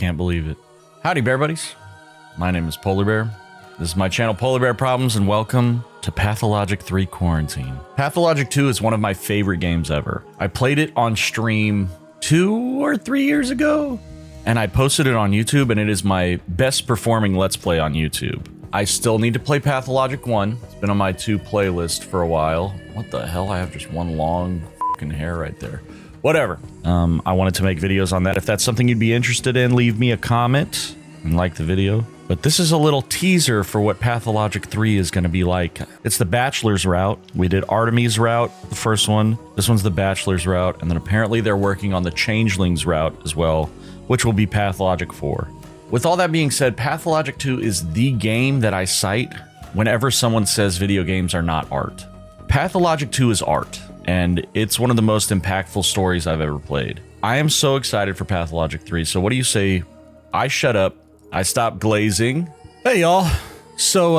can't believe it. Howdy, Bear Buddies. My name is Polar Bear. This is my channel, PolarBearProblems, and welcome to Pathologic 3 Quarantine. Pathologic 2 is one of my favorite games ever. I played it on stream 2 or 3 years ago, and I posted it on YouTube, and it is my best performing Let's Play on YouTube. I still need to play Pathologic 1. It's been on my 2 playlist for a while. What the hell? I have just one long fucking hair right there. Whatever. I wanted to make videos on that. If that's something you'd be interested in, leave me a comment and like the video. But this is a little teaser for what Pathologic 3 is going to be like. It's the Bachelor's route. We did Artemis route, the first one. This one's the Bachelor's route. And then apparently they're working on the Changelings route as well, which will be Pathologic 4. With all that being said, Pathologic 2 is the game that I cite whenever someone says video games are not art. Pathologic 2 is art, and it's one of the most impactful stories I've ever played. I am so excited for Pathologic 3, so what do you say I shut up, I stop glazing? Hey y'all. So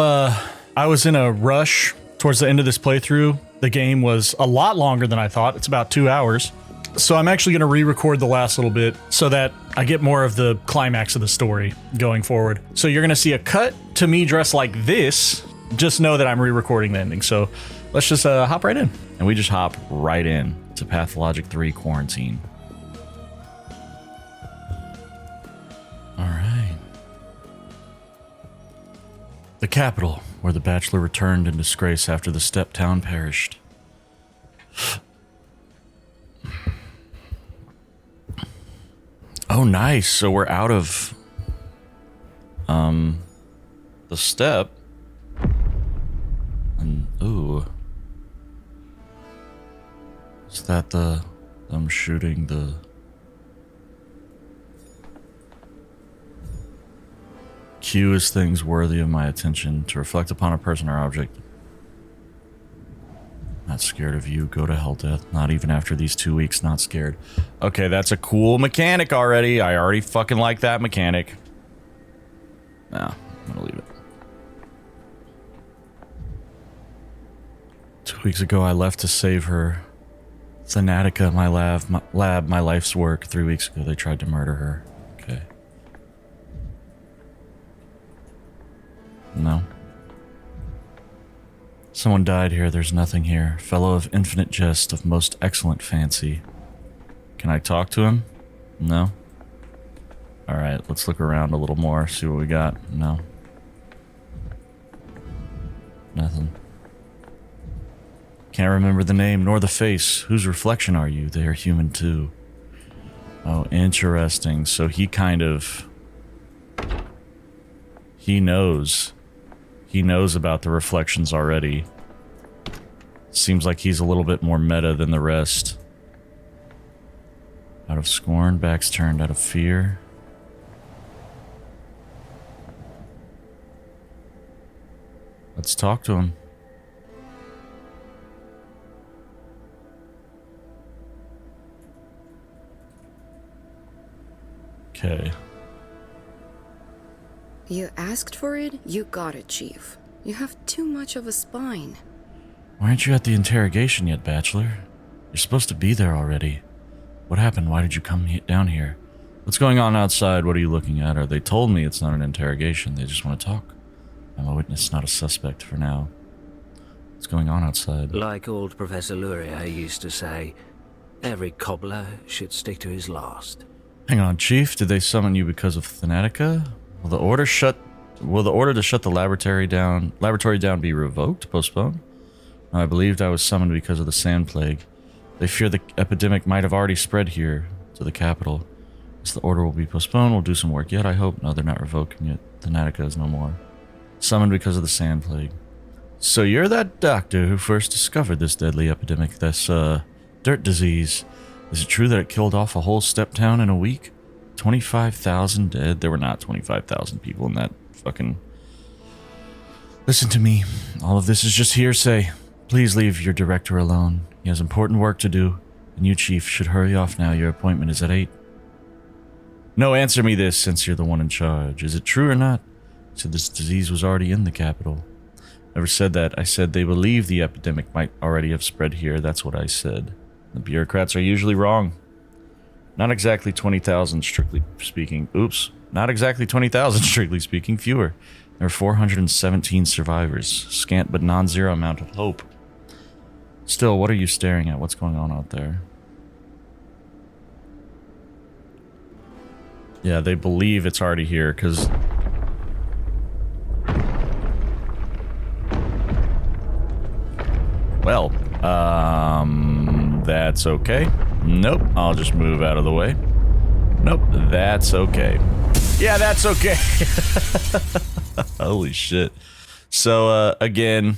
I was in a rush towards the end of this playthrough. The game was a lot longer than I thought. It's about 2 hours. So I'm actually going to re-record the last little bit so that I get more of the climax of the story going forward. So you're going to see a cut to me dressed like this. Just know that I'm re-recording the ending. So let's just hop right in. And we just hop right in to Pathologic 3 Quarantine. All right. The capital, where the Bachelor returned in disgrace after the Step Town perished. Oh, nice. So we're out of the step. And ooh. Is that them shooting the Q is things worthy of my attention to reflect upon a person or object. Not scared of you. Go to hell, death. Not even after these 2 weeks. Not scared. Okay, that's a cool mechanic already. I already fucking like that mechanic. No, I'm gonna leave it. 2 weeks ago, I left to save her. Thanatica, my lab, my life's work. 3 weeks ago, they tried to murder her. Okay. No. Someone died here, there's nothing here. Fellow of infinite jest, of most excellent fancy. Can I talk to him? No? Alright, let's look around a little more, see what we got. No. Nothing. Can't remember the name, nor the face. Whose reflection are you? They are human too. Oh, interesting. So he kind of... He knows. He knows about the reflections already. Seems like he's a little bit more meta than the rest. Out of scorn, backs turned, out of fear. Let's talk to him. Okay. You asked for it, you got it, Chief. You have too much of a spine. Why aren't you at the interrogation yet, Bachelor? You're supposed to be there already. What happened? Why did you come down here? What's going on outside? What are you looking at? Or they told me it's not an interrogation. They just want to talk. I'm a witness, not a suspect for now. What's going on outside? Like old Professor Luria used to say, every cobbler should stick to his last. Hang on, Chief. Did they summon you because of Thanatica? Will the order to shut the laboratory down be revoked, postponed? I believed I was summoned because of the sand plague. They fear the epidemic might have already spread here to the capital. As the order will be postponed, we'll do some work yet, I hope. No, they're not revoking it. Thanatica is no more. Summoned because of the sand plague. So you're that doctor who first discovered this deadly epidemic, this dirt disease. Is it true that it killed off a whole step town in a week? 25,000 dead? There were not 25,000 people in that fucking... Listen to me. All of this is just hearsay. Please leave your director alone. He has important work to do. And you, Chief, should hurry off now. Your appointment is at 8. No, answer me this, since you're the one in charge. Is it true or not? You said this disease was already in the capital. Never said that. I said they believe the epidemic might already have spread here. That's what I said. The bureaucrats are usually wrong. Not exactly 20,000 strictly speaking. Oops. Not exactly 20,000 strictly speaking. Fewer. There are 417 survivors. Scant but non-zero amount of hope. Still, what are you staring at? What's going on out there? Yeah, they believe it's already here, because... Well, that's okay. Nope, I'll just move out of the way. Nope, that's okay. Yeah, that's okay. Holy shit. So, again,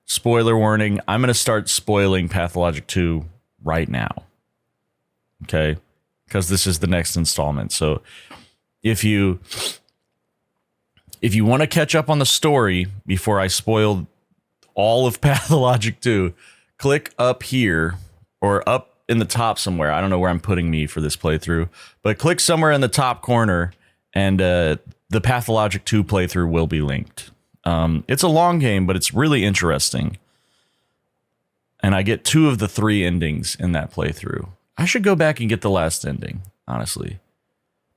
spoiler warning, I'm going to start spoiling Pathologic 2 right now. Okay? Because this is the next installment. So, if you want to catch up on the story before I spoil all of Pathologic 2, click up here, or up in the top somewhere. I don't know where I'm putting me for this playthrough, but click somewhere in the top corner, and the Pathologic 2 playthrough will be linked. It's a long game, but it's really interesting. And I get 2 of the 3 endings in that playthrough. I should go back and get the last ending, honestly.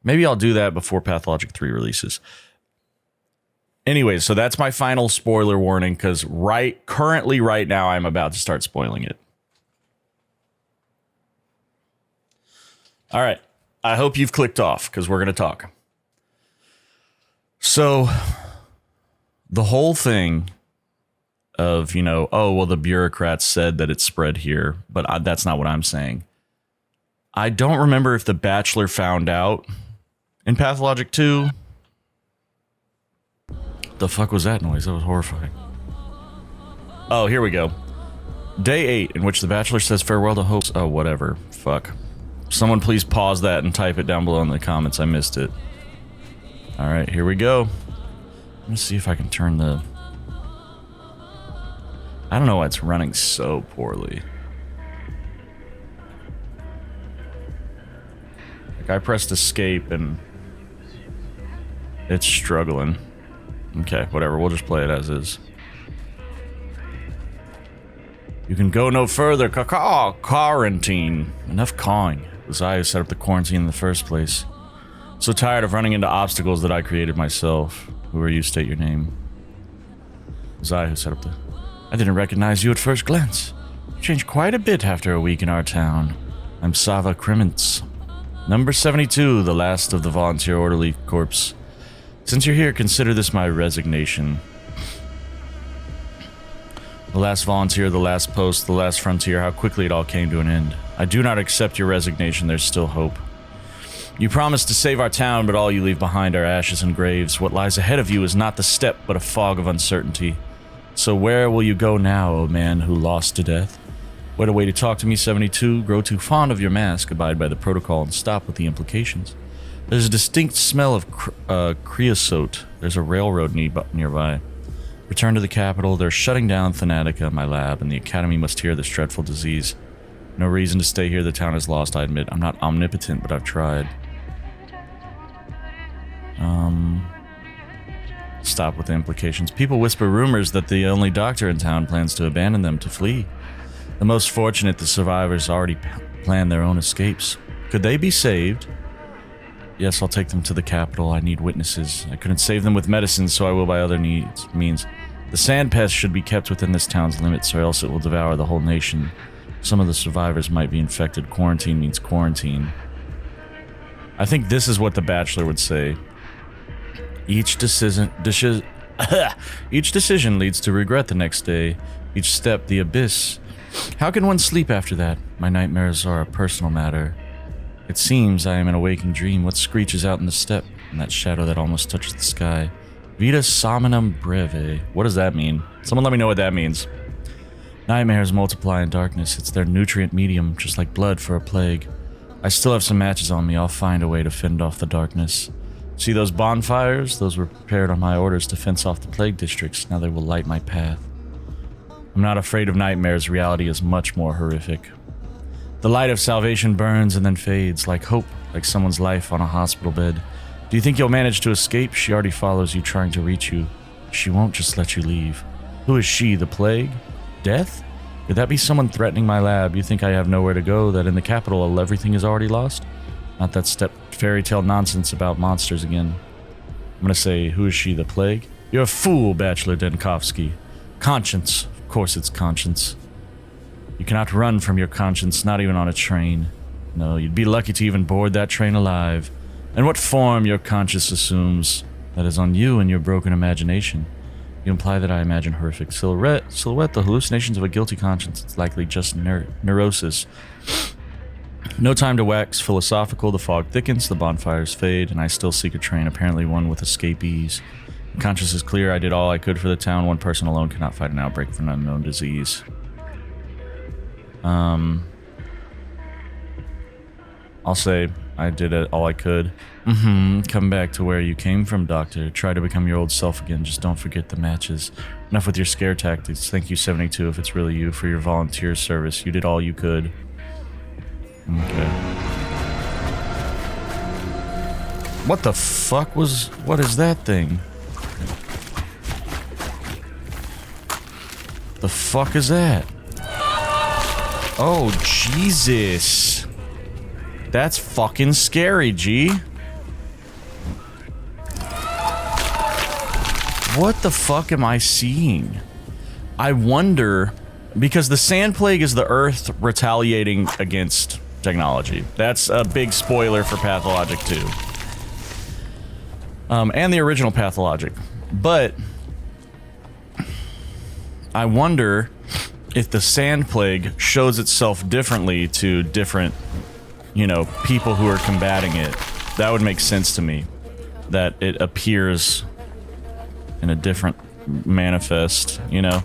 Maybe I'll do that before Pathologic 3 releases. Anyway, so that's my final spoiler warning, because currently right now I'm about to start spoiling it. All right. I hope you've clicked off, because we're going to talk. So, the whole thing of, you know, oh, well, the bureaucrats said that it spread here, but that's not what I'm saying. I don't remember if the Bachelor found out in Pathologic 2. The fuck was that noise? That was horrifying. Oh, here we go. Day 8, in which the Bachelor says farewell to hopes. Oh, whatever. Fuck. Someone please pause that and type it down below in the comments. I missed it. Alright, here we go. Let me see if I can turn the... I don't know why it's running so poorly. Like, I pressed escape and... it's struggling. Okay, whatever. We'll just play it as is. You can go no further. Quarantine. Enough cawing. It was I who set up the quarantine in the first place. So tired of running into obstacles that I created myself. Who are you? State your name. It was I who set up the... I didn't recognize you at first glance. You changed quite a bit after a week in our town. I'm Sava Kremens. Number 72, the last of the volunteer orderly corps. Since you're here, consider this my resignation. The last volunteer, the last post, the last frontier, how quickly it all came to an end. I do not accept your resignation, there's still hope. You promised to save our town, but all you leave behind are ashes and graves. What lies ahead of you is not the step, but a fog of uncertainty. So where will you go now, O man who lost to death? What a way to talk to me, 72. Grow too fond of your mask, abide by the protocol, and stop with the implications. There's a distinct smell of creosote. There's a railroad nearby. Return to the capital. They're shutting down Thanatica, my lab, and the academy must hear this dreadful disease. No reason to stay here. The town is lost, I admit. I'm not omnipotent, but I've tried. Stop with the implications. People whisper rumors that the only doctor in town plans to abandon them to flee. The most fortunate, the survivors, already planned their own escapes. Could they be saved? Yes, I'll take them to the capital. I need witnesses. I couldn't save them with medicine, so I will by other means. The sand pest should be kept within this town's limits, or else it will devour the whole nation. Some of the survivors might be infected. Quarantine means quarantine. I think this is what the Bachelor would say. Each decision leads to regret the next day. Each step, the abyss. How can one sleep after that? My nightmares are a personal matter. It seems I am in a waking dream. What screeches out in the steppe? And that shadow that almost touches the sky. Vita somnum breve. What does that mean? Someone let me know what that means. Nightmares multiply in darkness. It's their nutrient medium, just like blood for a plague. I still have some matches on me. I'll find a way to fend off the darkness. See those bonfires? Those were prepared on my orders to fence off the plague districts. Now they will light my path. I'm not afraid of nightmares. Reality is much more horrific. The light of salvation burns and then fades, like hope, like someone's life on a hospital bed. Do you think you'll manage to escape? She already follows you, trying to reach you. She won't just let you leave. Who is she, the plague? Death? Could that be someone threatening my lab? You think I have nowhere to go, that in the capital everything is already lost? Not that fairy tale nonsense about monsters again. I'm gonna say, who is she, the plague? You're a fool, Bachelor Dankovsky. Conscience. Of course it's conscience. You cannot run from your conscience, not even on a train. No, you'd be lucky to even board that train alive. And what form your conscience assumes, that is on you and your broken imagination. You imply that I imagine horrific silhouette, the hallucinations of a guilty conscience. It's likely just neurosis. No time to wax philosophical, the fog thickens, the bonfires fade, and I still seek a train, apparently one with escapees. My conscience is clear, I did all I could for the town. One person alone cannot fight an outbreak of an unknown disease. I'll say I did all I could. Come back to where you came from, Doctor. Try to become your old self again. Just don't forget the matches. Enough with your scare tactics. Thank you, 72, if it's really you, for your volunteer service. You did all you could. Okay. What the fuck was... What is that thing? The fuck is that? Oh, Jesus. That's fucking scary, G. What the fuck am I seeing? I wonder... Because the Sand Plague is the Earth retaliating against technology. That's a big spoiler for Pathologic 2. And the original Pathologic. But... I wonder if the Sand Plague shows itself differently to different, you know, people who are combating it. That would make sense to me. That it appears in a different manifest, you know?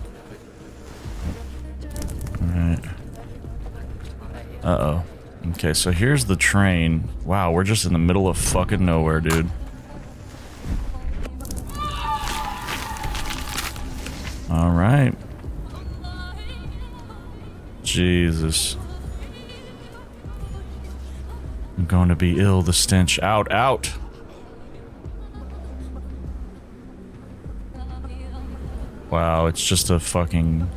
Alright. Uh-oh. Okay, so here's the train. Wow, we're just in the middle of fucking nowhere, dude. Alright. Jesus. I'm going to be ill, the stench. Out, out! Wow, it's just a fucking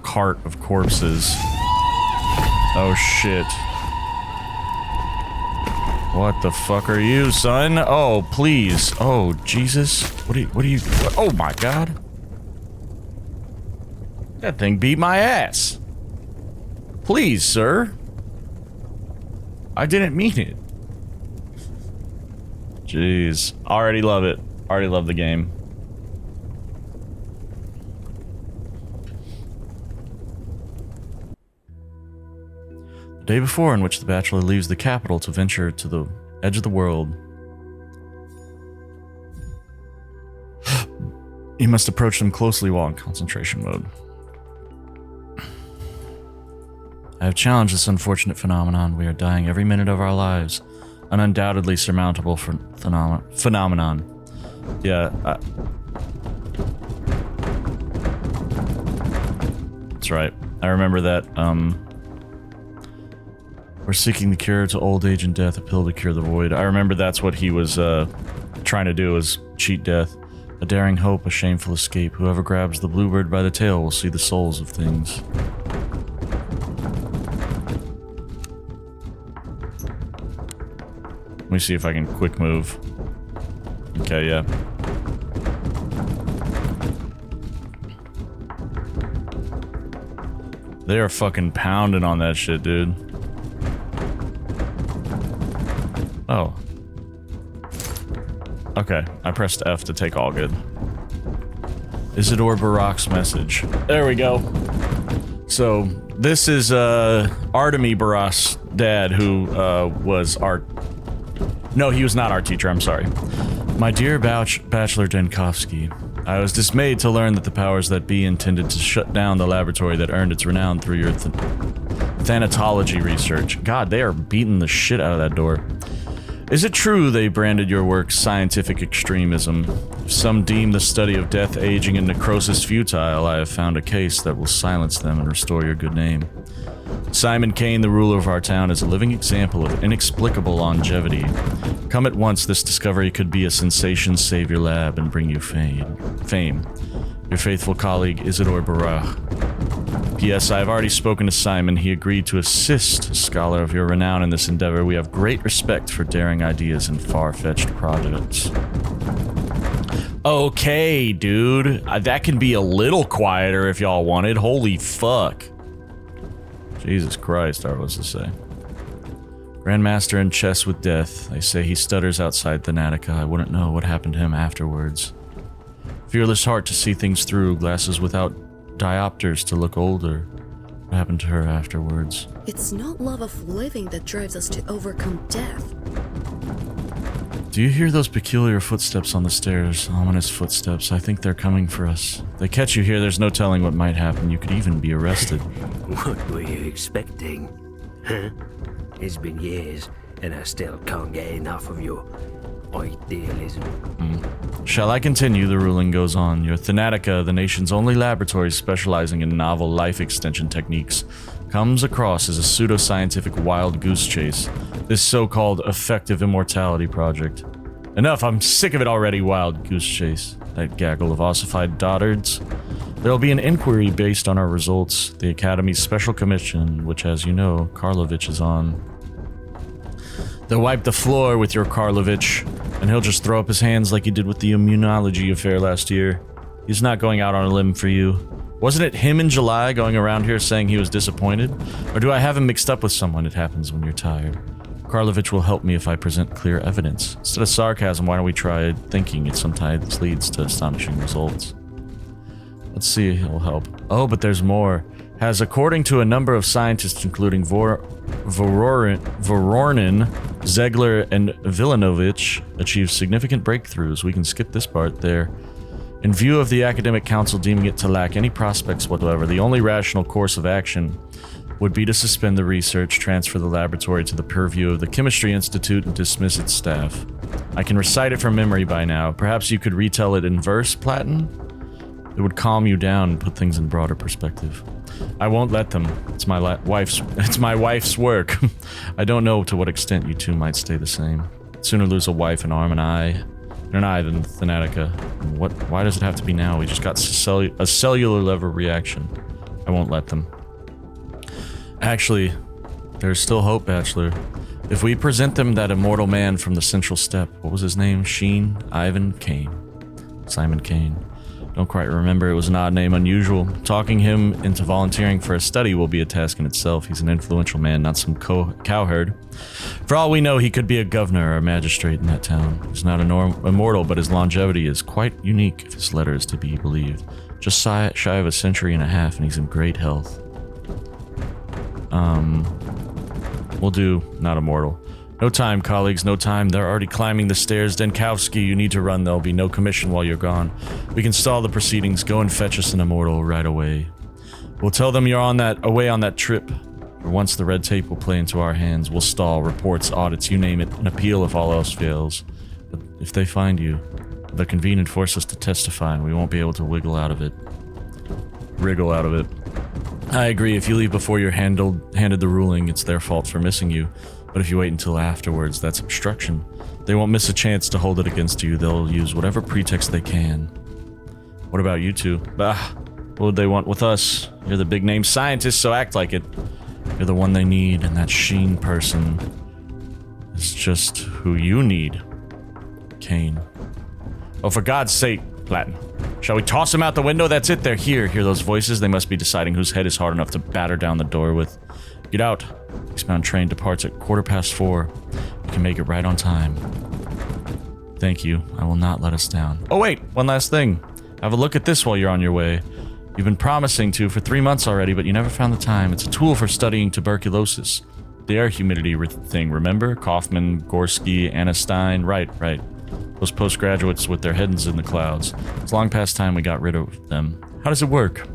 cart of corpses. Oh shit. What the fuck are you, son? Oh, please. Oh, Jesus. What are you... Oh my god. That thing beat my ass. Please, sir. I didn't mean it. Jeez. Already love it. Already love the game. The day before, in which the Bachelor leaves the capital to venture to the edge of the world. He must approach them closely while in concentration mode. I have challenged this unfortunate phenomenon. We are dying every minute of our lives. An undoubtedly surmountable phenomenon. Yeah. That's right. I remember that, we're seeking the cure to old age and death, a pill to cure the void. I remember that's what he was, trying to do, was cheat death. A daring hope, a shameful escape. Whoever grabs the bluebird by the tail will see the souls of things. Let me see if I can quick move. Okay, yeah. They are fucking pounding on that shit, dude. Oh. Okay, I pressed F to take all good. Isidore Barak's message. There we go. So, this is, Artemy Barak's dad, who, was our... No, he was not our teacher, I'm sorry. My dear Bachelor Dankovsky, I was dismayed to learn that the powers that be intended to shut down the laboratory that earned its renown through your thanatology research. God, they are beating the shit out of that door. Is it true they branded your work scientific extremism? If some deem the study of death, aging, and necrosis futile, I have found a case that will silence them and restore your good name. Simon Kane, the ruler of our town, is a living example of inexplicable longevity. Come at once, this discovery could be a sensation, save your lab, and bring you fame. Your faithful colleague, Isidore Barak. P.S. I have already spoken to Simon. He agreed to assist a scholar of your renown in this endeavor. We have great respect for daring ideas and far-fetched projects. Okay, dude. That can be a little quieter if y'all wanted. Holy fuck. Jesus Christ, I was to say. Grandmaster in chess with death. They say he stutters outside Thanatica. I wouldn't know what happened to him afterwards. Fearless heart to see things through. Glasses without diopters to look older. What happened to her afterwards? It's not love of living that drives us to overcome death. Do you hear those peculiar footsteps on the stairs? Ominous footsteps. I think they're coming for us. If they catch you here, there's no telling what might happen. You could even be arrested. What were you expecting? Huh? It's been years, and I still can't get enough of your idealism. Shall I continue? The ruling goes on. Your Thanatica, the nation's only laboratory specializing in novel life extension techniques, comes across as a pseudoscientific wild goose chase. This so-called effective immortality project. Enough, I'm sick of it already, wild goose chase. That gaggle of ossified dotards. There'll be an inquiry based on our results. The Academy's special commission, which, as you know, Karlovich is on. They'll wipe the floor with your Karlovich, and he'll just throw up his hands like he did with the immunology affair last year. He's not going out on a limb for you. Wasn't it him in July going around here saying he was disappointed? Or do I have him mixed up with someone? It happens when you're tired. Karlovich will help me if I present clear evidence. Instead of sarcasm, why don't we try thinking? It sometimes leads to astonishing results. Let's see if he'll help. Oh, but there's more. Has, according to a number of scientists, including Voronin, Zegler, and Villanovich, achieved significant breakthroughs. We can skip this part there. In view of the Academic Council deeming it to lack any prospects whatsoever, the only rational course of action would be to suspend the research, transfer the laboratory to the purview of the Chemistry Institute, and dismiss its staff. I can recite it from memory by now. Perhaps you could retell it in verse, Platon? It would calm you down and put things in broader perspective. I won't let them. It's my wife's work. I don't know to what extent you two might stay the same. I'd sooner lose a wife, an arm, an eye than Thanatica. Why does it have to be now? We just got a cellular level reaction. I won't let them. Actually, there's still hope, Bachelor. If we present them that immortal man from the Central Step, what was his name? Simon Kane. Don't quite remember, it was an odd name, unusual. Talking him into volunteering for a study will be a task in itself. He's an influential man, not some cowherd. For all we know, he could be a governor or a magistrate in that town. He's not immortal, but his longevity is quite unique if his letter is to be believed. Just shy of a century and a half, and he's in great health. We'll do not immortal. No time, colleagues, no time. They're already climbing the stairs. Dankovsky, you need to run. There'll be no commission while you're gone. We can stall the proceedings. Go and fetch us an immortal right away. We'll tell them you're away on that trip. For once the red tape will play into our hands, we'll stall, reports, audits, you name it, an appeal if all else fails. But if they find you, they'll convene and force us to testify, and we won't be able to wriggle out of it. I agree, if you leave before you're handed the ruling, it's their fault for missing you. But if you wait until afterwards, that's obstruction. They won't miss a chance to hold it against you. They'll use whatever pretext they can. What about you two? What would they want with us? You're the big-name scientist, so act like it. You're the one they need, and that Sheen person is just who you need. Kane. Oh, for God's sake, Platon. Shall we toss him out the window? That's it, they're here. Hear those voices? They must be deciding whose head is hard enough to batter down the door with. Get out. Eastbound train departs at 4:15. You can make it right on time. Thank you. I will not let us down. Oh wait, one last thing. Have a look at this while you're on your way. You've been promising to for 3 months already, but you never found the time. It's a tool for studying tuberculosis. The air humidity thing, remember? Kaufman, Gorski, Anna Stein. Right. Those postgraduates with their heads in the clouds. It's long past time we got rid of them. How does it work?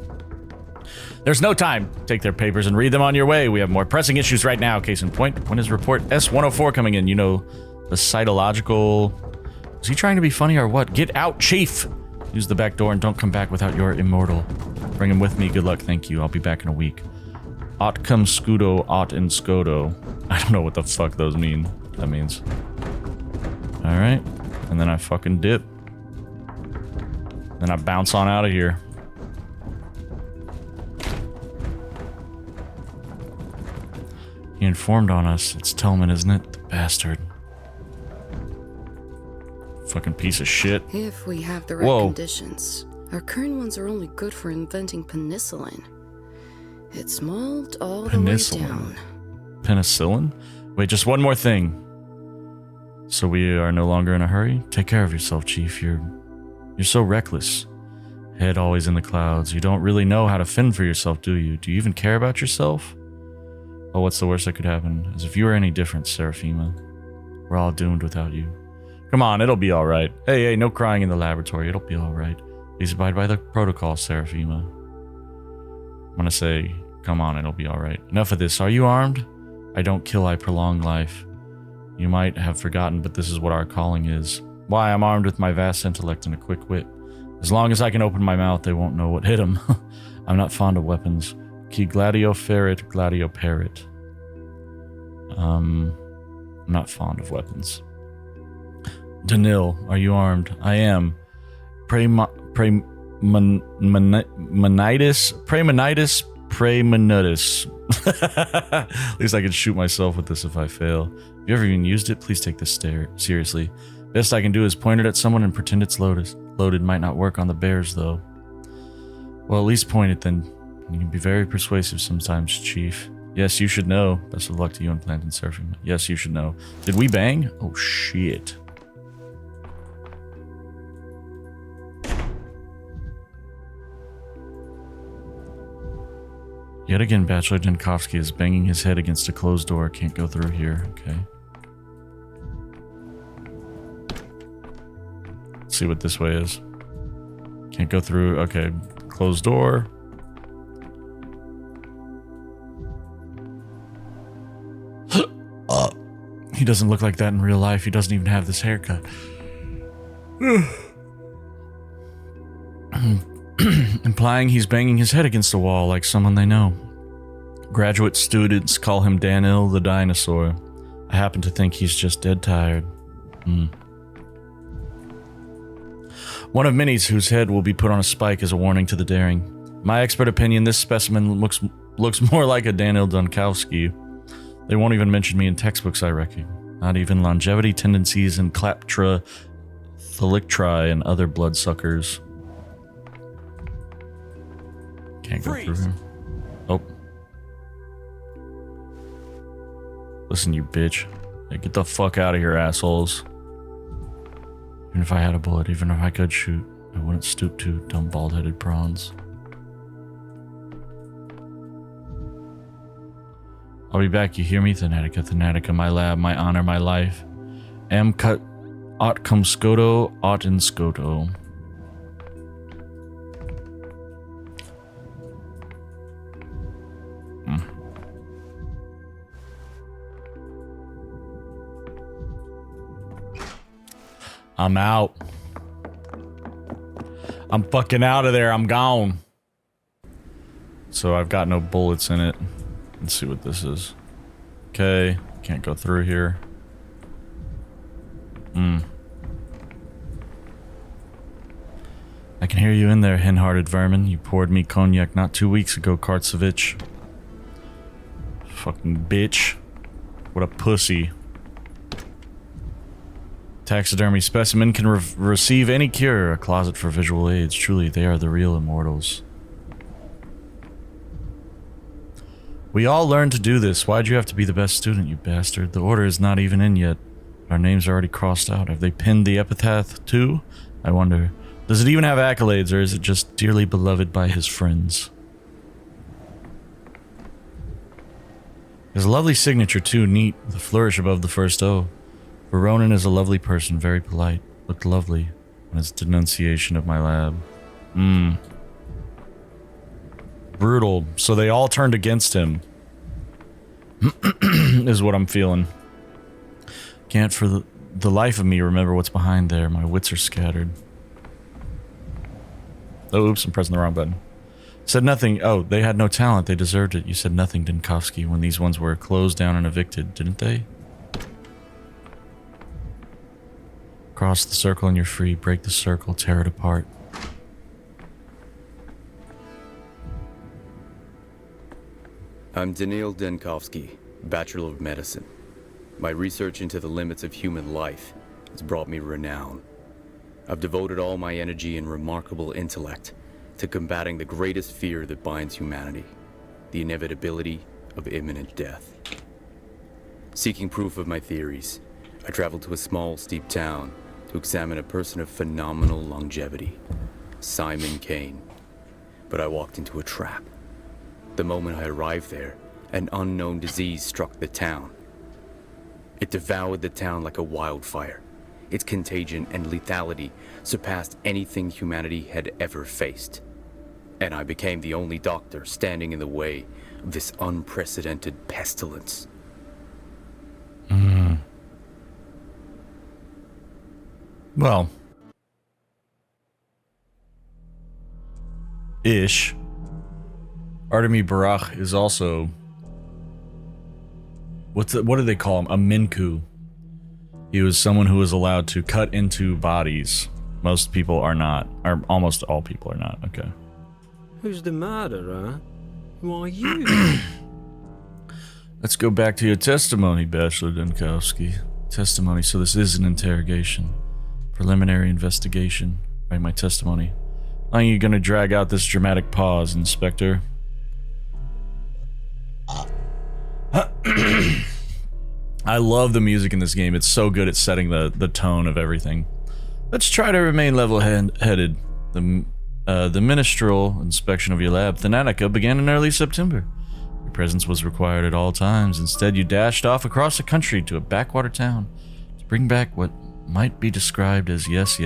There's no time. Take their papers and read them on your way. We have more pressing issues right now. Case in point, when is report S-104 coming in? You know, the cytological... Is he trying to be funny or what? Get out, Chief! Use the back door and don't come back without your immortal. Bring him with me. Good luck. Thank you. I'll be back in a week. Aut cum scudo, aut in scodo. I don't know what the fuck those mean. That means. Alright. And then I fucking dip. Then I bounce on out of here. He informed on us. It's Tillman, isn't it? The bastard. Fucking piece of shit. If we have the right conditions. Our current ones are only good for inventing penicillin. It's mold all the way down. Penicillin? Wait, just one more thing. So we are no longer in a hurry? Take care of yourself, Chief. You're so reckless. Head always in the clouds. You don't really know how to fend for yourself, do you? Do you even care about yourself? Oh, what's the worst that could happen? As if you were any different, Seraphima. We're all doomed without you. Come on, it'll be alright. Hey, no crying in the laboratory. It'll be alright. Please abide by the protocol, Seraphima. I'm gonna say, come on, it'll be alright. Enough of this. Are you armed? I don't kill, I prolong life. You might have forgotten, but this is what our calling is. Why, I'm armed with my vast intellect and a quick wit. As long as I can open my mouth, they won't know what hit them. I'm not fond of weapons. Qui gladio ferit, gladio perit. I'm not fond of weapons. Danil, are you armed? I am. Premonitis. At least I can shoot myself with this if I fail. If you ever even used it, please take this seriously. Best I can do is point it at someone and pretend it's loaded. Loaded might not work on the bears, though. Well, at least point it then. You can be very persuasive sometimes, Chief. Yes, you should know. Best of luck to you and Plant and Surfing. Yes, you should know. Did we bang? Oh, shit. Yet again, Bachelor Dankovsky is banging his head against a closed door. Can't go through here. Okay. Let's see what this way is. Can't go through. Okay. Closed door. He doesn't look like that in real life. He doesn't even have this haircut. Implying he's banging his head against a wall like someone they know. Graduate students call him Danil the Dinosaur. I happen to think he's just dead tired. One of many whose head will be put on a spike as a warning to the daring. My expert opinion, this specimen looks more like a Daniil Dankovsky. They won't even mention me in textbooks, I reckon. Not even longevity tendencies and Claptra, Thalictri, and other bloodsuckers. Can't go through here. Oh. Listen, you bitch. Hey, get the fuck out of here, assholes. Even if I had a bullet, even if I could shoot, I wouldn't stoop to dumb bald-headed prawns. I'll be back, you hear me? Thanatica, Thanatica, my lab, my honor, my life. Am cut ot cum scoto, ot in scoto. I'm out. I'm fucking out of there. I'm gone. So I've got no bullets in it. Let's see what this is. Okay. Can't go through here. I can hear you in there, hen-hearted vermin. You poured me cognac not 2 weeks ago, Kartsevich. Fucking bitch. What a pussy. Taxidermy specimen can receive any cure. A closet for visual aids. Truly, they are the real immortals. We all learned to do this. Why'd you have to be the best student, you bastard? The order is not even in yet. Our names are already crossed out. Have they pinned the epitaph too? I wonder. Does it even have accolades, or is it just dearly beloved by his friends? There's a lovely signature too, neat, with a flourish above the first O. Ronan is a lovely person, very polite. Looked lovely in his denunciation of my lab. Brutal. So they all turned against him. Is what I'm feeling. Can't for the life of me remember what's behind there. My wits are scattered. Oh, oops, I'm pressing the wrong button. Said nothing. Oh, they had no talent. They deserved it. You said nothing, Dankovsky, when these ones were closed down and evicted, didn't they? Cross the circle and you're free. Break the circle, tear it apart. I'm Daniil Dankovsky, Bachelor of Medicine. My research into the limits of human life has brought me renown. I've devoted all my energy and remarkable intellect to combating the greatest fear that binds humanity, the inevitability of imminent death. Seeking proof of my theories, I traveled to a small, steep town to examine a person of phenomenal longevity, Simon Kane. But I walked into a trap. The moment I arrived there, an unknown disease struck the town. It devoured the town like a wildfire. Its contagion and lethality surpassed anything humanity had ever faced. And I became the only doctor standing in the way of this unprecedented pestilence. Well. Ish. Artemy Barach is also... what do they call him? A Minku. He was someone who was allowed to cut into bodies. Most people are not. Or almost all people are not. Okay. Who's the murderer? Who are you? Let's go back to your testimony, Bachelor Dankovsky. Testimony, so this is an interrogation. Preliminary investigation. Right, my testimony. Are you gonna drag out this dramatic pause, Inspector? I love the music in this game. It's so good at setting the tone of everything. Let's try to remain level-headed. The ministerial inspection of your lab, Thanatica, began in early September. Your presence was required at all times. Instead, you dashed off across the country to a backwater town to bring back what might be described as yes,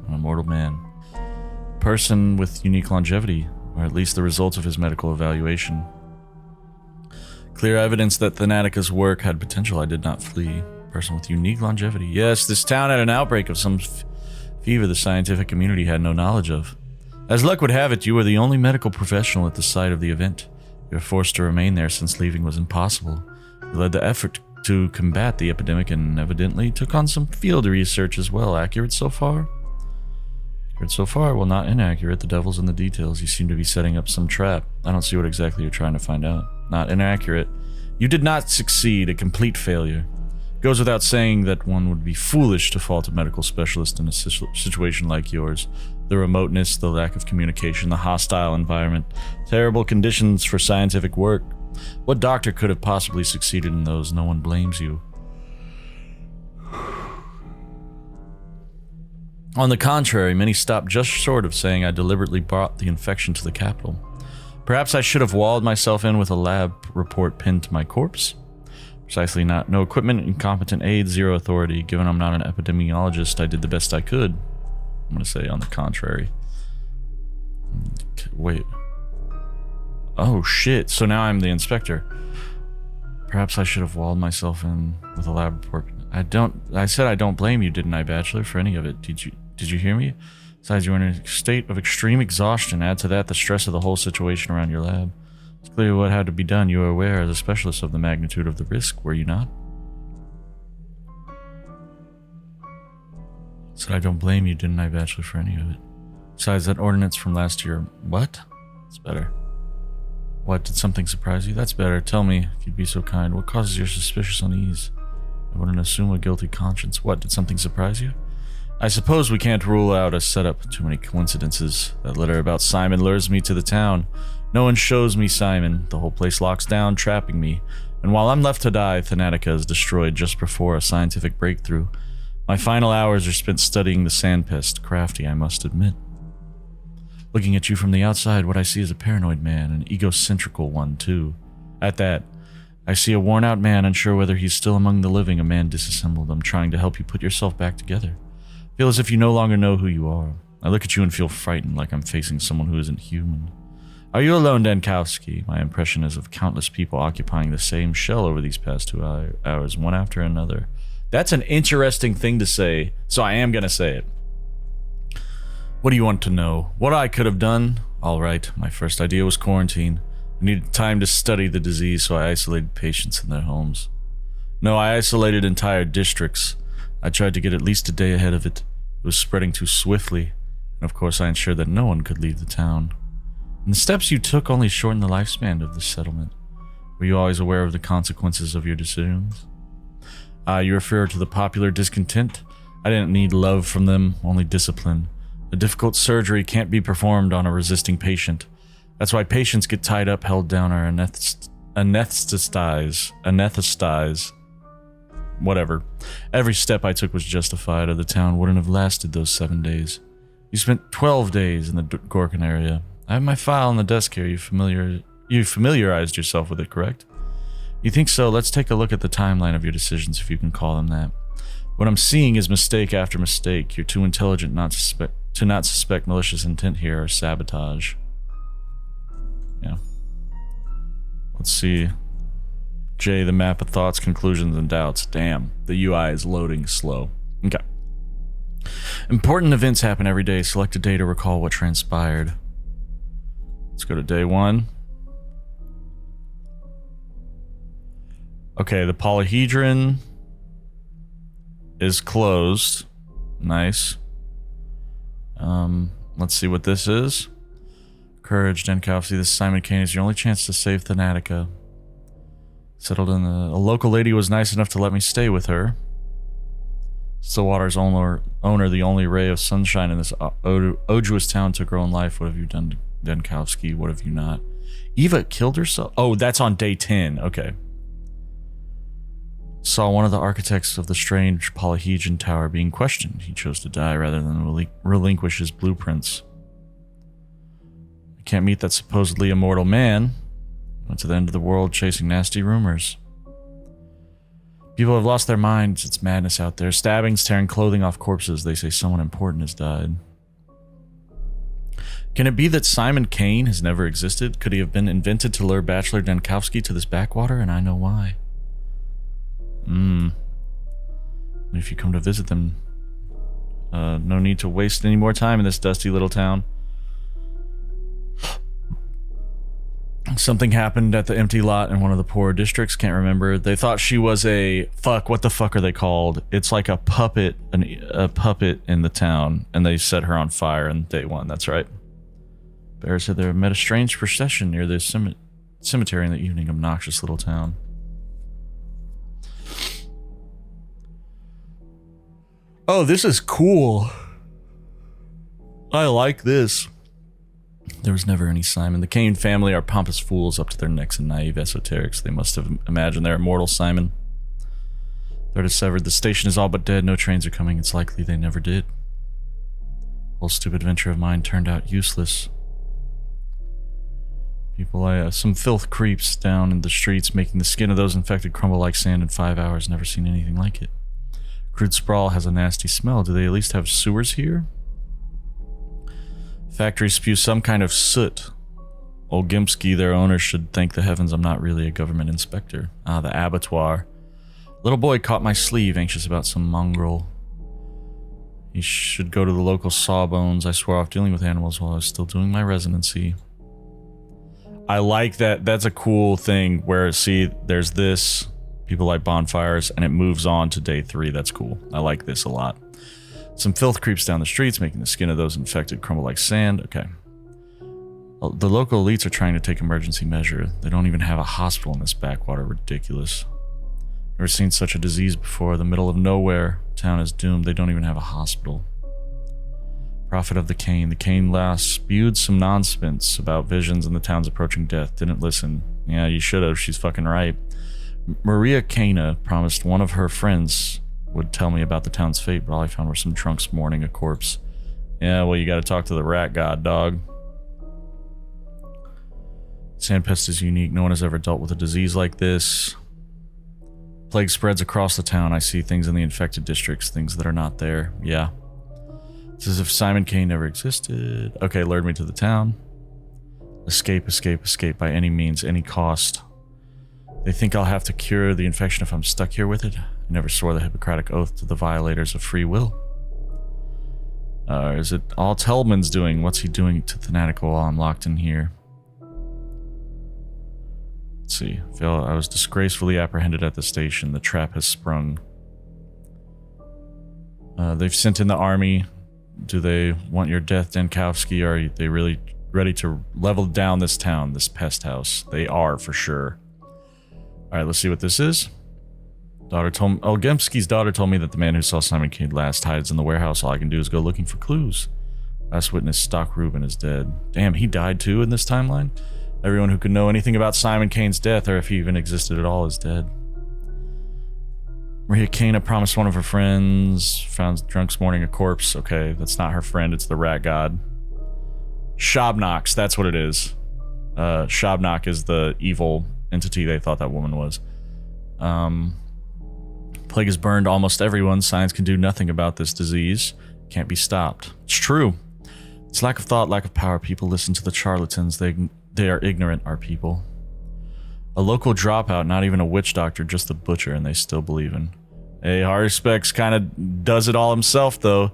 an immortal man. A person with unique longevity, or at least the results of his medical evaluation. Clear evidence that Thanatica's work had potential. I did not flee. Person with unique longevity. Yes, this town had an outbreak of some fever the scientific community had no knowledge of. As luck would have it, you were the only medical professional at the site of the event. You were forced to remain there since leaving was impossible. You led the effort to combat the epidemic and evidently took on some field research as well. Accurate so far? Accurate so far? Well, not inaccurate. The devil's in the details. You seem to be setting up some trap. I don't see what exactly you're trying to find out. Not inaccurate. You did not succeed. A complete failure. Goes without saying that one would be foolish to fault a medical specialist in a situation like yours. The remoteness, the lack of communication, the hostile environment, terrible conditions for scientific work. What doctor could have possibly succeeded in those? No one blames you. On the contrary, many stopped just short of saying I deliberately brought the infection to the capital. Perhaps I should have walled myself in with a lab report pinned to my corpse? Precisely not. No equipment, incompetent aid, zero authority. Given I'm not an epidemiologist, I did the best I could. I'm gonna say on the contrary. Wait. Oh shit, so now I'm the inspector. Perhaps I should have walled myself in with a lab report. I said I don't blame you, didn't I, Bachelor, for any of it? Did you hear me? Besides, you were in a state of extreme exhaustion. Add to that the stress of the whole situation around your lab. It's clear what had to be done. You were aware as a specialist of the magnitude of the risk, were you not? Said I don't blame you, didn't I, Bachelor, for any of it? Besides, that ordinance from last year... What? That's better. What, did something surprise you? That's better. Tell me, if you'd be so kind. What causes your suspicious unease? I wouldn't assume a guilty conscience. What, did something surprise you? I suppose we can't rule out a setup. Too many coincidences. That letter about Simon lures me to the town. No one shows me Simon. The whole place locks down, trapping me. And while I'm left to die, Thanatica is destroyed just before a scientific breakthrough. My final hours are spent studying the sand pest. Crafty, I must admit. Looking at you from the outside, what I see is a paranoid man, an egocentrical one, too. At that, I see a worn-out man, unsure whether he's still among the living, a man disassembled. I'm trying to help you put yourself back together. Feel as if you no longer know who you are. I look at you and feel frightened, like I'm facing someone who isn't human. Are you alone, Dankovsky? My impression is of countless people occupying the same shell over these past 2 hours, one after another. That's an interesting thing to say, so I am gonna say it. What do you want to know? What I could have done? All right, my first idea was quarantine. I needed time to study the disease, so I isolated patients in their homes. No, I isolated entire districts. I tried to get at least a day ahead of it. It was spreading too swiftly, and of course I ensured that no one could leave the town. And the steps you took only shortened the lifespan of the settlement. Were you always aware of the consequences of your decisions? You refer to the popular discontent? I didn't need love from them, only discipline. A difficult surgery can't be performed on a resisting patient. That's why patients get tied up, held down, or anesthetized. Whatever. Every step I took was justified, or the town wouldn't have lasted those 7 days. You spent 12 days in the Gorkin area. I have my file on the desk here. You familiarized yourself with it, correct? You think so? Let's take a look at the timeline of your decisions, if you can call them that. What I'm seeing is mistake after mistake. You're too intelligent to not suspect malicious intent here or sabotage. Yeah. Let's see. J, the map of thoughts, conclusions, and doubts. Damn, the UI is loading slow. Okay. Important events happen every day. Select a day to recall what transpired. Let's go to day 1. Okay, the polyhedron is closed. Nice. Let's see what this is. Courage, Dankovsky. This is Simon Kane. Is your only chance to save Thanatica. Settled in a local lady was nice enough to let me stay with her. Stillwater's owner, the only ray of sunshine in this odorous town, took her own life. What have you done, Dankovsky? What have you not? Eva killed herself? Oh, that's on day 10. Okay. Saw one of the architects of the strange polyhedron tower being questioned. He chose to die rather than relinquish his blueprints. I can't meet that supposedly immortal man. Went to the end of the world chasing nasty rumors. People have lost their minds. It's madness out there. Stabbings, tearing clothing off corpses. They say someone important has died. Can it be that Simon Kane has never existed? Could he have been invented to lure Bachelor Dankovsky to this backwater? And I know why. If you come to visit them, no need to waste any more time in this dusty little town. Something happened at the empty lot in one of the poorer districts. Can't remember. They thought she was a what the fuck are they called? It's like a puppet, a puppet in the town, and they set her on fire in day 1. That's right. Bear said they met a strange procession near the cemetery in the evening. Obnoxious little town. Oh, this is cool. I like this. There was never any Simon. The Kane family are pompous fools up to their necks in naive esoterics. They must have imagined their immortal Simon. Thread is severed. The station is all but dead. No trains are coming. It's likely they never did. Whole stupid venture of mine turned out useless. People, some filth creeps down in the streets, making the skin of those infected crumble like sand in 5 hours. Never seen anything like it. Crude sprawl has a nasty smell. Do they at least have sewers here? Factories spew some kind of soot. Old Gimpsky, their owner, should thank the heavens I'm not really a government inspector. Ah, the abattoir. Little boy caught my sleeve, anxious about some mongrel. He should go to the local sawbones. I swore off dealing with animals while I was still doing my residency. I like that. That's a cool thing where, see, there's this. People light bonfires, and it moves on to day 3. That's cool. I like this a lot. Some filth creeps down the streets, making the skin of those infected crumble like sand. Okay. The local elites are trying to take emergency measure. They don't even have a hospital in this backwater. Ridiculous. Never seen such a disease before. The middle of nowhere. Town is doomed. They don't even have a hospital. Prophet of the Kane. The Kane lass spewed some nonsense about visions and the town's approaching death. Didn't listen. Yeah, you should have. She's fucking right. Maria Cana promised one of her friends would tell me about the town's fate, but all I found were some drunks mourning a corpse. Yeah, well, you gotta talk to the rat god, dog. Sandpest is unique. No one has ever dealt with a disease like this. Plague spreads across the town. I see things in the infected districts, things that are not there. Yeah. It's as if Simon Kane never existed. Okay, lured me to the town. Escape, escape, escape by any means, any cost. They think I'll have to cure the infection if I'm stuck here with it. I never swore the Hippocratic Oath to the violators of free will. Is it all Tellman's doing? What's he doing to Thanatica while I'm locked in here? Let's see. I was disgracefully apprehended at the station. The trap has sprung. They've sent in the army. Do they want your death, Dankovsky? Are they really ready to level down this town, this pest house? They are, for sure. Alright, let's see what this is. Gemsky's daughter told me that the man who saw Simon Kane last hides in the warehouse. All I can do is go looking for clues. Last witness, Stock Rubin, is dead. Damn, he died too in this timeline? Everyone who could know anything about Simon Kane's death, or if he even existed at all, is dead. Maria Kana promised one of her friends, found drunk this morning a corpse. Okay, that's not her friend, it's the rat god. Shabnox, that's what it is. Shabnock is the evil entity they thought that woman was. Plague has burned almost everyone. Science can do nothing about this disease. Can't be stopped. It's true. It's lack of thought, lack of power. People listen to the charlatans. They are ignorant, our people. A local dropout, not even a witch doctor, just a butcher, and they still believe in. Hey, Haruspex kind of does it all himself, though.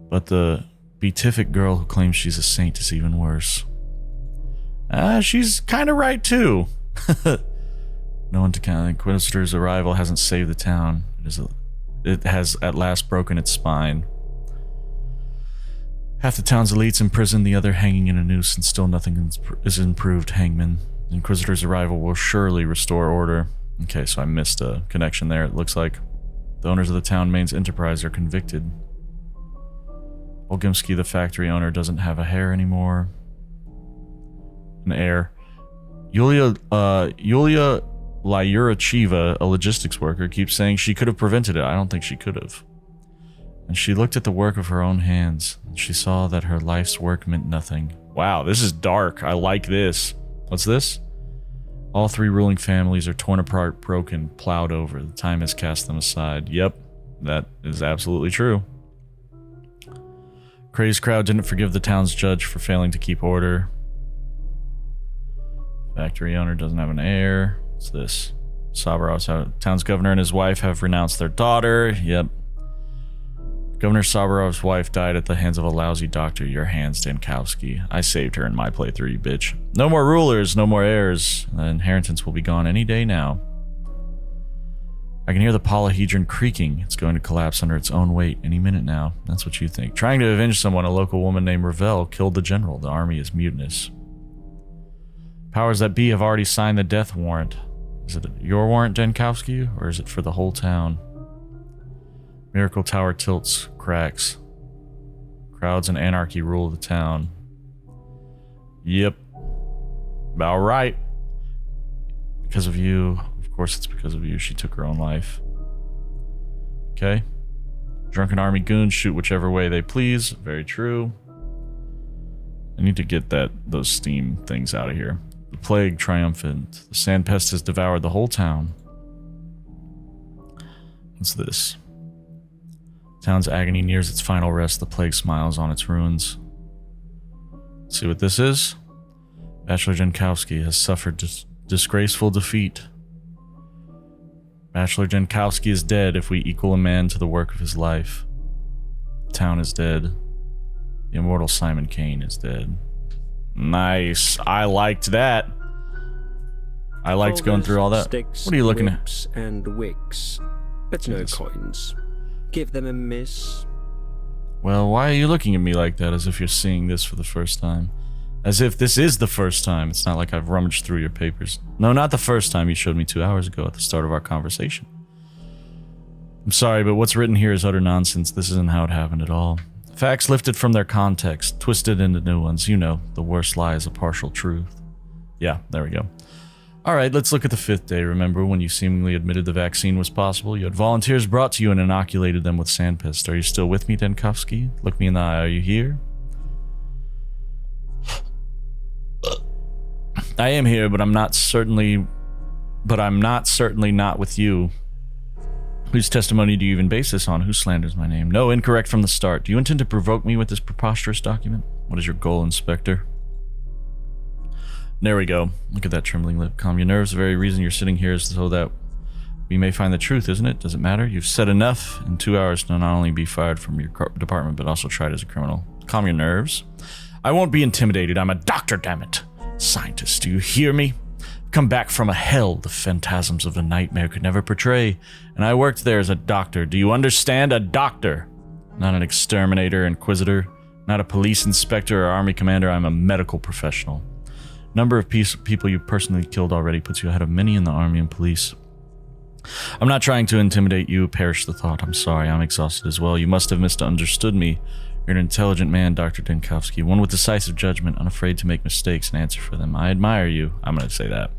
But the beatific girl who claims she's a saint is even worse. She's kind of right, too. No one to count. The Inquisitor's arrival hasn't saved the town. It has at last broken its spine. Half the town's elites imprisoned, the other hanging in a noose, and still nothing is improved, Hangman. The Inquisitor's arrival will surely restore order. Okay, so I missed a connection there, it looks like. The owners of the town main's enterprise are convicted. Olgimsky, the factory owner, doesn't have a hair anymore. An heir. Yulia Lyurachiva, a logistics worker, keeps saying she could have prevented it. I don't think she could have. And she looked at the work of her own hands, and she saw that her life's work meant nothing. Wow, this is dark. I like this. What's this? All three ruling families are torn apart, broken, plowed over. The time has cast them aside. Yep, that is absolutely true. Crazed crowd didn't forgive the town's judge for failing to keep order. Factory owner doesn't have an heir. What's this? Sabarov's town's governor and his wife have renounced their daughter. Yep. Governor Sabarov's wife died at the hands of a lousy doctor. Your hands, Dankovsky. I saved her in my playthrough, you bitch. No more rulers, no more heirs. The inheritance will be gone any day now. I can hear the polyhedron creaking. It's going to collapse under its own weight any minute now. That's what you think. Trying to avenge someone, a local woman named Ravel killed the general. The army is mutinous. Powers that be have already signed the death warrant. Is it your warrant, Dankovsky, or is it for the whole town? Miracle Tower tilts, cracks. Crowds and anarchy rule the town. Yep. About right. Because of you. Of course it's because of you. She took her own life. Okay. Drunken army goons shoot whichever way they please. Very true. I need to get those steam things out of here. The plague triumphant. The sand pest has devoured the whole town. What's this? Town's agony nears its final rest. The plague smiles on its ruins. Let's see what this is. Bachelor Dankovsky has suffered disgraceful defeat. Bachelor Dankovsky is dead if we equal a man to the work of his life. The town is dead. The immortal Simon Kane is dead. Nice. I liked that. I liked going through all that. Sticks, what are you looking at? whips, and wicks, but no coins. Give them a miss. Well, why are you looking at me like that, as if you're seeing this for the first time? As if this is the first time. It's not like I've rummaged through your papers. No, not the first time you showed me 2 hours ago at the start of our conversation. I'm sorry, but what's written here is utter nonsense. This isn't how it happened at all. Facts lifted from their context, twisted into new ones. You know, the worst lie is a partial truth. Yeah, there we go. Alright, let's look at the 5th day. Remember when you seemingly admitted the vaccine was possible? You had volunteers brought to you and inoculated them with sandpest. Are you still with me, Dankovsky? Look me in the eye. Are you here? I am here, but I'm not certainly not with you. Whose testimony do you even base this on? Who slanders my name? No, incorrect from the start. Do you intend to provoke me with this preposterous document? What is your goal, Inspector? There we go. Look at that trembling lip. Calm your nerves. The very reason you're sitting here is so that we may find the truth, isn't it? Does it matter? You've said enough. In 2 hours to not only be fired from your department, but also tried as a criminal. Calm your nerves. I won't be intimidated. I'm a doctor, damn it. Scientist, do you hear me? I've come back from a hell the phantasms of a nightmare could never portray, and I worked there as a doctor. Do you understand? A doctor. Not an exterminator, inquisitor, not a police inspector or army commander. I'm a medical professional. Number of people you've personally killed already puts you ahead of many in the army and police. I'm not trying to intimidate you, perish the thought. I'm sorry, I'm exhausted as well. You must have misunderstood me. You're an intelligent man, Dr. Dankovsky, one with decisive judgment, unafraid to make mistakes and answer for them. I admire you. I'm going to say that.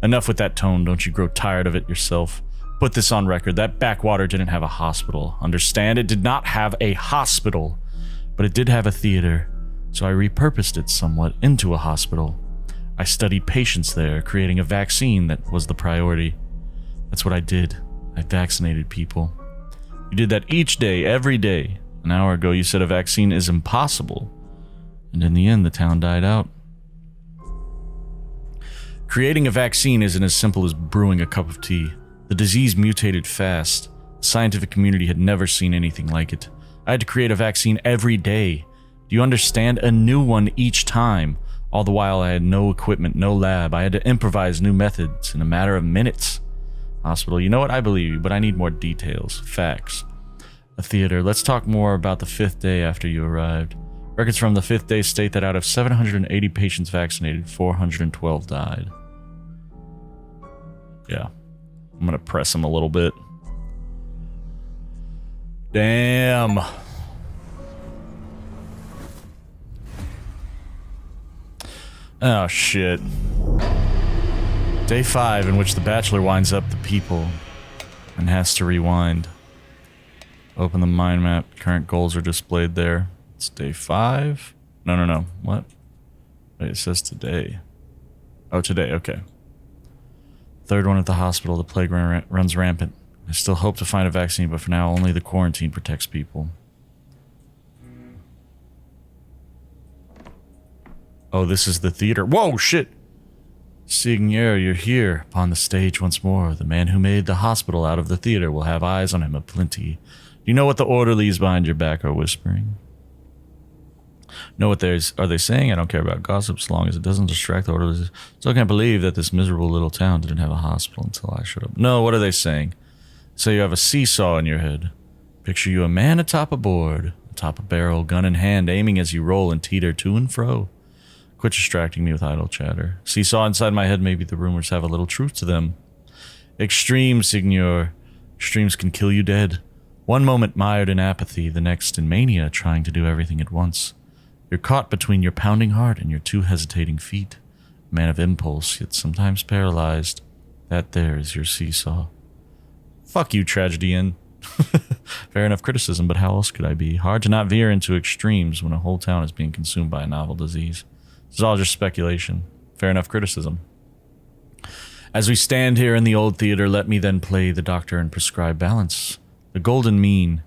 Enough with that tone. Don't you grow tired of it yourself? Put this on record. That backwater didn't have a hospital. Understand? It did not have a hospital, but it did have a theater. So I repurposed it somewhat into a hospital. I studied patients there, creating a vaccine that was the priority. That's what I did. I vaccinated people. You did that each day, every day. An hour ago, you said a vaccine is impossible. And in the end, the town died out. Creating a vaccine isn't as simple as brewing a cup of tea. The disease mutated fast. The scientific community had never seen anything like it. I had to create a vaccine every day. Do you understand? A new one each time. All the while, I had no equipment, no lab. I had to improvise new methods in a matter of minutes. Hospital, you know what? I believe you, but I need more details. Facts. A theater. Let's talk more about the 5th day after you arrived. Records from the 5th day state that out of 780 patients vaccinated, 412 died. Yeah. I'm gonna press him a little bit. Damn. Oh, shit. Day 5, in which the Bachelor winds up the people and has to rewind. Open the mind map. Current goals are displayed there. It's day 5. No. What? Wait, it says today. Oh, today. Okay. 3rd one at the hospital. The plague runs rampant. I still hope to find a vaccine, but for now, only the quarantine protects people. Oh, this is the theater. Whoa, shit! Seigneur, you're here, upon the stage once more. The man who made the hospital out of the theater will have eyes on him aplenty. Do you know what the orderlies behind your back are whispering? Know what are they saying? I don't care about gossip as long as it doesn't distract the orderlies. Still can't believe that this miserable little town didn't have a hospital until I showed up. No, what are they saying? Say you have a seesaw in your head. Picture you a man atop a board, atop a barrel, gun in hand, aiming as you roll and teeter to and fro. Quit distracting me with idle chatter. Seesaw inside my head, maybe the rumors have a little truth to them. Extreme, Signor. Extremes can kill you dead. One moment mired in apathy, the next in mania, trying to do everything at once. You're caught between your pounding heart and your 2 hesitating feet. A man of impulse, yet sometimes paralyzed. That there is your seesaw. Fuck you, Tragedy Inn. Fair enough criticism, but how else could I be? Hard to not veer into extremes when a whole town is being consumed by a novel disease. This is all just speculation. Fair enough criticism. As we stand here in the old theater, let me then play the doctor and prescribe balance. The golden mean.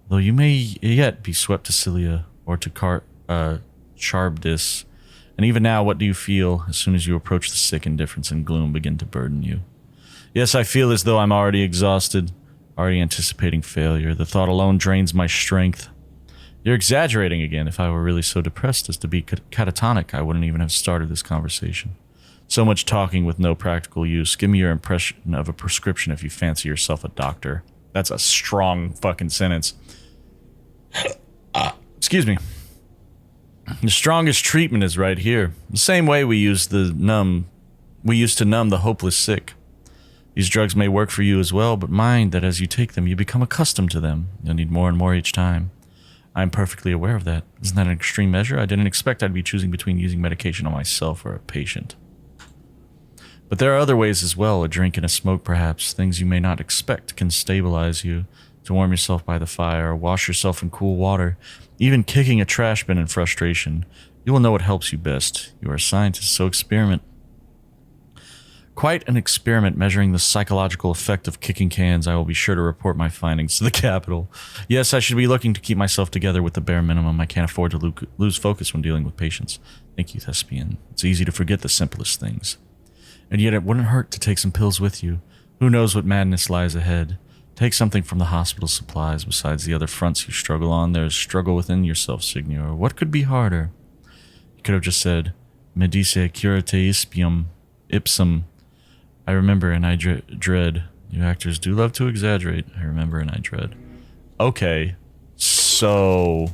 Though you may yet be swept to Cilia or to Charbdis. And even now, what do you feel as soon as you approach the sick? Indifference and gloom begin to burden you. Yes, I feel as though I'm already exhausted, already anticipating failure. The thought alone drains my strength. You're exaggerating again. If I were really so depressed as to be catatonic, I wouldn't even have started this conversation. So much talking with no practical use. Give me your impression of a prescription if you fancy yourself a doctor. That's a strong fucking sentence. Excuse me. The strongest treatment is right here. The same way we used to numb the hopeless sick. These drugs may work for you as well, but mind that as you take them, you become accustomed to them. You'll need more and more each time. I'm perfectly aware of that. Isn't that an extreme measure? I didn't expect I'd be choosing between using medication on myself or a patient. But there are other ways as well. A drink and a smoke, perhaps. Things you may not expect can stabilize you. To warm yourself by the fire, or wash yourself in cool water. Even kicking a trash bin in frustration. You will know what helps you best. You are a scientist, so experiment. Quite an experiment measuring the psychological effect of kicking cans. I will be sure to report my findings to the Capitol. Yes, I should be looking to keep myself together with the bare minimum. I can't afford to lose focus when dealing with patients. Thank you, Thespian. It's easy to forget the simplest things. And yet it wouldn't hurt to take some pills with you. Who knows what madness lies ahead? Take something from the hospital supplies. Besides the other fronts you struggle on, there is struggle within yourself, Signor. What could be harder? You could have just said, Medice curate ipsum. I remember and I dread. You actors do love to exaggerate. I remember and I dread. Okay, so...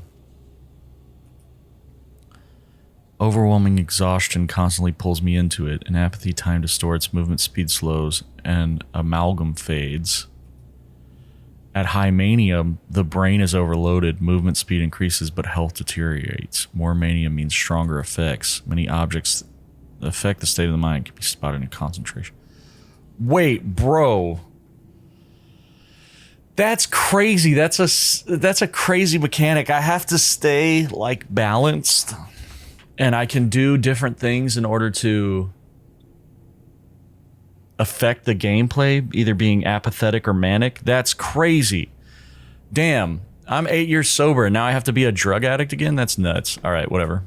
Overwhelming exhaustion constantly pulls me into it, and apathy time to store its movement speed slows, and amalgam fades. At high mania, the brain is overloaded, movement speed increases, but health deteriorates. More mania means stronger effects. Many objects that affect the state of the mind can be spotted in concentration. Wait, bro. That's crazy. That's a crazy mechanic. I have to stay, like, balanced. And I can do different things in order to affect the gameplay, either being apathetic or manic. That's crazy. Damn, I'm 8 years sober and now I have to be a drug addict again? That's nuts. All right, whatever.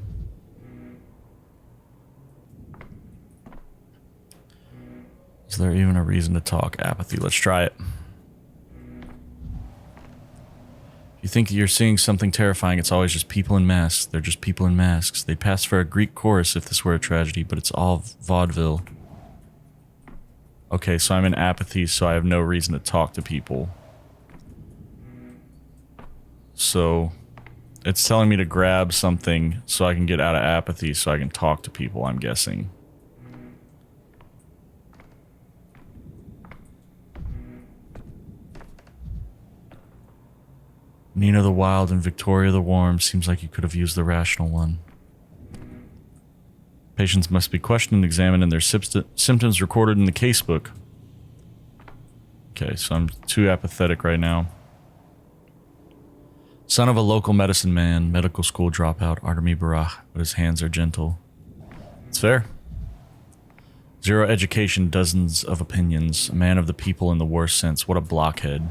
Is there even a reason to talk? Apathy. Let's try it. You think you're seeing something terrifying, it's always just people in masks. They're just people in masks. They'd pass for a Greek chorus if this were a tragedy, but it's all vaudeville. Okay, so I'm in apathy, so I have no reason to talk to people. So it's telling me to grab something so I can get out of apathy so I can talk to people, I'm guessing. Nina the Wild and Victoria the Warm. Seems like you could have used the rational one. Patients must be questioned and examined and their symptoms recorded in the casebook. Okay, so I'm too apathetic right now. Son of a local medicine man, medical school dropout, Artemi Barach, but his hands are gentle. It's fair. Zero education, dozens of opinions. A man of the people in the worst sense. What a blockhead.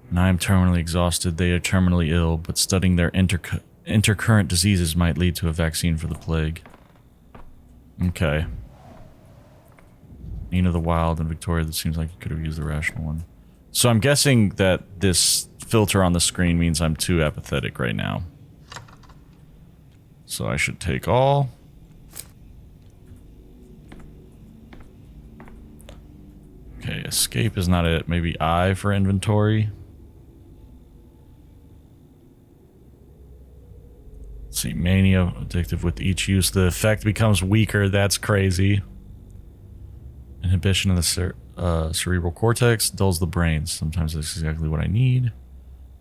And I am terminally exhausted. They are terminally ill, but studying their intercurrent diseases might lead to a vaccine for the plague. Okay. Nina the Wild and Victoria, that seems like you could have used the rational one. So I'm guessing that this filter on the screen means I'm too apathetic right now. So I should take all. Okay, escape is not it. Maybe I for inventory. Let's see, mania, addictive with each use. The effect becomes weaker. That's crazy. Inhibition of the cerebral cortex dulls the brain. Sometimes that's exactly what I need.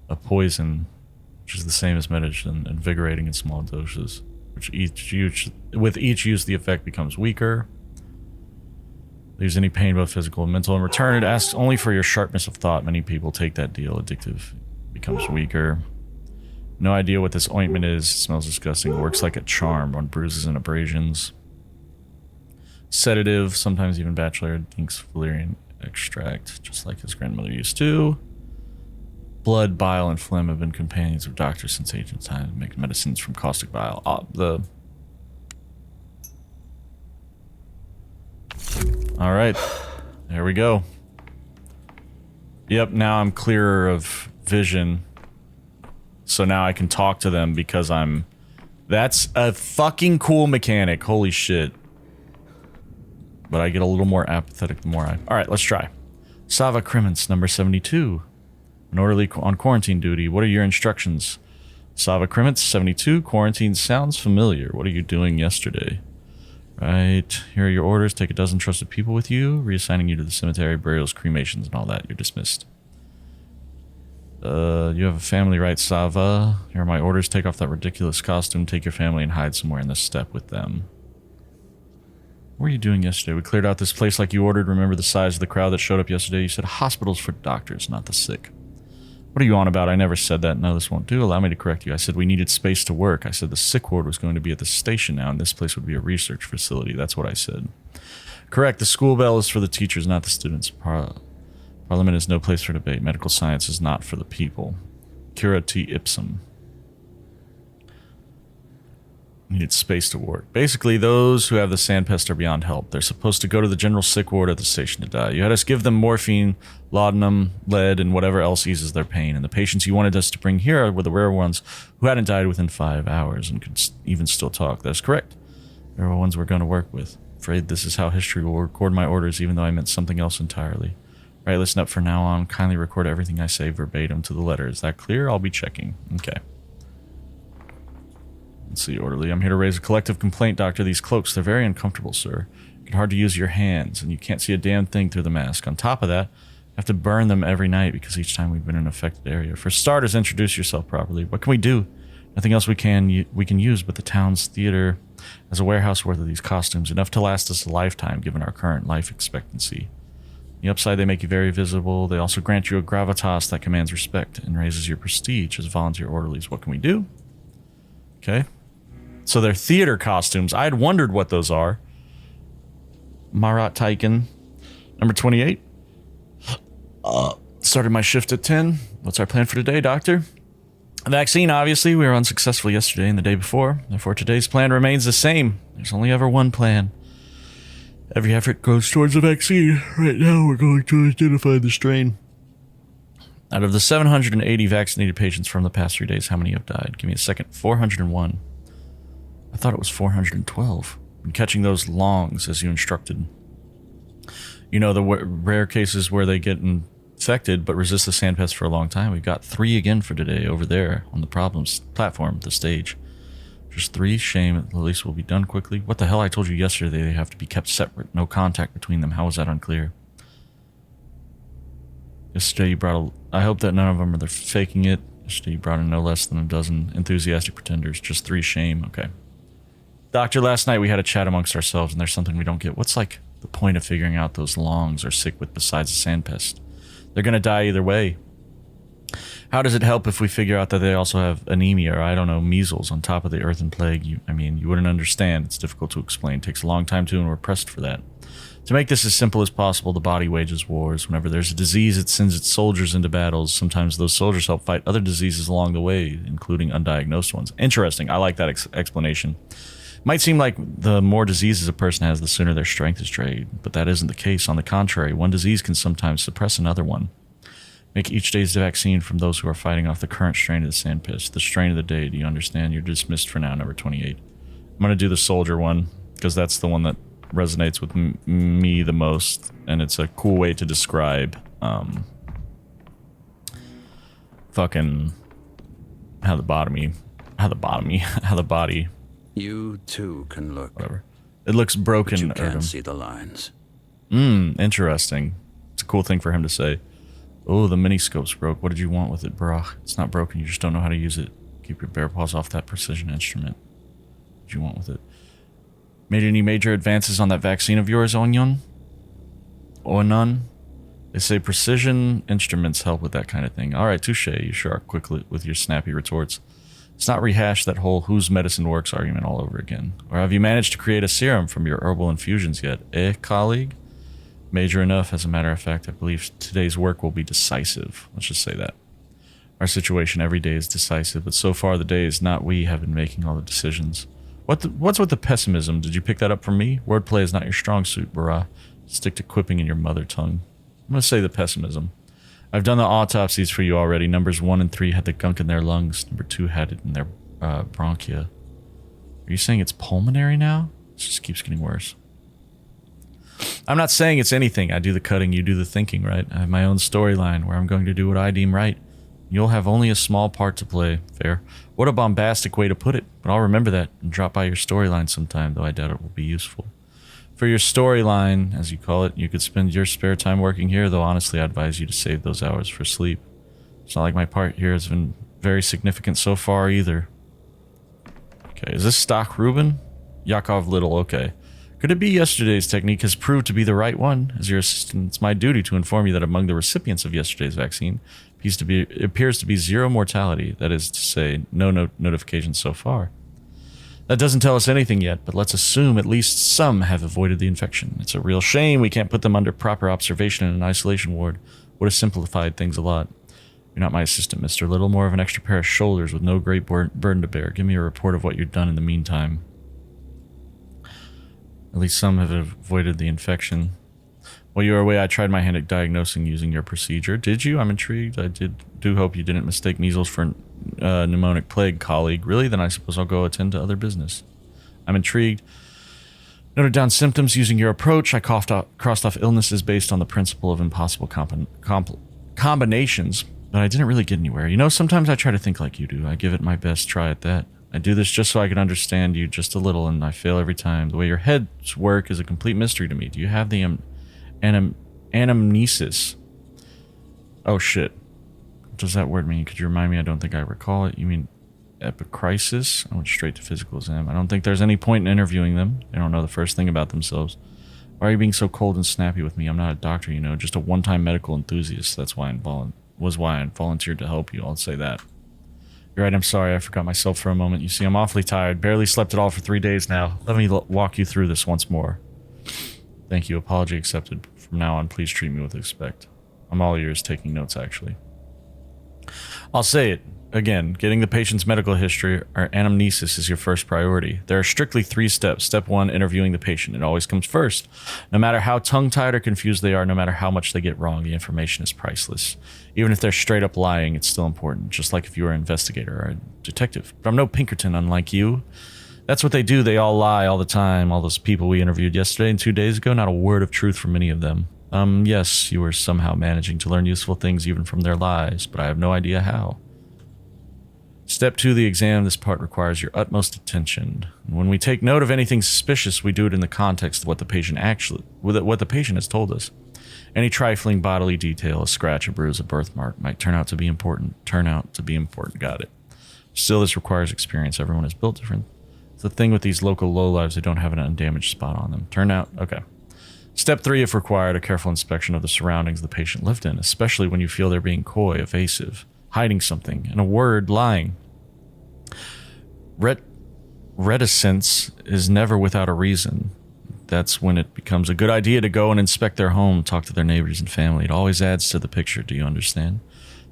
A poison, which is the same as medicine, invigorating in small doses. With each use, the effect becomes weaker. Leaves any pain, both physical and mental. In return, it asks only for your sharpness of thought. Many people take that deal. Addictive becomes weaker. No idea what this ointment is. It smells disgusting. Works like a charm on bruises and abrasions. Sedative, sometimes even Bachelor thinks valerian extract, just like his grandmother used to. Blood, bile, and phlegm have been companions of doctors since ancient times. Make medicines from caustic bile. All right, there we go. Yep, now I'm clearer of vision. So now I can talk to them because I'm... That's a fucking cool mechanic. Holy shit. But I get a little more apathetic the more I... Alright, let's try. Sava Kremens, number 72. An orderly on quarantine duty. What are your instructions? Sava Kremens, 72. Quarantine sounds familiar. What are you doing yesterday? Right. Here are your orders. Take a dozen trusted people with you. Reassigning you to the cemetery, burials, cremations, and all that. You're dismissed. You have a family, right, Sava? Here are my orders. Take off that ridiculous costume, take your family, and hide somewhere in the steppe with them. What were you doing yesterday? We cleared out this place like you ordered. Remember the size of the crowd that showed up yesterday? You said hospitals for doctors, not the sick. What are you on about? I never said that. No, this won't do. Allow me to correct you. I said we needed space to work. I said the sick ward was going to be at the station now, and this place would be a research facility. That's what I said. Correct. The school bell is for the teachers, not the students. Parliament is no place for debate. Medical science is not for the people. Curati ipsum. Needed space to work. Basically, those who have the sandpest are beyond help. They're supposed to go to the general sick ward at the station to die. You had us give them morphine, laudanum, lead, and whatever else eases their pain. And the patients you wanted us to bring here were the rare ones who hadn't died within 5 hours and could even still talk. That's correct. They were the ones we're going to work with. Afraid this is how history will record my orders, even though I meant something else entirely. All right, listen up from now on. Kindly record everything I say verbatim to the letter. Is that clear? I'll be checking. Okay. Let's see, orderly. I'm here to raise a collective complaint, Doctor. These cloaks, they're very uncomfortable, sir. It's hard to use your hands, and you can't see a damn thing through the mask. On top of that, I have to burn them every night because each time we've been in an affected area. For starters, introduce yourself properly. What can we do? Nothing else we can use but the town's theater as a warehouse worth of these costumes, enough to last us a lifetime given our current life expectancy. The upside, they make you very visible. They also grant you a gravitas that commands respect and raises your prestige as volunteer orderlies. What can we do? Okay. So they're theater costumes. I had wondered what those are. Marat Taiken, number 28. Started my shift at 10. What's our plan for today, Doctor? A vaccine, obviously. We were unsuccessful yesterday and the day before. Therefore, today's plan remains the same. There's only ever one plan. Every effort goes towards a vaccine. Right now, we're going to identify the strain. Out of the 780 vaccinated patients from the past 3 days, how many have died? Give me a second. 401. I thought it was 412. I'm catching those longs as you instructed. You know, the rare cases where they get infected but resist the sandpest for a long time. We've got 3 again for today over there on the problems platform, the stage. Just 3. Shame. At least will be done quickly. What the hell? I told you yesterday they have to be kept separate. No contact between them. How was that unclear? Yesterday you brought I hope that none of them are faking it. Yesterday you brought in no less than a dozen enthusiastic pretenders. Just 3. Shame. Okay. Doctor, last night we had a chat amongst ourselves and there's something we don't get. What's like the point of figuring out those longs are sick with besides the sandpest? They're going to die either way. How does it help if we figure out that they also have anemia or, I don't know, measles on top of the earthen plague? You wouldn't understand. It's difficult to explain. It takes a long time to, and we're pressed for that. To make this as simple as possible, the body wages wars. Whenever there's a disease, it sends its soldiers into battles. Sometimes those soldiers help fight other diseases along the way, including undiagnosed ones. Interesting. I like that explanation. Might seem like the more diseases a person has, the sooner their strength is drained, but that isn't the case. On the contrary, one disease can sometimes suppress another one. Make each day's vaccine from those who are fighting off the current strain of the sandpest. The strain of the day, do you understand? You're dismissed for now, number 28. I'm going to do the soldier one, because that's the one that resonates with me the most, and it's a cool way to describe fucking how the body You too can look. Whatever. It looks broken. But you can't see the lines. Interesting. It's a cool thing for him to say. Oh, the miniscope's broke. What did you want with it, brah? It's not broken. You just don't know how to use it. Keep your bare paws off that precision instrument. What did you want with it? Made any major advances on that vaccine of yours, Onyon? Onan? They say precision instruments help with that kind of thing. All right, touche. You sure are quick with your snappy retorts. Let's not rehash that whole whose medicine works argument all over again. Or have you managed to create a serum from your herbal infusions yet? Colleague? Major enough, as a matter of fact. I believe today's work will be decisive. Let's just say that. Our situation every day is decisive, but so far the days, not we, have been making all the decisions. What's with the pessimism? Did you pick that up from me? Wordplay is not your strong suit, Barah. Stick to quipping in your mother tongue. I'm going to say the pessimism. I've done the autopsies for you already. Numbers 1 and 3 had the gunk in their lungs. Number 2 had it in their bronchia. Are you saying it's pulmonary now? This just keeps getting worse. I'm not saying it's anything. I do the cutting, you do the thinking, right? I have my own storyline where I'm going to do what I deem right. You'll have only a small part to play. Fair. What a bombastic way to put it. But I'll remember that and drop by your storyline sometime, though I doubt it will be useful. For your storyline, as you call it, you could spend your spare time working here, though honestly I advise you to save those hours for sleep. It's not like my part here has been very significant so far either. Okay, is this stock Reuben? Yakov Little, okay. Could it be yesterday's technique has proved to be the right one? As your assistant, it's my duty to inform you that among the recipients of yesterday's vaccine, it appears to be 0 mortality. That is to say, no notifications so far. That doesn't tell us anything yet, but let's assume at least some have avoided the infection. It's a real shame we can't put them under proper observation in an isolation ward. Would have simplified things a lot. You're not my assistant, Mr. Little. More of an extra pair of shoulders with no great burden to bear. Give me a report of what you've done in the meantime. At least some have avoided the infection. While you were away, I tried my hand at diagnosing using your procedure. Did you? I'm intrigued. I do hope you didn't mistake measles for pneumonic plague, colleague. Really? Then I suppose I'll go attend to other business. I'm intrigued. Noted down symptoms using your approach. I crossed off illnesses based on the principle of impossible combinations, but I didn't really get anywhere. You know, sometimes I try to think like you do. I give it my best try at that. I do this just so I can understand you just a little, and I fail every time. The way your heads work is a complete mystery to me. Do you have the anamnesis? Oh, shit. What does that word mean? Could you remind me? I don't think I recall it. You mean epicrisis? I went straight to physical exam. I don't think there's any point in interviewing them. They don't know the first thing about themselves. Why are you being so cold and snappy with me? I'm not a doctor, you know, just a one-time medical enthusiast. That's why I volunteered to help you. I'll say that. You're right, I'm sorry. I forgot myself for a moment. You see, I'm awfully tired. Barely slept at all for 3 days now. Let me walk you through this once more. Thank you. Apology accepted. From now on, please treat me with respect. I'm all ears, taking notes, actually. I'll say it. Again, getting the patient's medical history or anamnesis is your first priority. There are strictly 3 steps. Step 1, interviewing the patient. It always comes first. No matter how tongue-tied or confused they are, no matter how much they get wrong, the information is priceless. Even if they're straight up lying, it's still important, just like if you were an investigator or a detective. But I'm no Pinkerton, unlike you. That's what they do. They all lie all the time. All those people we interviewed yesterday and 2 days ago, not a word of truth from any of them. Yes, you were somehow managing to learn useful things even from their lies, but I have no idea how. Step 2, the exam. This part requires your utmost attention. When we take note of anything suspicious, we do it in the context of what the patient has told us. Any trifling bodily detail, a scratch, a bruise, a birthmark, might turn out to be important. Got it. Still, this requires experience. Everyone is built different. It's the thing with these local lowlives, they don't have an undamaged spot on them. Okay. Step 3, if required, a careful inspection of the surroundings the patient lived in, especially when you feel they're being coy, evasive, hiding something, in a word, lying. Reticence is never without a reason. That's when it becomes a good idea to go and inspect their home, talk to their neighbors and family. It always adds to the picture, do you understand?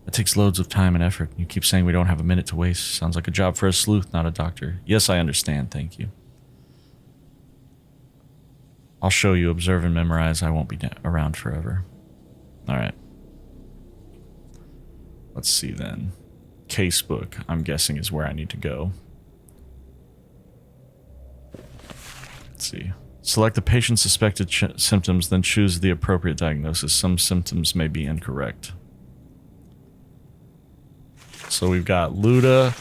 It takes loads of time and effort. You keep saying we don't have a minute to waste. Sounds like a job for a sleuth, not a doctor. Yes, I understand, thank you. I'll show you, observe and memorize. I won't be around forever. Alright. Let's see then. Casebook, I'm guessing, is where I need to go. Let's see. Select the patient's suspected symptoms, then choose the appropriate diagnosis. Some symptoms may be incorrect. So we've got Luda,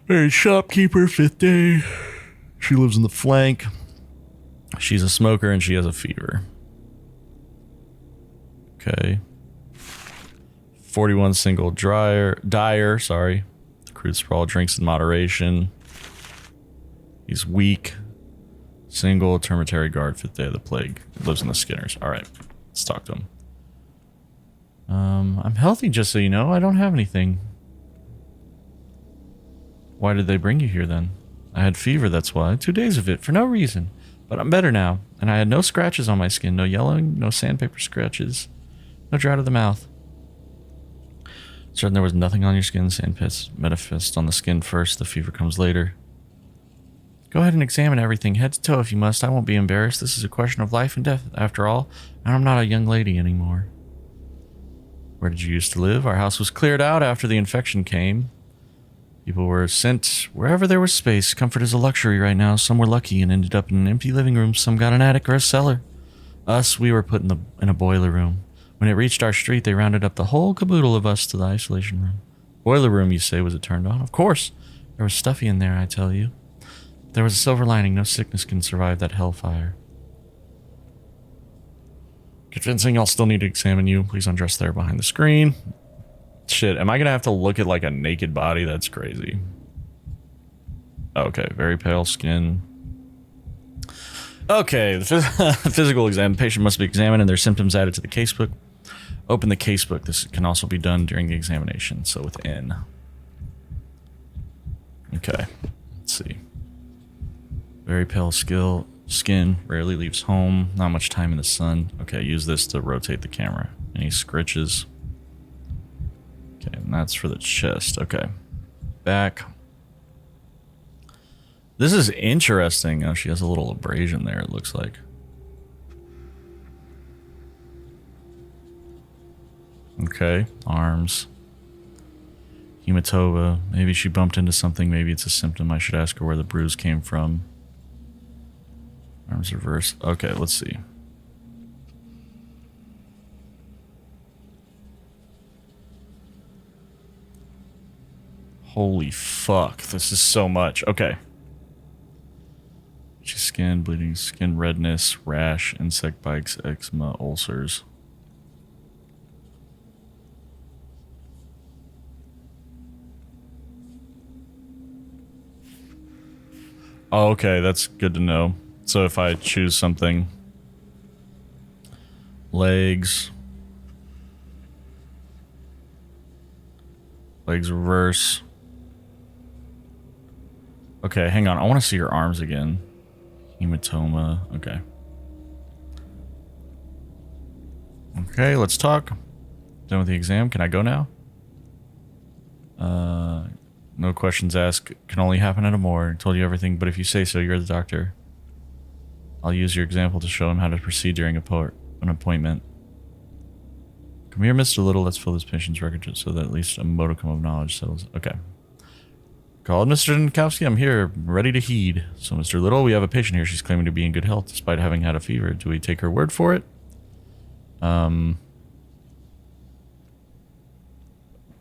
married shopkeeper, 5th day. She lives in the flank. She's a smoker and she has a fever. Okay. 41 single dyer, sorry. Crude sprawl, drinks in moderation. He's weak. Single termitary guard, 5th day of the plague. Lives in the Skinners. Alright. Let's talk to him. I'm healthy, just so you know. I don't have anything. Why did they bring you here then? I had fever, that's why. 2 days of it, for no reason. But I'm better now, and I had no scratches on my skin. No yellowing, no sandpaper scratches. No drought of the mouth. Certain there was nothing on your skin. Sandpits manifest on the skin first. The fever comes later. Go ahead and examine everything, head to toe if you must. I won't be embarrassed. This is a question of life and death, after all. And I'm not a young lady anymore. Where did you used to live? Our house was cleared out after the infection came. People were sent wherever there was space. Comfort is a luxury right now. Some were lucky and ended up in an empty living room. Some got an attic or a cellar. Us, we were put in a boiler room. When it reached our street, they rounded up the whole caboodle of us to the isolation room. Boiler room, you say, was it turned on? Of course. There was stuffy in there, I tell you. There was a silver lining. No sickness can survive that hellfire. Convincing, I'll still need to examine you. Please undress there behind the screen. Shit, am I gonna have to look at like a naked body? That's crazy. Okay, very pale skin. Okay, the physical exam. The patient must be examined and their symptoms added to the casebook. Open the casebook. This can also be done during the examination, so with N. Okay, let's see. Very pale skin, rarely leaves home, not much time in the sun. Okay, use this to rotate the camera. Any scritches? Okay, and that's for the chest. Okay, back. This is interesting. Oh, she has a little abrasion there, it looks like. Okay, arms. Hematoma. Maybe she bumped into something. Maybe it's a symptom. I should ask her where the bruise came from. Arms reverse. Okay, let's see. Holy fuck. This is so much. Okay. Skin, bleeding, skin redness, rash, insect bites, eczema, ulcers. Oh, okay, that's good to know. So if I choose something... Legs... Legs reverse. Okay, hang on. I want to see your arms again. Hematoma. Okay. Okay, let's talk. Done with the exam. Can I go now? No questions asked. Can only happen at a morgue. Told you everything, but if you say so, you're the doctor. I'll use your example to show him how to proceed during an appointment. Come here, Mr. Little. Let's fill this patient's record just so that at least a modicum of knowledge settles. Okay. Called Mr. Dankovsky. I'm here, ready to heed. So, Mr. Little, we have a patient here. She's claiming to be in good health despite having had a fever. Do we take her word for it?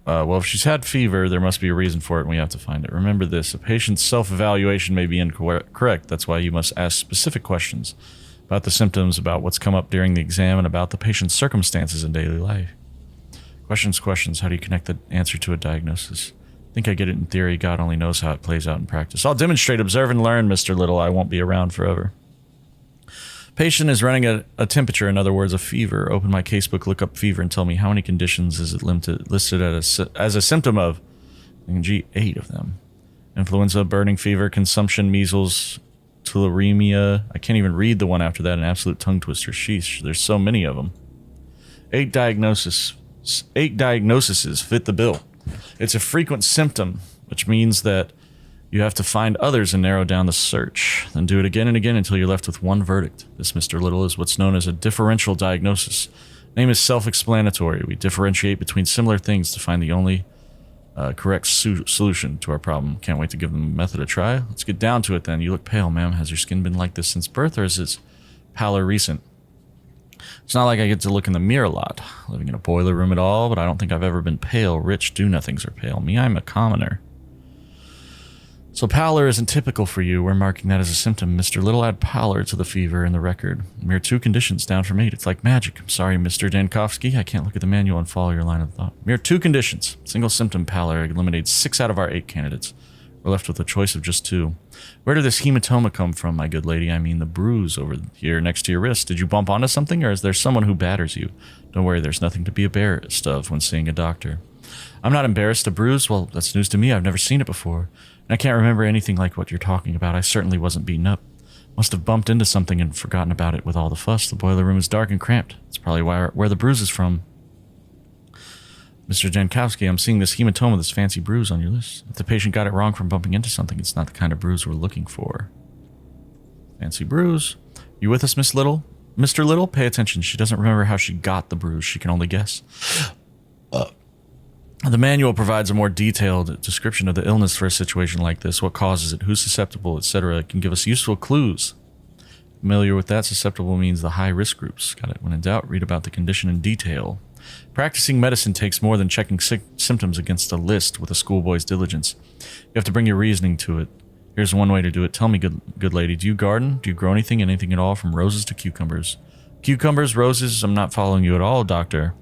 Well, if she's had fever, there must be a reason for it, and we have to find it. Remember this, a patient's self-evaluation may be incorrect. That's why you must ask specific questions about the symptoms, about what's come up during the exam, and about the patient's circumstances in daily life. Questions. How do you connect the answer to a diagnosis? I think I get it in theory. God only knows how it plays out in practice. I'll demonstrate, observe, and learn, Mr. Little. I won't be around forever. Patient is running a temperature, in other words, a fever. Open my casebook, look up fever, and tell me how many conditions is it listed as a symptom of. Gee, 8 of them. Influenza, burning fever, consumption, measles, tularemia. I can't even read the one after that, an absolute tongue twister. Sheesh, there's so many of them. 8 diagnoses fit the bill. It's a frequent symptom, which means that you have to find others and narrow down the search. Then do it again and again until you're left with one verdict. This, Mr. Little, is what's known as a differential diagnosis. Name is self-explanatory. We differentiate between similar things to find the only correct solution to our problem. Can't wait to give the method a try. Let's get down to it then. You look pale, ma'am. Has your skin been like this since birth, or is this pallor recent? It's not like I get to look in the mirror a lot. Living in a boiler room at all, but I don't think I've ever been pale. Rich do-nothings are pale. Me, I'm a commoner. So pallor isn't typical for you. We're marking that as a symptom. Mr. Little, add pallor to the fever in the record. Mere 2 conditions, down from 8. It's like magic. I'm sorry, Mr. Dankovsky. I can't look at the manual and follow your line of thought. Mere 2 conditions. Single symptom pallor eliminates 6 out of our 8 candidates. We're left with a choice of just 2. Where did this hematoma come from, my good lady? I mean the bruise over here next to your wrist. Did you bump onto something, or is there someone who batters you? Don't worry, there's nothing to be embarrassed of when seeing a doctor. I'm not embarrassed. A bruise? Well, that's news to me. I've never seen it before. I can't remember anything like what you're talking about. I certainly wasn't beaten up. Must have bumped into something and forgotten about it with all the fuss. The boiler room is dark and cramped. That's probably where the bruise is from. Mr. Dankovsky, I'm seeing this hematoma, this fancy bruise on your list. If the patient got it wrong from bumping into something, it's not the kind of bruise we're looking for. Fancy bruise. You with us, Miss Little? Mr. Little, pay attention. She doesn't remember how she got the bruise. She can only guess. The manual provides a more detailed description of the illness for a situation like this, what causes it, who's susceptible, etc. It can give us useful clues. Familiar with that? Susceptible means the high-risk groups. Got it. When in doubt, read about the condition in detail. Practicing medicine takes more than checking symptoms against a list with a schoolboy's diligence. You have to bring your reasoning to it. Here's one way to do it. Tell me, good lady, do you garden? Do you grow anything at all, from roses to cucumbers? Cucumbers, roses? I'm not following you at all, doctor.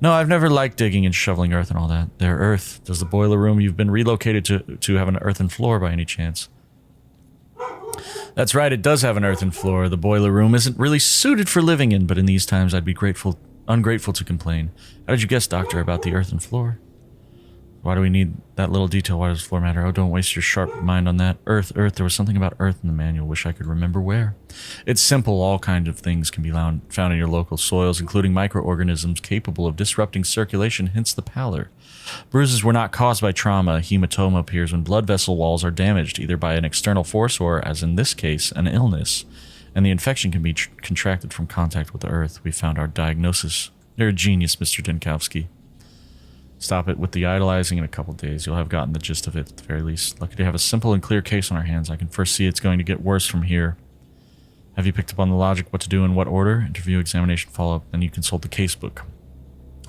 No, I've never liked digging and shoveling earth and all that. They're earth. Does the boiler room you've been relocated to have an earthen floor by any chance? That's right, it does have an earthen floor. The boiler room isn't really suited for living in, but in these times I'd be ungrateful to complain. How did you guess, doctor, about the earthen floor? Why do we need that little detail? Why does the floor matter? Oh, don't waste your sharp mind on that. Earth. There was something about earth in the manual. Wish I could remember where. It's simple. All kinds of things can be found in your local soils, including microorganisms capable of disrupting circulation, hence the pallor. Bruises were not caused by trauma. Hematoma appears when blood vessel walls are damaged, either by an external force or, as in this case, an illness. And the infection can be contracted from contact with the earth. We found our diagnosis. You're a genius, Mr. Dankovsky. Stop it with the idolizing in a couple days. You'll have gotten the gist of it at the very least. Lucky to have a simple and clear case on our hands. I can first see it's going to get worse from here. Have you picked up on the logic, what to do in what order? Interview, examination, follow-up, then you consult the casebook.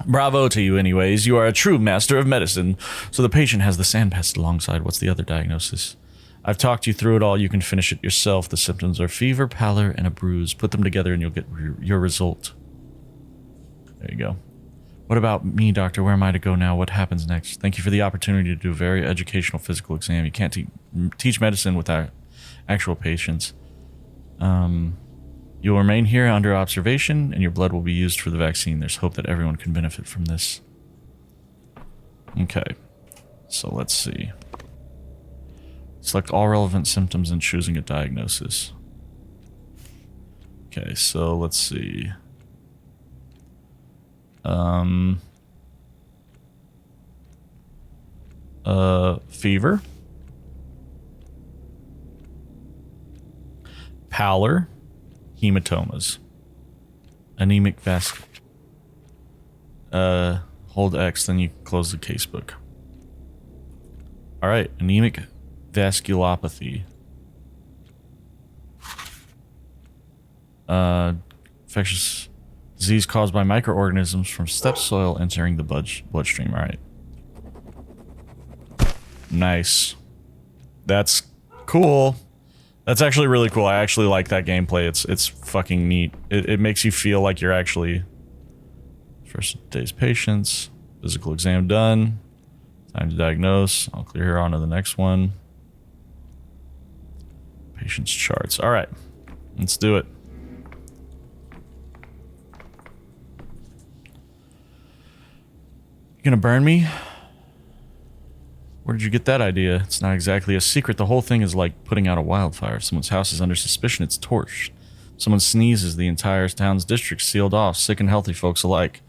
Bravo to you anyways. You are a true master of medicine. So the patient has the sandpest alongside. What's the other diagnosis? I've talked you through it all. You can finish it yourself. The symptoms are fever, pallor, and a bruise. Put them together and you'll get your result. There you go. What about me, doctor? Where am I to go now? What happens next? Thank you for the opportunity to do a very educational physical exam. You can't teach medicine without actual patients. You'll remain here under observation, and your blood will be used for the vaccine. There's hope that everyone can benefit from this. Okay. So let's see. Select all relevant symptoms and choosing a diagnosis. Okay, so let's see. Fever. Pallor. Hematomas. Anemic hold X, then you close the casebook. Alright, anemic vasculopathy. Infectious disease caused by microorganisms from steppe soil entering the bloodstream. Alright. Nice. That's cool. That's actually really cool. I actually like that gameplay. It's fucking neat. It makes you feel like you're actually... First day's patients. Physical exam done. Time to diagnose. I'll clear here on to the next one. Patient's charts. Alright. Let's do it. You gonna burn me? Where did you get that idea? It's not exactly a secret. The whole thing is like putting out a wildfire. If someone's house is under suspicion, it's torched. Someone sneezes, the entire town's district sealed off, sick and healthy folks alike.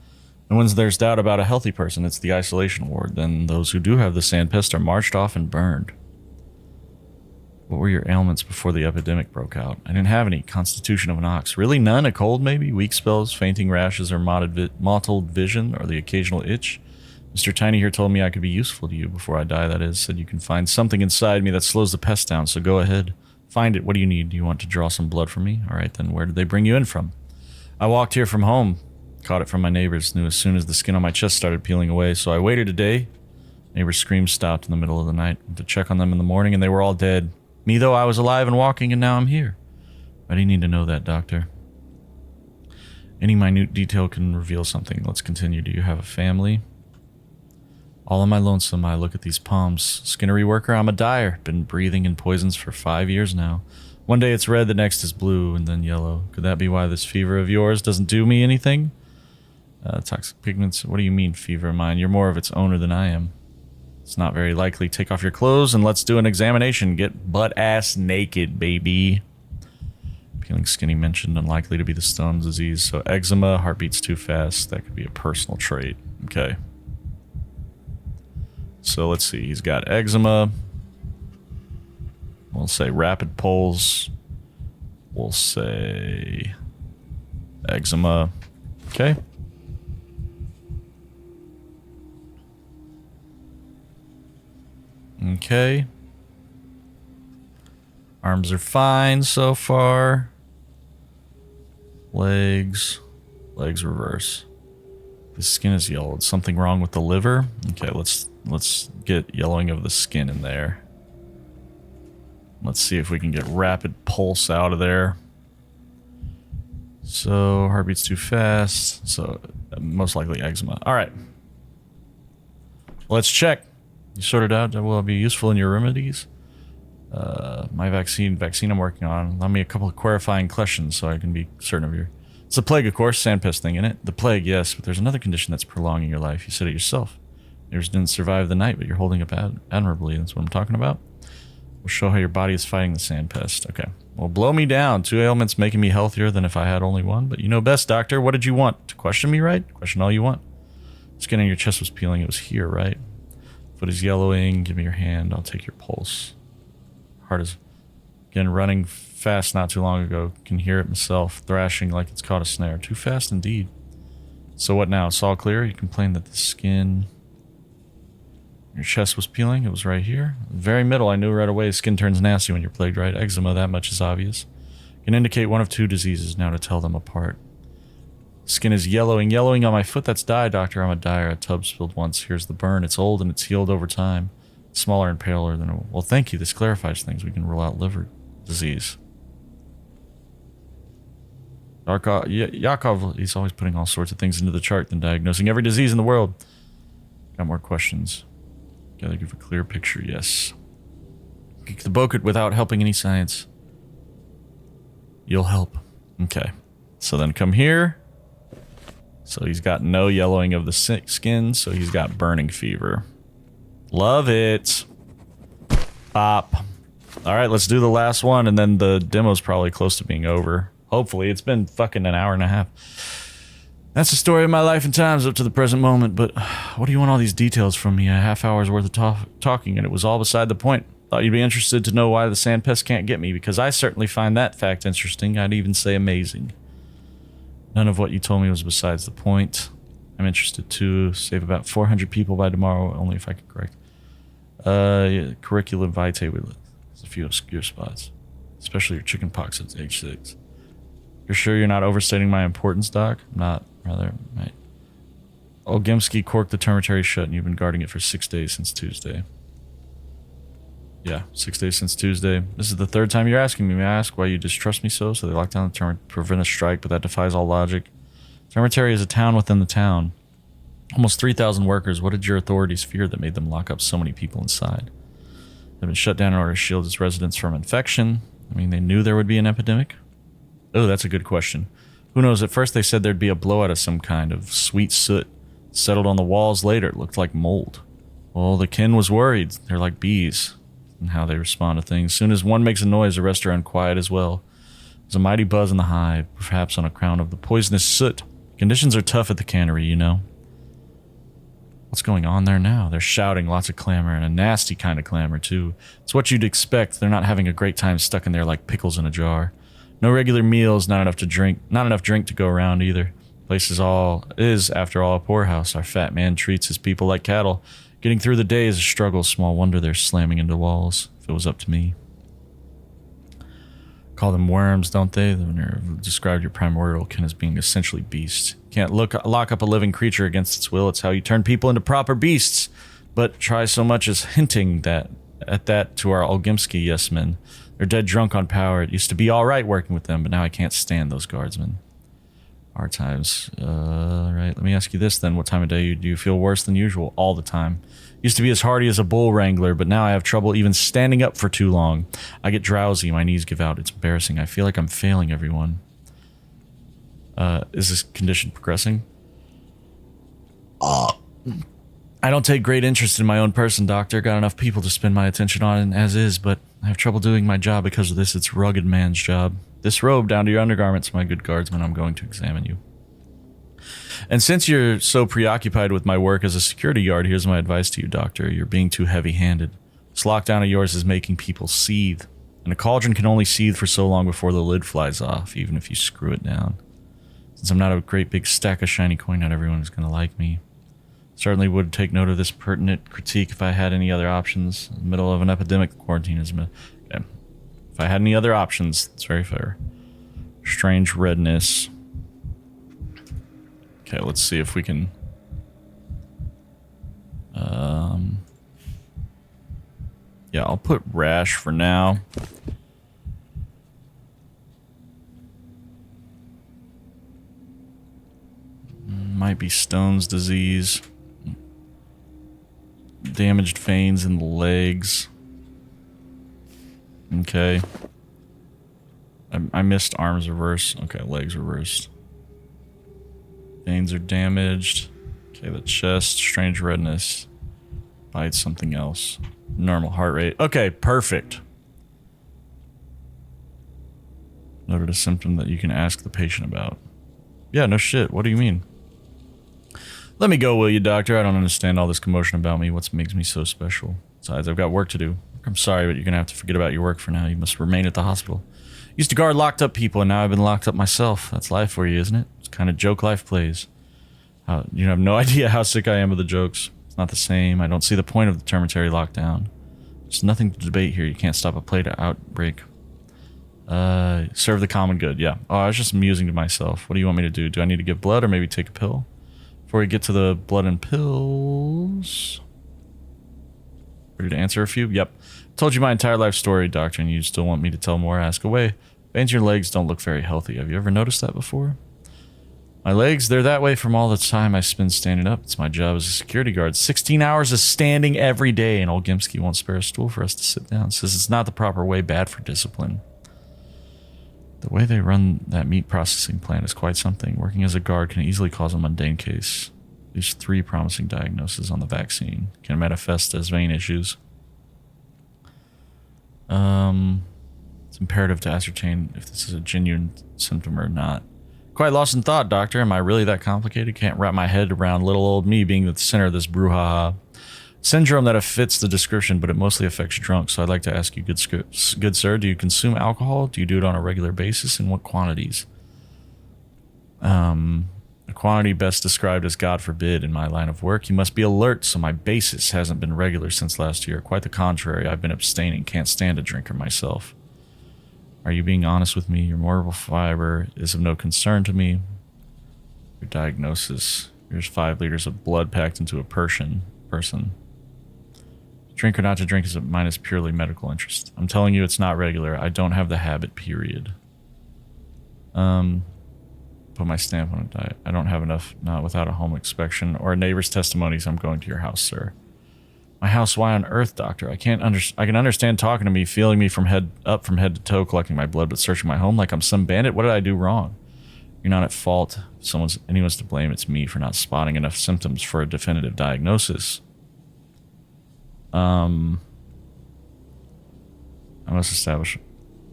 And when there's doubt about a healthy person, it's the isolation ward. Then those who do have the sandpest are marched off and burned. What were your ailments before the epidemic broke out? I didn't have any. Constitution of an ox. Really none? A cold maybe? Weak spells, fainting rashes, or mottled vision, or the occasional itch? Mr. Tiny here told me I could be useful to you before I die, that is. Said you can find something inside me that slows the pest down, so go ahead. Find it. What do you need? Do you want to draw some blood from me? Alright then, where did they bring you in from? I walked here from home. Caught it from my neighbors. Knew as soon as the skin on my chest started peeling away, so I waited a day. Neighbors' screams stopped in the middle of the night. Went to check on them in the morning, and they were all dead. Me, though, I was alive and walking, and now I'm here. Why do you need to know that, doctor? Any minute detail can reveal something. Let's continue. Do you have a family? All on my lonesome, I look at these palms. Skinnery worker, I'm a dyer. Been breathing in poisons for 5 years now. One day it's red, the next is blue, and then yellow. Could that be why this fever of yours doesn't do me anything? Toxic pigments, what do you mean, fever of mine? You're more of its owner than I am. It's not very likely. Take off your clothes and let's do an examination. Get butt-ass naked, baby. Peeling skin he mentioned, unlikely to be the stone disease. So eczema, heartbeats too fast. That could be a personal trait. Okay. So let's see. He's got eczema. We'll say rapid pulse. We'll say eczema. Okay. Okay. Arms are fine so far. Legs. Legs reverse. The skin is yellow. Is something wrong with the liver? Okay, let's get yellowing of the skin in there. Let's see if we can get rapid pulse out of there. So, heartbeat's too fast. So, most likely eczema. Alright. Let's check. You sorted out that will be useful in your remedies. My vaccine I'm working on. Allow me a couple of clarifying questions so I can be certain of your... It's the plague, of course, sandpest thing in it. The plague, yes, but there's another condition that's prolonging your life. You said it yourself. Yours didn't survive the night, but you're holding up admirably. That's what I'm talking about. We'll show how your body is fighting the sandpest. Okay. Well, blow me down. 2 ailments making me healthier than if I had only one. But you know best, doctor. What did you want? To question me, right? Question all you want. Skin on your chest was peeling. It was here, right? Foot is yellowing. Give me your hand. I'll take your pulse. Heart is, again, running fast not too long ago. Can hear it myself. Thrashing like it's caught a snare. Too fast indeed. So what now? It's all clear? You complained that the skin... Your chest was peeling. It was right here. Very middle. I knew right away. Skin turns nasty when you're plagued, right? Eczema, that much is obvious. Can indicate one of 2 diseases now to tell them apart. Skin is yellowing on my foot. That's dye, doctor. I'm a dyer. A tub spilled once. Here's the burn. It's old and it's healed over time. Smaller and paler than a... Well, thank you. This clarifies things. We can rule out liver disease. Yakov, he's always putting all sorts of things into the chart than diagnosing every disease in the world. Got more questions. Gotta give a clear picture, yes. Kick the bucket without helping any science. You'll help. Okay. So then come here. So he's got no yellowing of the skin, so he's got burning fever. Love it. Pop. Alright, let's do the last one, and then the demo's probably close to being over. Hopefully. It's been fucking an hour and a half. That's the story of my life and times up to the present moment, but what do you want all these details from me? A half hour's worth of talking, and it was all beside the point. Thought you'd be interested to know why the sand pest can't get me, because I certainly find that fact interesting. I'd even say amazing. None of what you told me was besides the point. I'm interested to save about 400 people by tomorrow, only if I can correct. Curriculum vitae with a few obscure spots, especially your chicken pox at age 6. You're sure you're not overstating my importance, Doc? I'm not, rather, right. Olgimsky corked the termitary shut, and you've been guarding it for 6 days since Tuesday. Yeah, 6 days since Tuesday. This is the third time you're asking me. May I ask why you distrust me so? So they locked down the term to prevent a strike, but that defies all logic. Termitary is a town within the town. Almost 3,000 workers. What did your authorities fear that made them lock up so many people inside? They've been shut down in order to shield its residents from infection. I mean, they knew there would be an epidemic? Oh, that's a good question. Who knows? At first they said there'd be a blowout of some kind of sweet soot. Settled on the walls later. It looked like mold. Well, the kin was worried. They're like bees in how they respond to things. As soon as one makes a noise, the rest are unquiet as well. There's a mighty buzz in the hive, perhaps on account of the poisonous soot. Conditions are tough at the cannery, you know. What's going on there now? They're shouting, lots of clamor, and a nasty kind of clamor, too. It's what you'd expect. They're not having a great time stuck in there like pickles in a jar. No regular meals, not enough drink to go around either. Place is, after all, a poorhouse. Our fat man treats his people like cattle. Getting through the day is a struggle. Small wonder they're slamming into walls. If it was up to me. Call them worms, don't they? They've described your primordial kin as being essentially beasts. Can't lock up a living creature against its will. It's how you turn people into proper beasts. But try so much as hinting at that to our Olgimsky yes-men. They're dead drunk on power. It used to be all right working with them, but now I can't stand those guardsmen. Our times. Right. Let me ask you this then. What time of day do you feel worse than usual? All the time. Used to be as hardy as a bull wrangler, but now I have trouble even standing up for too long. I get drowsy. My knees give out. It's embarrassing. I feel like I'm failing everyone. Is this condition progressing? I don't take great interest in my own person, Doctor. Got enough people to spend my attention on as is, but I have trouble doing my job because of this. It's rugged man's job. This robe down to your undergarments, my good guardsman. I'm going to examine you. And since you're so preoccupied with my work as a security guard, here's my advice to you, Doctor. You're being too heavy-handed. This lockdown of yours is making people seethe. And a cauldron can only seethe for so long before the lid flies off, even if you screw it down. Since I'm not a great big stack of shiny coin, not everyone is going to like me. Certainly would take note of this pertinent critique if I had any other options. In the middle of an epidemic, quarantine is... Okay. If I had any other options, it's very fair. Strange redness. Okay, let's see if we can... Yeah, I'll put rash for now. Might be Stone's disease. Damaged veins in the legs. Okay. I missed arms reverse. Okay, legs reversed. Veins are damaged. Okay, the chest, strange redness. Bites something else. Normal heart rate. Okay, perfect. Noted a symptom that you can ask the patient about. Yeah, no shit. What do you mean? Let me go, will you, Doctor? I don't understand all this commotion about me. What makes me so special? Besides, I've got work to do. I'm sorry, but you're gonna have to forget about your work for now. You must remain at the hospital. Used to guard locked up people, and now I've been locked up myself. That's life for you, isn't it? It's kind of joke life plays. You have no idea how sick I am of the jokes. It's not the same. I don't see the point of the termitary lockdown. There's nothing to debate here. You can't stop a plague outbreak. Serve the common good. Yeah. Oh, I was just musing to myself. What do you want me to do? Do I need to give blood or maybe take a pill? Before we get to the blood and pills... Ready to answer a few? Yep. Told you my entire life story, doctor, and you still want me to tell more? Ask away. Veins in your legs don't look very healthy. Have you ever noticed that before? My legs, they're that way from all the time I spend standing up. It's my job as a security guard. 16 hours of standing every day, and old Gimsky won't spare a stool for us to sit down. Says it's not the proper way, bad for discipline. The way they run that meat processing plant is quite something. Working as a guard can easily cause a mundane case. There's 3 promising diagnoses on the vaccine. Can manifest as vein issues. It's imperative to ascertain if this is a genuine symptom or not. Quite lost in thought, doctor. Am I really that complicated? Can't wrap my head around little old me being at the center of this brouhaha. Syndrome that fits the description, but it mostly affects drunks. So I'd like to ask you, good sir, do you consume alcohol? Do you do it on a regular basis? And what quantities? A quantity best described as God forbid in my line of work. You must be alert, so my basis hasn't been regular since last year. Quite the contrary, I've been abstaining. Can't stand a drinker myself. Are you being honest with me? Your moral fiber is of no concern to me. Your diagnosis. Here's 5 liters of blood packed into a person. Drink or not to drink is mine is purely medical interest. I'm telling you it's not regular. I don't have the habit, period. Put my stamp on a diet. I don't have enough, not without a home inspection or a neighbor's testimonies. I'm going to your house, sir. My house? Why on earth, doctor? I can understand talking to me, feeling me from head to toe, collecting my blood, but searching my home like I'm some bandit? What did I do wrong? You're not at fault. If anyone's to blame, it's me for not spotting enough symptoms for a definitive diagnosis. I must establish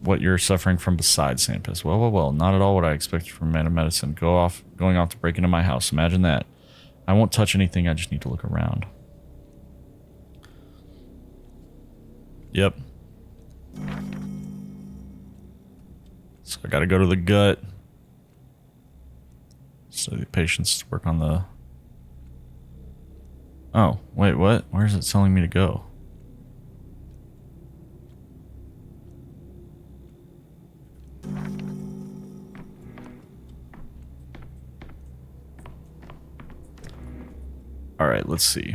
what you're suffering from besides Sandpiss. Well, not at all what I expected from a man of medicine. Going off to break into my house. Imagine that. I won't touch anything, I just need to look around. Yep. So I gotta go to the gut. So the patients work on the... Oh, wait, what? Where is it telling me to go? Alright, let's see.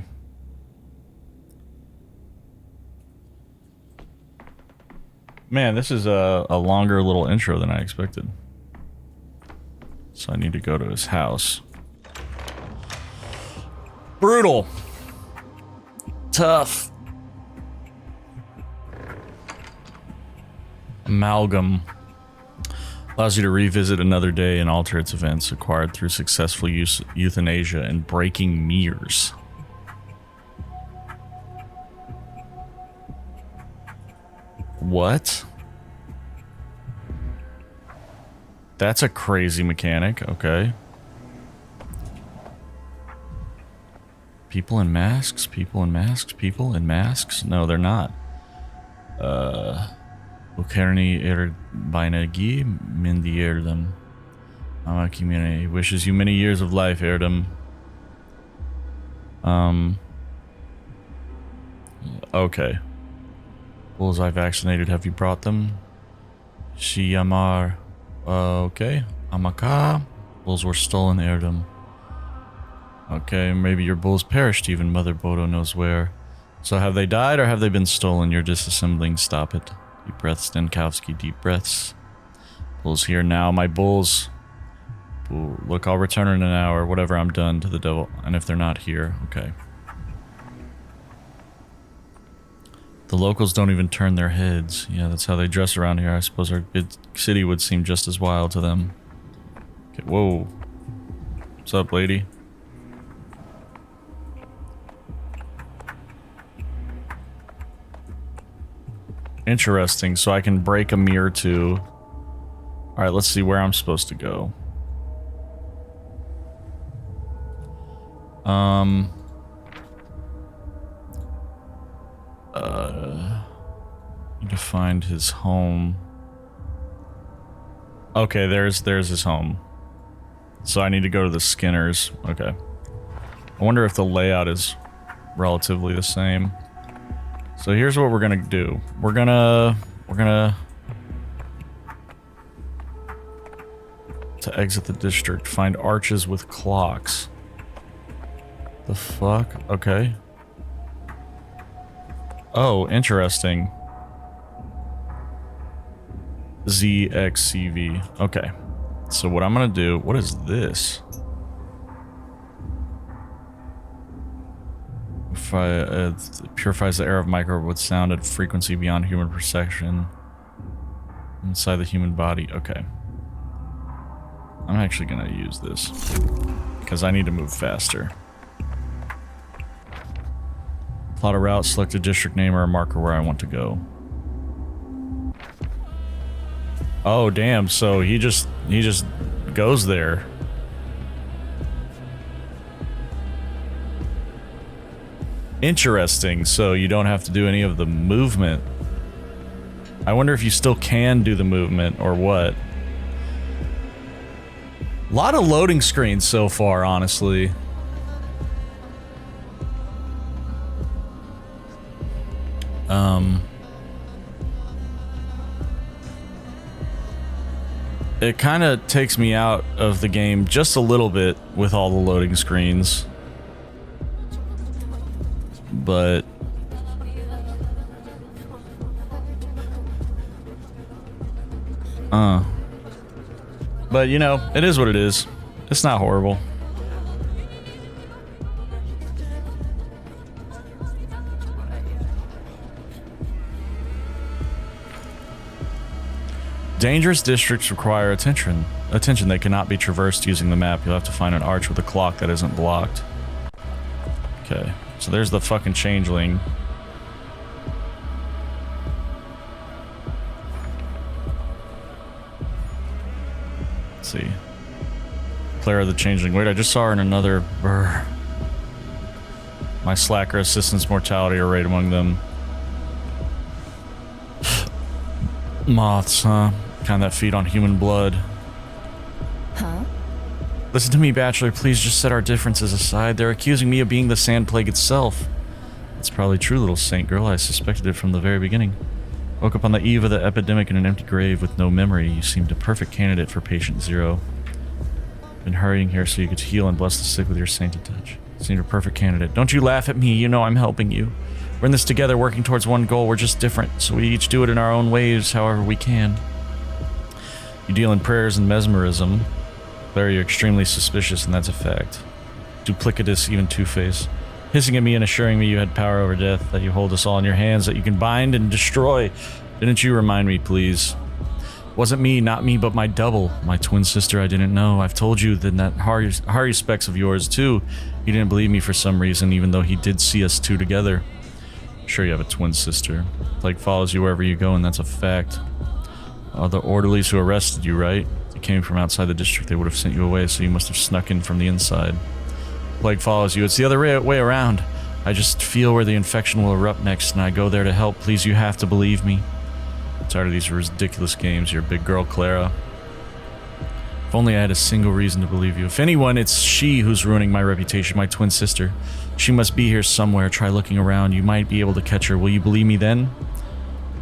Man, this is a longer little intro than I expected. So I need to go to his house. Brutal. Tough. Amalgam. Allows you to revisit another day and alter its events acquired through successful euthanasia and breaking mirrors. What? That's a crazy mechanic. Okay. People in masks? People in masks? People in masks? No, they're not. Ukerni Erbainagi Mindi Erdem. Amakimine wishes you many years of life, Erdem. Okay. Bulls I vaccinated, have you brought them? Shiyamar. Okay. Amaka. Bulls were stolen, Erdem. Okay, maybe your bulls perished, even Mother Bodo knows where. So have they died or have they been stolen? You're disassembling, stop it. Deep breaths, Dankovsky, deep breaths. Bulls here now, my bulls. Ooh, look, I'll return in an hour, whatever, I'm done to the devil. And if they're not here, okay. The locals don't even turn their heads. Yeah, that's how they dress around here. I suppose our big city would seem just as wild to them. Okay, whoa. What's up, lady? Interesting, so I can break a mirror too. Alright, let's see where I'm supposed to go. Need to find his home. Okay, there's his home. So I need to go to the Skinners. Okay. I wonder if the layout is relatively the same. So here's what we're gonna do. We're gonna to exit the district. Find arches with clocks. The fuck? Okay. Oh, interesting. ZXCV. Okay. So what I'm gonna do... What is this? It purifies the air of microbe with sound at frequency beyond human perception. Inside the human body. Okay. I'm actually gonna use this. Because I need to move faster. Plot a route, select a district name or a marker where I want to go. Oh, damn. So he just goes there. Interesting. So you don't have to do any of the movement. I wonder if you still can do the movement or what. A lot of loading screens so far, honestly. It kind of takes me out of the game just a little bit with all the loading screens. But you know, it is what it is. It's not horrible. Dangerous districts require attention. They cannot be traversed using the map. You'll have to find an arch with a clock that isn't blocked. Okay, so there's the fucking changeling. Let's see. Clara the changeling. Wait, I just saw her in another... Brr. My slacker assistants mortality are right among them. Moths, huh? Kind that feed on human blood. Huh? Listen to me, Bachelor. Please just set our differences aside. They're accusing me of being the sand plague itself. It's probably true, little saint girl. I suspected it from the very beginning. Woke up on the eve of the epidemic in an empty grave with no memory. You seemed a perfect candidate for patient 0. Been hurrying here so you could heal and bless the sick with your sainted touch. Seemed a perfect candidate. Don't you laugh at me. You know I'm helping you. We're in this together, working towards one goal. We're just different, so we each do it in our own ways, however we can. You deal in prayers and mesmerism. Claire, you're extremely suspicious, and that's a fact. Duplicitous, even two-faced. Hissing at me and assuring me you had power over death, that you hold us all in your hands, that you can bind and destroy. Didn't you remind me, please? Wasn't me, not me, but my double. My twin sister I didn't know. I've told you that Hari specs of yours, too. He didn't believe me for some reason, even though he did see us two together. Sure, you have a twin sister. Plague follows you wherever you go, and that's a fact. The orderlies who arrested you, right? You came from outside the district, they would have sent you away, so you must have snuck in from the inside. Plague follows you. It's the other way around. I just feel where the infection will erupt next, and I go there to help. Please, you have to believe me. I'm tired of these ridiculous games, you're a big girl, Clara. If only I had a single reason to believe you. If anyone, it's she who's ruining my reputation, my twin sister. She must be here somewhere. Try looking around. You might be able to catch her. Will you believe me then?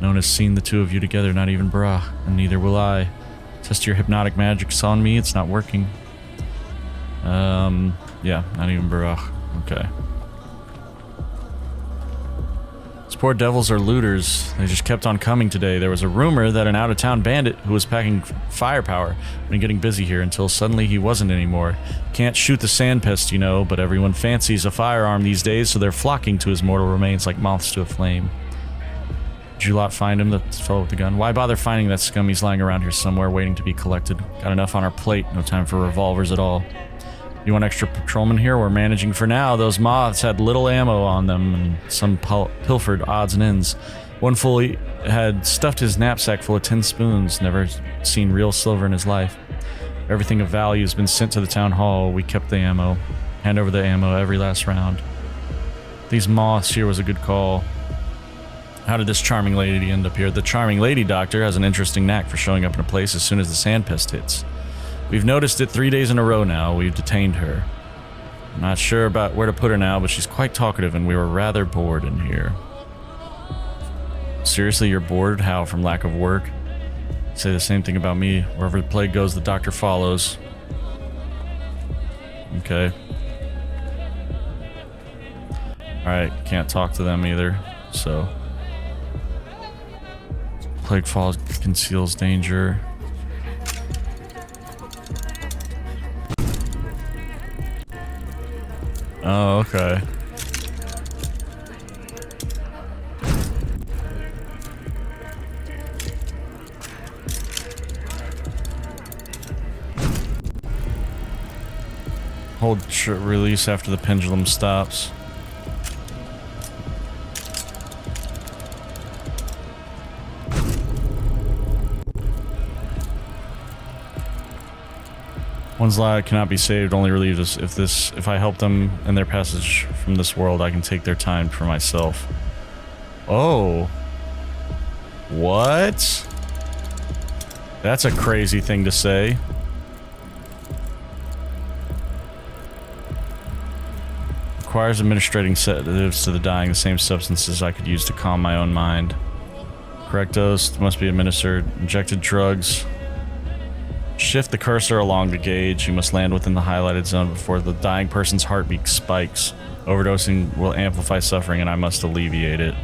No one has seen the two of you together, not even Barach, and neither will I. Test your hypnotic magics on me. It's not working. Yeah, not even Barach. Okay. These poor devils are looters. They just kept on coming today. There was a rumor that an out-of-town bandit who was packing firepower had been getting busy here until suddenly he wasn't anymore. Can't shoot the sand pest, you know, but everyone fancies a firearm these days, so they're flocking to his mortal remains like moths to a flame. Did you lot find him, the fellow with the gun? Why bother finding that scum? He's lying around here somewhere waiting to be collected. Got enough on our plate, no time for revolvers at all. You want extra patrolmen here? We're managing for now. Those moths had little ammo on them, and some pilfered odds and ends. One fool had stuffed his knapsack full of tin spoons, never seen real silver in his life. Everything of value has been sent to the town hall. We kept the ammo. Hand over the ammo every last round. These moths here was a good call. How did this charming lady end up here? The charming lady doctor has an interesting knack for showing up in a place as soon as the sand pest hits. We've noticed it 3 days in a row now. We've detained her. I'm not sure about where to put her now, but she's quite talkative and we were rather bored in here. Seriously, you're bored? How, from lack of work? Say the same thing about me. Wherever the plague goes, the doctor follows. Okay. Alright, can't talk to them either, so. Plague falls, conceals danger. Oh, okay. Hold release after the pendulum stops. One's life cannot be saved, only relieved if I help them in their passage from this world, I can take their time for myself. Oh. What? That's a crazy thing to say. Requires administrating sedatives to the dying, the same substances I could use to calm my own mind. Correct dose must be administered. Injected drugs. Shift the cursor along the gauge. You must land within the highlighted zone before the dying person's heartbeat spikes. Overdosing will amplify suffering and I must alleviate it.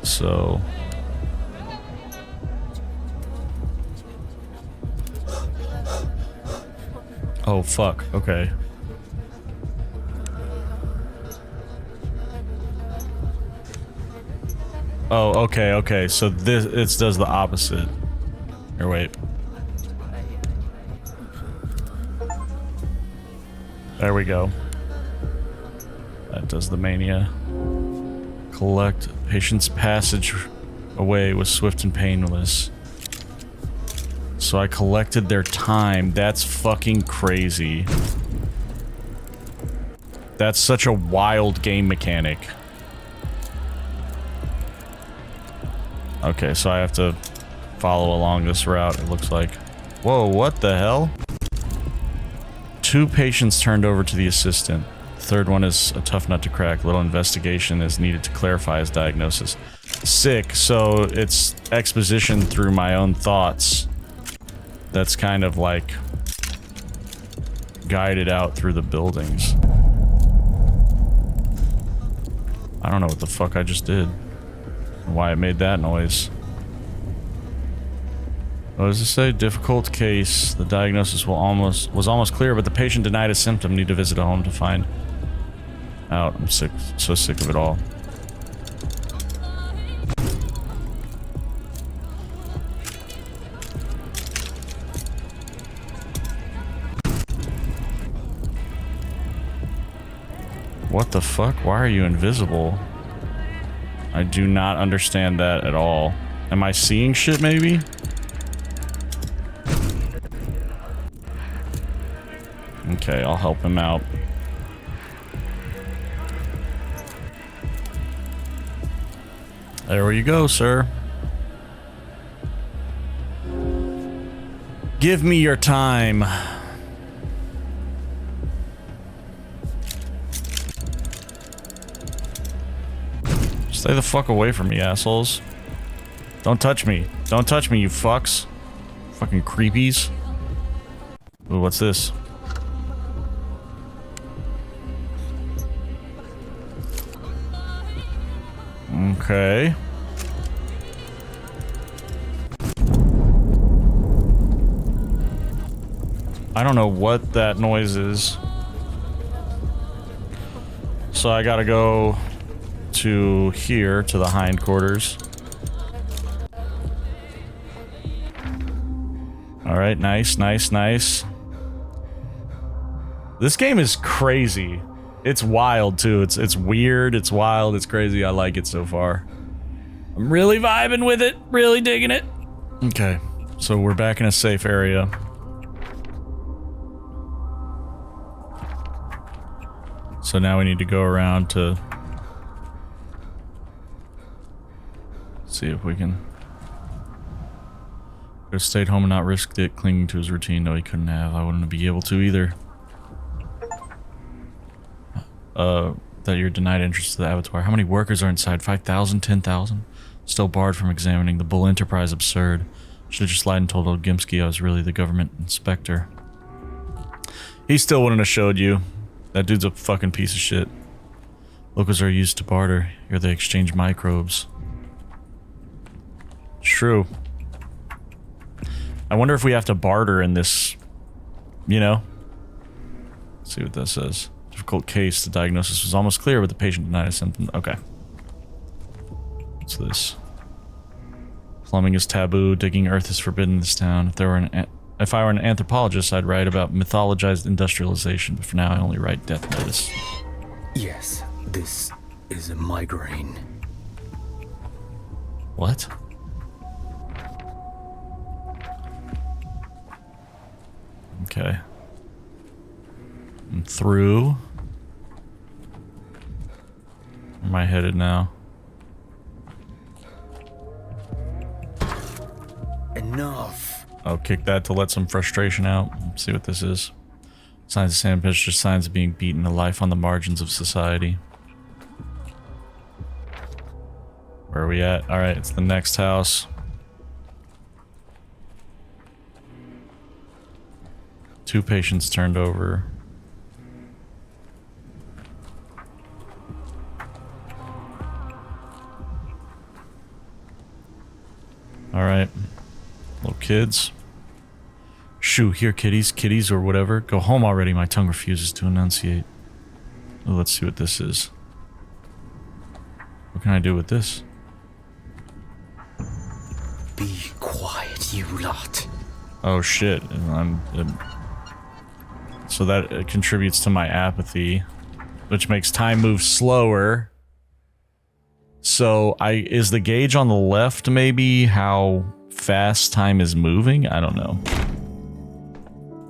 So... oh, fuck. Okay. Oh, okay, okay. So this, it does the opposite. Here, wait. There we go. That does the mania. Collect patient's passage away was swift and painless. So I collected their time. That's fucking crazy. That's such a wild game mechanic. Okay, so I have to follow along this route, it looks like. Whoa, what the hell? 2 patients turned over to the assistant. The third one is a tough nut to crack. Little investigation is needed to clarify his diagnosis. Sick, so it's exposition through my own thoughts. That's kind of like guided out through the buildings. I don't know what the fuck I just did. Why it made that noise. What does it say? Difficult case. The diagnosis was almost clear, but the patient denied a symptom. Need to visit a home to find out. I'm sick, so sick of it all. What the fuck? Why are you invisible? I do not understand that at all. Am I seeing shit, maybe? Okay, I'll help him out. There you go, sir. Give me your time. Stay the fuck away from me, assholes. Don't touch me. Don't touch me, you fucks. Fucking creepies. Ooh, what's this? Okay. I don't know what that noise is. So I gotta go to here, to the hindquarters. Alright, nice, nice, nice. This game is crazy. It's wild, too. It's weird, it's wild, it's crazy. I like it so far. I'm really vibing with it. Really digging it. Okay, so we're back in a safe area. So now we need to go around to see if we can. Could have stayed home and not risked it, clinging to his routine. No, he couldn't have. I wouldn't be able to either. That you're denied entrance to the abattoir. How many workers are inside? 5,000? 10,000? Still barred from examining the Bull Enterprise. Absurd. Should have just lied and told old Gimsky I was really the government inspector. He still wouldn't have showed you. That dude's a fucking piece of shit. Locals are used to barter. Here they exchange microbes. It's true. I wonder if we have to barter in this, you know? Let's see what that says. Difficult case. The diagnosis was almost clear, but the patient denied symptoms. Okay. What's this? Plumbing is taboo. Digging earth is forbidden in this town. If I were an anthropologist, I'd write about mythologized industrialization, but for now I only write death notice. Yes, this is a migraine. What? Okay. I'm through. Where am I headed now? Enough. I'll kick that to let some frustration out. Let's see what this is. Signs of sandpit, just signs of being beaten to life on the margins of society. Where are we at? Alright, it's the next house. Two patients turned over. Alright. Little kids. Shoo, here kitties or whatever. Go home already, my tongue refuses to enunciate. Oh, let's see what this is. What can I do with this? Be quiet, you lot. Oh shit. So that contributes to my apathy, which makes time move slower. So is the gauge on the left maybe how fast time is moving? I don't know.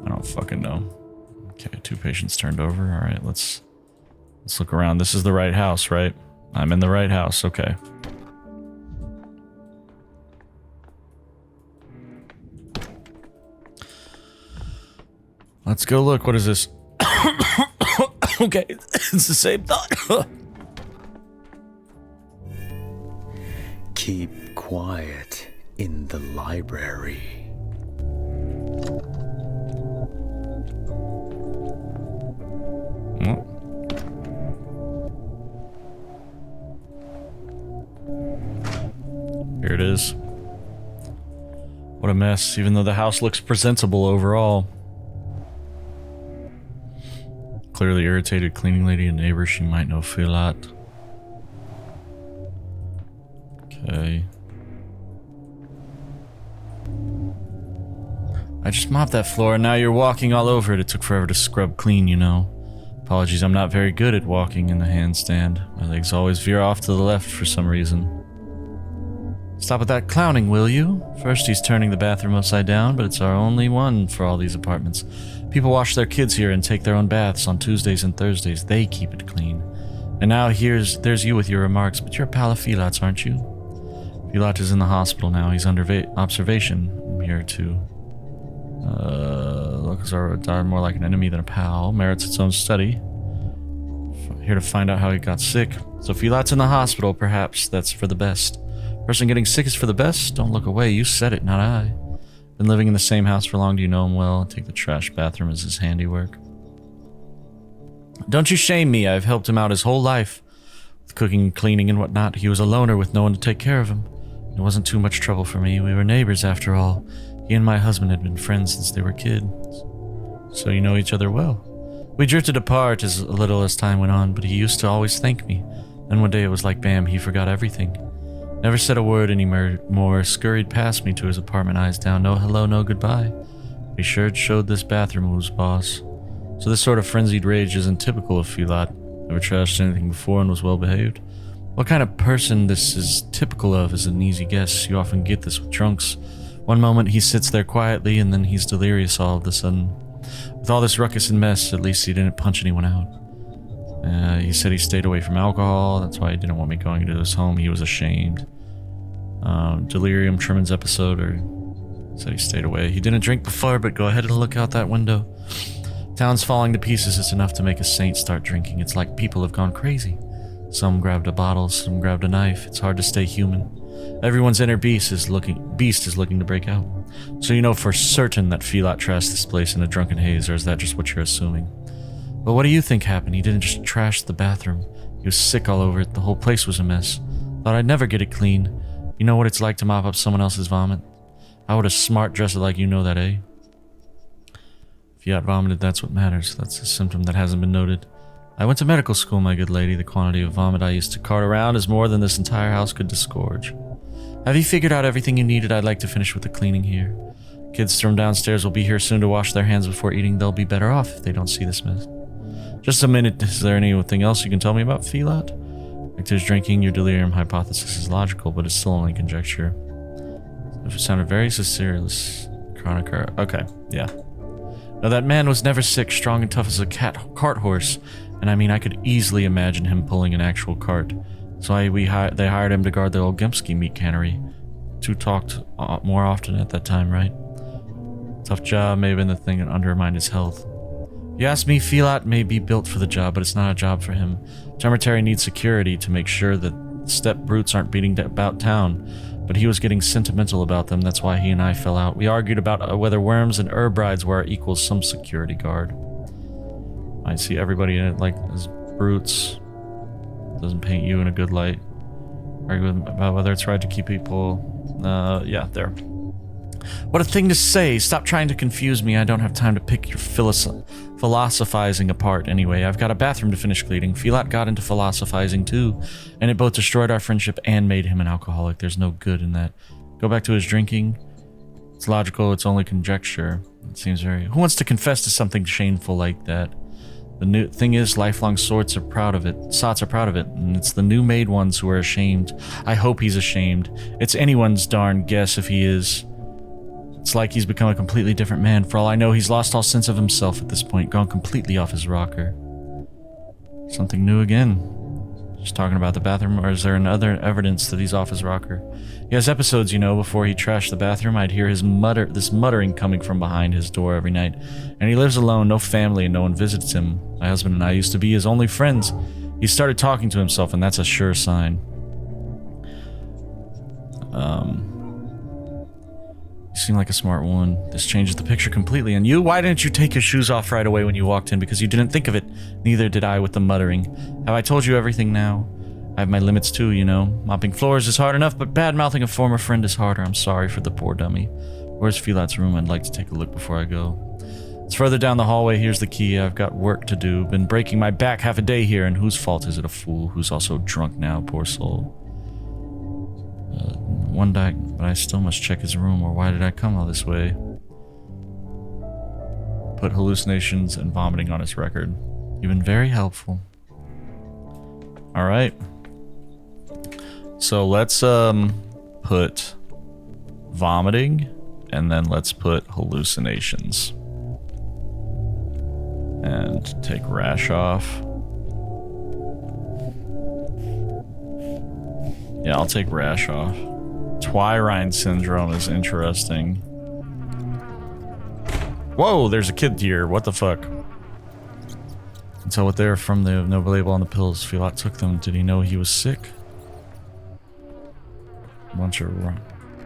I don't fucking know. Okay, two patients turned over. All right, let's look around. This is the right house, right? I'm in the right house. Okay. Let's go look. What is this? Okay, it's the same thought. Keep quiet in the library. Here it is. What a mess, even though the house looks presentable overall. Clearly irritated cleaning lady and neighbor, she might know Filat. Okay. I just mopped that floor and now you're walking all over it. It took forever to scrub clean, you know. Apologies, I'm not very good at walking in the handstand. My legs always veer off to the left for some reason. Stop with that clowning, will you? First he's turning the bathroom upside down, but it's our only one for all these apartments. People wash their kids here and take their own baths on Tuesdays and Thursdays. They keep it clean. And now there's you with your remarks, but you're a pal of Filat's, aren't you? Filat is in the hospital now. He's under observation. I'm here to... locals are more like an enemy than a pal. Merits its own study. Here to find out how he got sick. So Filat's in the hospital, perhaps that's for the best. Person getting sick is for the best? Don't look away. You said it, not I. Been living in the same house for long. Do you know him well? Take the trash bathroom as his handiwork. Don't you shame me. I've helped him out his whole life. With cooking and cleaning and whatnot. He was a loner with no one to take care of him. It wasn't too much trouble for me. We were neighbors after all. He and my husband had been friends since they were kids. So you know each other well. We drifted apart as little as time went on, but he used to always thank me. Then one day it was like bam, he forgot everything. Never said a word anymore, scurried past me to his apartment, eyes down, no hello, no goodbye. He sure showed this bathroom who's boss. So this sort of frenzied rage isn't typical of Filat. Never trashed anything before and was well behaved. What kind of person this is typical of is an easy guess. You often get this with drunks. One moment he sits there quietly and then he's delirious all of a sudden. With all this ruckus and mess, at least he didn't punch anyone out. He said he stayed away from alcohol. That's why he didn't want me going into his home. He was ashamed. Delirium tremens episode, or said he stayed away. He didn't drink before, but go ahead and look out that window. Town's falling to pieces. It's enough to make a saint start drinking. It's like people have gone crazy. Some grabbed a bottle, some grabbed a knife. It's hard to stay human. Everyone's inner beast is looking to break out. So you know for certain that Filat trashed this place in a drunken haze, or is that just what you're assuming? But what do you think happened? He didn't just trash the bathroom. He was sick all over it. The whole place was a mess. Thought I'd never get it clean. You know what it's like to mop up someone else's vomit? How would a smart dresser like you know that, eh? Fiat vomited, that's what matters. That's a symptom that hasn't been noted. I went to medical school, my good lady. The quantity of vomit I used to cart around is more than this entire house could disgorge. Have you figured out everything you needed? I'd like to finish with the cleaning here. Kids from downstairs will be here soon to wash their hands before eating. They'll be better off if they don't see this mess. Just a minute. Is there anything else you can tell me about Filat? Like to his drinking, your delirium hypothesis is logical, but it's still only conjecture. It sounded very suspicious. Chronic. Okay, yeah. Now that man was never sick, strong and tough as a cart horse. And I mean, I could easily imagine him pulling an actual cart. So they hired him to guard the old Gimpsky meat cannery. Two talked more often at that time, right? Tough job may have been the thing that undermined his health. If you ask me, Filat may be built for the job, but it's not a job for him. Termitary needs security to make sure that steppe brutes aren't beating about town. But he was getting sentimental about them, that's why he and I fell out. We argued about whether worms and herb brides were equals some security guard. I see everybody in it like as brutes. Doesn't paint you in a good light. Argue about whether it's right to keep people... yeah, there. What a thing to say! Stop trying to confuse me. I don't have time to pick your philosophizing apart anyway. I've got a bathroom to finish cleaning. Filat got into philosophizing too, and it both destroyed our friendship and made him an alcoholic. There's no good in that. Go back to his drinking. It's logical, it's only conjecture. It seems very... Who wants to confess to something shameful like that? The new thing is, lifelong sots are proud of it, and it's the new made ones who are ashamed. I hope he's ashamed. It's anyone's darn guess if he is. It's like he's become a completely different man. For all I know, he's lost all sense of himself at this point, gone completely off his rocker. Something new again. Just talking about the bathroom, or is there another evidence that he's off his rocker? He has episodes, you know, before he trashed the bathroom, I'd hear his muttering coming from behind his door every night. And he lives alone, no family, and no one visits him. My husband and I used to be his only friends. He started talking to himself, and that's a sure sign. You seem like a smart one. This changes the picture completely. And you? Why didn't you take your shoes off right away when you walked in? Because you didn't think of it. Neither did I with the muttering. Have I told you everything now? I have my limits too, you know. Mopping floors is hard enough, but bad-mouthing a former friend is harder. I'm sorry for the poor dummy. Where's Filat's room? I'd like to take a look before I go. It's further down the hallway. Here's the key. I've got work to do. Been breaking my back half a day here, and whose fault is it? A fool who's also drunk now, poor soul. One die, but I still must check his room, or why did I come all this way? Put hallucinations and vomiting on his record. You've been very helpful. Alright. So let's put vomiting, and then let's put hallucinations. And take rash off. Yeah, I'll take rash off. Twirine syndrome is interesting. Whoa, there's a kid here. What the fuck? Can tell what they're from. They have no label on the pills. Filat took them. Did he know he was sick? A bunch of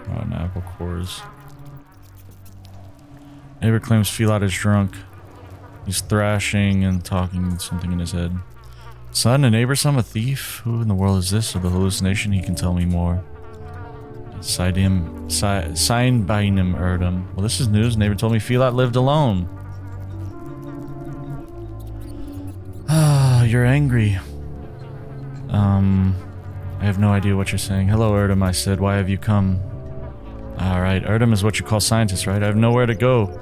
apple cores. Neighbor claims Filat is drunk. He's thrashing and talking something in his head. Son, a neighbor, some a thief? Who in the world is this? Or the hallucination? He can tell me more. Signed by him, Erdem. Well, this is news. Neighbor told me Filat lived alone. Ah, you're angry. I have no idea what you're saying. Hello, Erdem, I said. Why have you come? Alright, Erdem is what you call scientists, right? I have nowhere to go.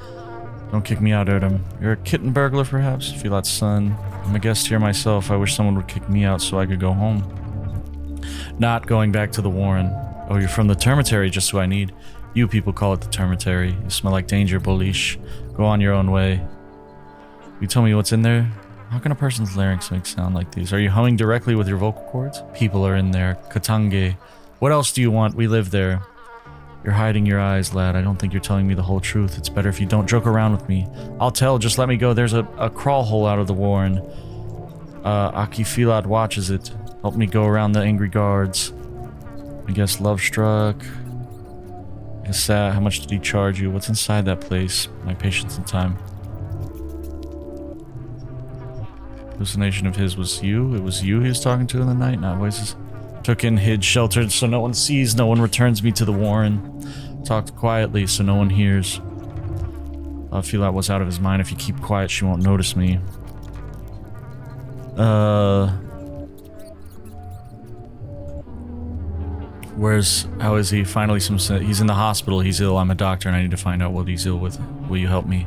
Don't kick me out, Erdem. You're a kitten burglar, perhaps? Filat's son. I'm a guest here myself. I wish someone would kick me out so I could go home. Not going back to the Warren. Oh, you're from the Termitary, just who I need. You people call it the Termitary. You smell like danger, Bolish. Go on your own way. You tell me what's in there? How can a person's larynx make sound like these? Are you humming directly with your vocal cords? People are in there. Katange. What else do you want? We live there. You're hiding your eyes, lad. I don't think you're telling me the whole truth. It's better if you don't joke around with me. I'll tell, just let me go. There's a crawl hole out of the Warren. Aki Filat watches it. Help me go around the angry guards. I guess love struck. I guess that. How much did he charge you? What's inside that place? My patience and time. Hallucination of his was you? It was you he was talking to in the night? Not voices. Took in, hid, sheltered so no one sees, no one returns me to the warren. Talked quietly so no one hears. I feel that was out of his mind. If you keep quiet, she won't notice me. How is he? Finally, he's in the hospital. He's ill. I'm a doctor and I need to find out what he's ill with. Will you help me?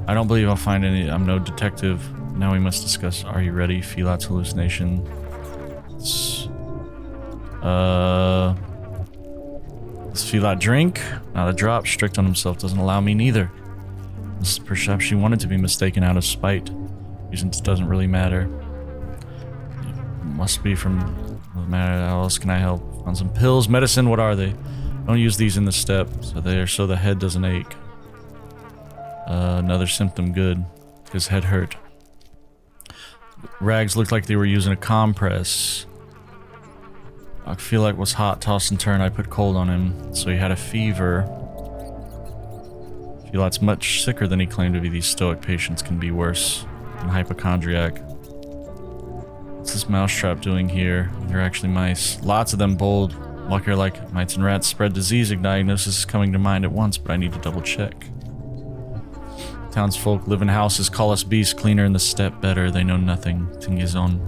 I don't believe I'll find any. I'm no detective. Now we must discuss. Are you ready? Feelot's hallucination. Does Felot drink? Not a drop. Strict on himself. Doesn't allow me neither. Perhaps she wanted to be mistaken out of spite. Reasons doesn't really matter. It must be from... Doesn't matter. How else can I help? On some pills, medicine. What are they? Don't use these in the step. So the head doesn't ache. Another symptom. Good. His head hurt. Rags looked like they were using a compress. I feel like it was hot, toss and turn. I put cold on him, so he had a fever. I feel that's much sicker than he claimed to be. These stoic patients can be worse than hypochondriac. What's this mousetrap doing here? They're actually mice. Lots of them bold. Luckier like mites and rats spread disease. A diagnosis is coming to mind at once, but I need to double check. Townsfolk live in houses, call us beasts, cleaner in the step, better. They know nothing. Ting his own.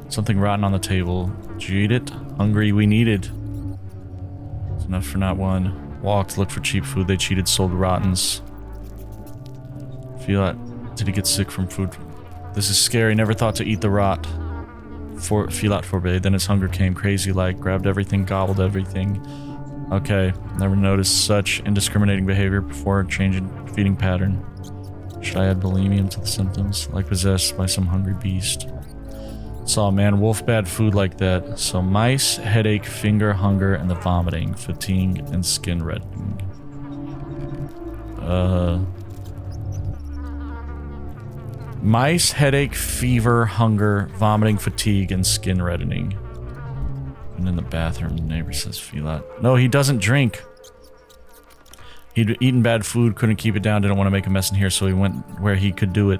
Something rotten on the table. Did you eat it? Hungry, we needed. It's enough for not one. Walked, looked for cheap food. They cheated, sold rottens. Felot, did he get sick from food? This is scary. Never thought to eat the rot. Felot forbade. Then his hunger came crazy like. Grabbed everything, gobbled everything. Okay. Never noticed such indiscriminating behavior before changing feeding pattern. Should I add bulimia to the symptoms? Like possessed by some hungry beast. Saw a man wolf bad food like that. So mice, headache, finger, hunger, and the vomiting, fatigue, and skin reddening. Mice, headache, fever, hunger, vomiting, fatigue, and skin reddening. And in the bathroom, the neighbor says Felot. No, he doesn't drink. He'd eaten bad food, couldn't keep it down, didn't want to make a mess in here, so he went where he could do it.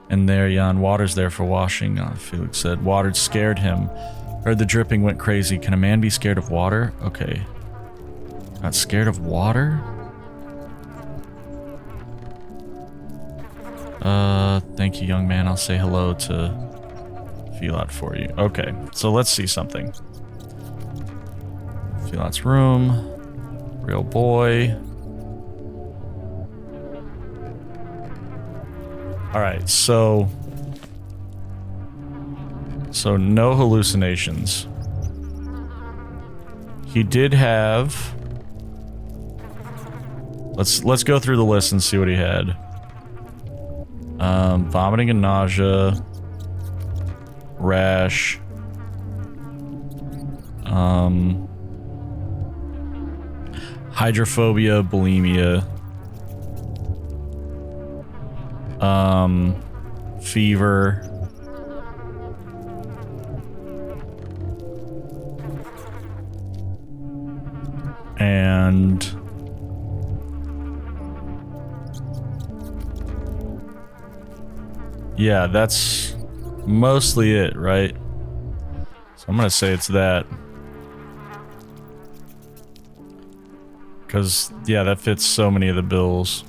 And there, Jan, water's there for washing, Felix said. Water scared him. Heard the dripping, went crazy. Can a man be scared of water? Okay. Not scared of water? Thank you, young man. I'll say hello to Felot for you. Okay, so let's see something. Felot's room. Real boy. Alright, so no hallucinations. He did have... Let's go through the list and see what he had. Vomiting and nausea. Rash. Hydrophobia, bulimia. Fever. And yeah, that's mostly it, right? So I'm gonna say it's that. Because, yeah, that fits so many of the bills.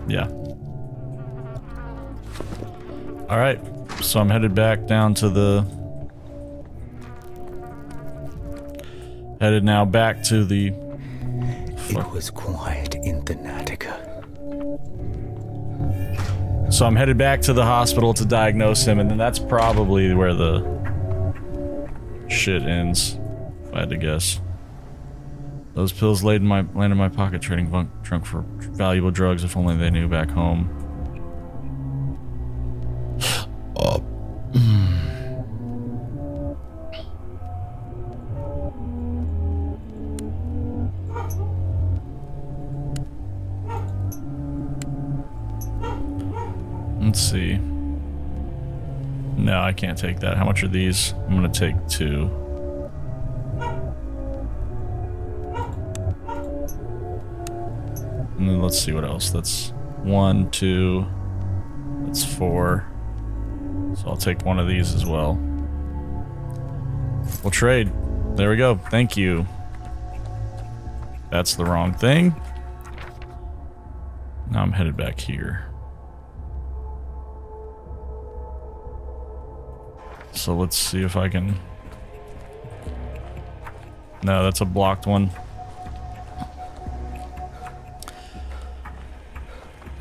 Yeah. Alright, so I'm headed back down to the... Headed now back to the... It was quiet in Thanatica. So I'm headed back to the hospital to diagnose him, and then that's probably where the shit ends, if I had to guess. Those pills landed in my pocket, trading drunk for valuable drugs. If only they knew back home. Let's see. No, I can't take that. How much are these? I'm gonna take 2. And then let's see what else. That's 1, 2. That's 4. So I'll take one of these as well. We'll trade. There we go. Thank you. That's the wrong thing. Now I'm headed back here. So let's see if I can... No, that's a blocked one.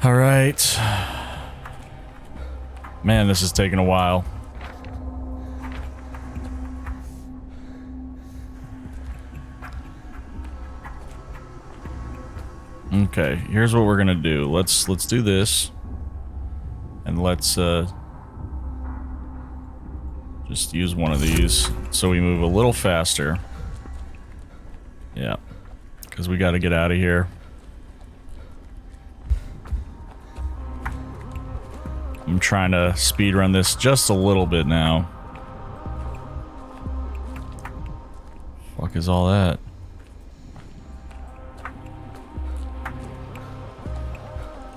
All right. Man, this is taking a while. Okay, here's what we're gonna do. Let's do this. And let's just use one of these so we move a little faster. Yeah, because we got to get out of here. I'm trying to speed run this just a little bit now. Fuck is all that?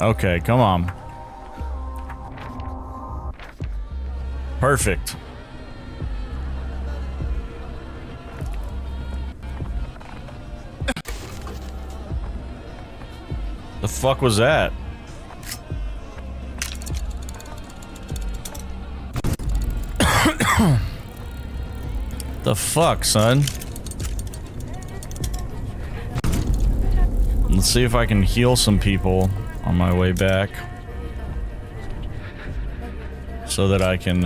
Okay, come on. Perfect. The fuck was that? The fuck, son? Let's see if I can heal some people on my way back. So that I can,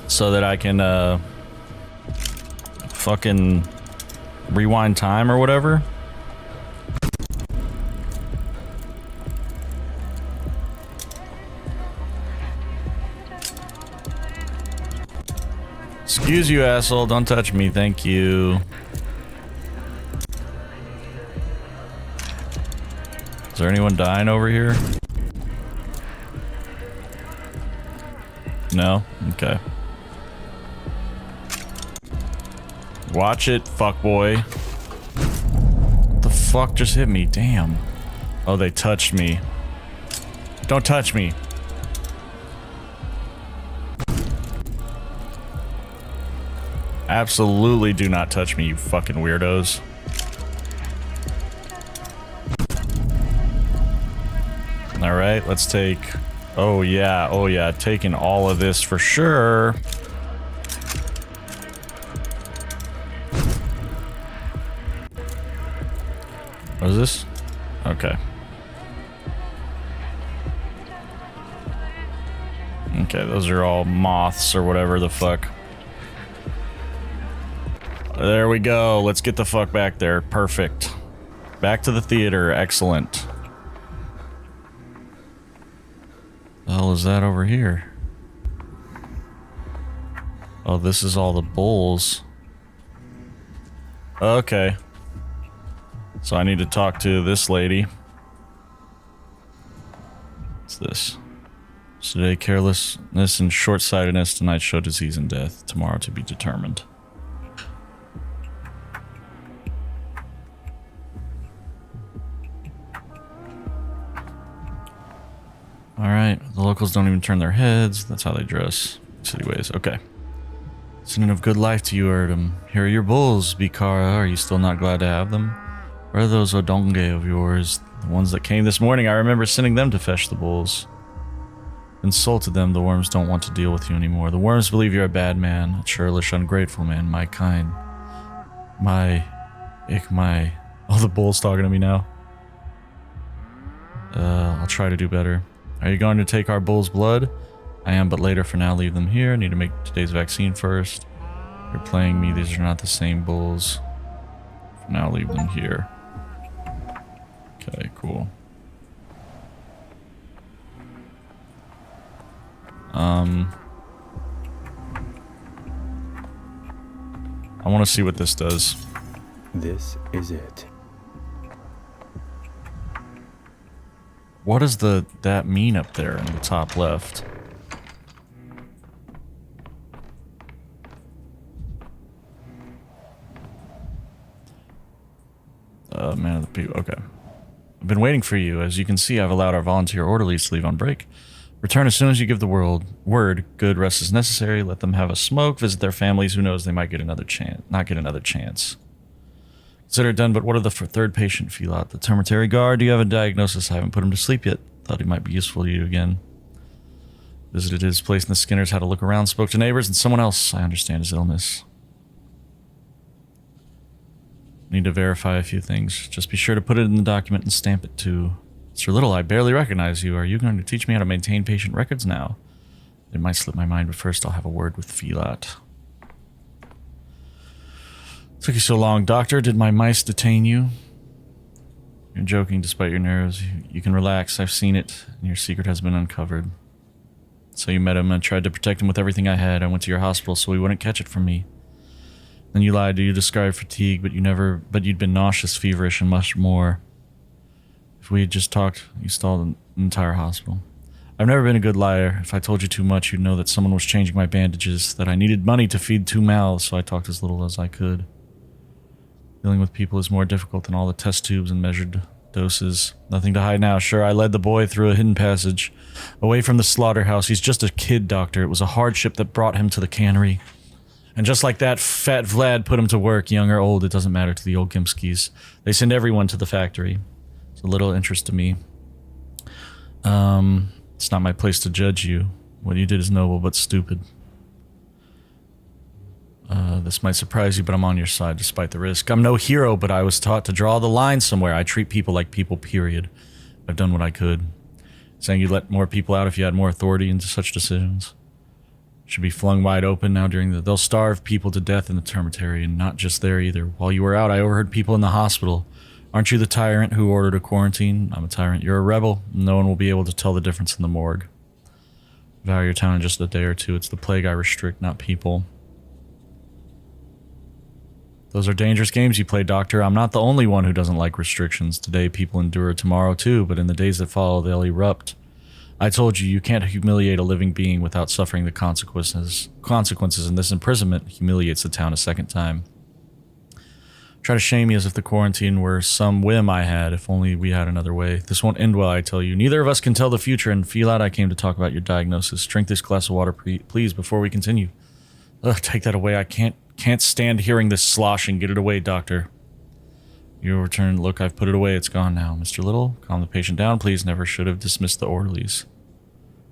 so that I can, fucking rewind time or whatever. Excuse you, asshole. Don't touch me. Thank you. Is there anyone dying over here? No? Okay. Watch it, fuckboy. What the fuck just hit me? Damn. Oh, they touched me. Don't touch me. Absolutely do not touch me, you fucking weirdos. Alright, let's take... Oh yeah, taking all of this for sure. What is this? Okay. Okay, those are all moths or whatever the fuck. There we go. Let's get the fuck back there. Perfect. Back to the theater. Excellent. The hell is that over here? Oh, this is all the bulls. Okay. So I need to talk to this lady. What's this? Today, carelessness and short-sightedness. Tonight, show disease and death. Tomorrow, to be determined. Alright, the locals don't even turn their heads. That's how they dress. City ways. Okay. Sending of good life to you, Erdem. Here are your bulls, Bikara. Are you still not glad to have them? Where are those Odonge of yours? The ones that came this morning. I remember sending them to fetch the bulls. Insulted them. The worms don't want to deal with you anymore. The worms believe you're a bad man. A churlish, ungrateful man. My kind. My... Oh, the bull's talking to me now. I'll try to do better. Are you going to take our bull's blood? I am, but later. For now, leave them here. Need to make today's vaccine first. You're playing me. These are not the same bulls. For now, leave them here. Okay, cool. I want to see what this does. This is it. What does that mean up there in the top left? Man of the people. Okay. I've been waiting for you. As you can see, I've allowed our volunteer orderlies to leave on break. Return as soon as you give the word. Good rest is necessary. Let them have a smoke. Visit their families. Who knows? They might get another chance. Not get another chance. Consider it done. But what of the third patient? Feel out the termitary guard. Do you have a diagnosis? I haven't put him to sleep yet. Thought he might be useful to you again. Visited his place in the Skinners. Had a look around. Spoke to neighbors and someone else. I understand his illness. Need to verify a few things. Just be sure to put it in the document and stamp it too. Mr. Little, I barely recognize you. Are you going to teach me how to maintain patient records now? It might slip my mind, but first I'll have a word with Filat. Took you so long, Doctor. Did my mice detain you? You're joking despite your nerves. You can relax. I've seen it, and your secret has been uncovered. So you met him and tried to protect him with everything I had. I went to your hospital so he wouldn't catch it from me. Then you lied. You described fatigue, but you'd been nauseous, feverish, and much more. If we had just talked, you stalled an entire hospital. I've never been a good liar. If I told you too much, you'd know that someone was changing my bandages, that I needed money to feed 2 mouths, so I talked as little as I could. Dealing with people is more difficult than all the test tubes and measured doses. Nothing to hide now. Sure, I led the boy through a hidden passage, away from the slaughterhouse. He's just a kid, Doctor. It was a hardship that brought him to the cannery. And just like that, Fat Vlad put him to work, young or old, it doesn't matter to the old Gimskis. They send everyone to the factory. It's a little interest to me. It's not my place to judge you. What you did is noble, but stupid. This might surprise you, but I'm on your side despite the risk. I'm no hero, but I was taught to draw the line somewhere. I treat people like people, period. I've done what I could. Saying you'd let more people out if you had more authority into such decisions. Should be flung wide open now they'll starve people to death in the termitary, and not just there either. While you were out, I overheard people in the hospital. Aren't you the tyrant who ordered a quarantine? I'm a tyrant. You're a rebel. No one will be able to tell the difference in the morgue. Devour your town in just a day or two. It's the plague I restrict, not people. Those are dangerous games you play, Doctor. I'm not the only one who doesn't like restrictions. Today, people endure. Tomorrow, too. But in the days that follow, they'll erupt. I told you, you can't humiliate a living being without suffering the consequences, and this imprisonment humiliates the town a second time. Try to shame me as if the quarantine were some whim I had, if only we had another way. This won't end well, I tell you. Neither of us can tell the future, and feel out I came to talk about your diagnosis. Drink this glass of water, please, before we continue. Ugh, take that away. I can't stand hearing this sloshing. Get it away, Doctor. You'll return. Look, I've put it away. It's gone now. Mr. Little, calm the patient down, please. Never should have dismissed the orderlies.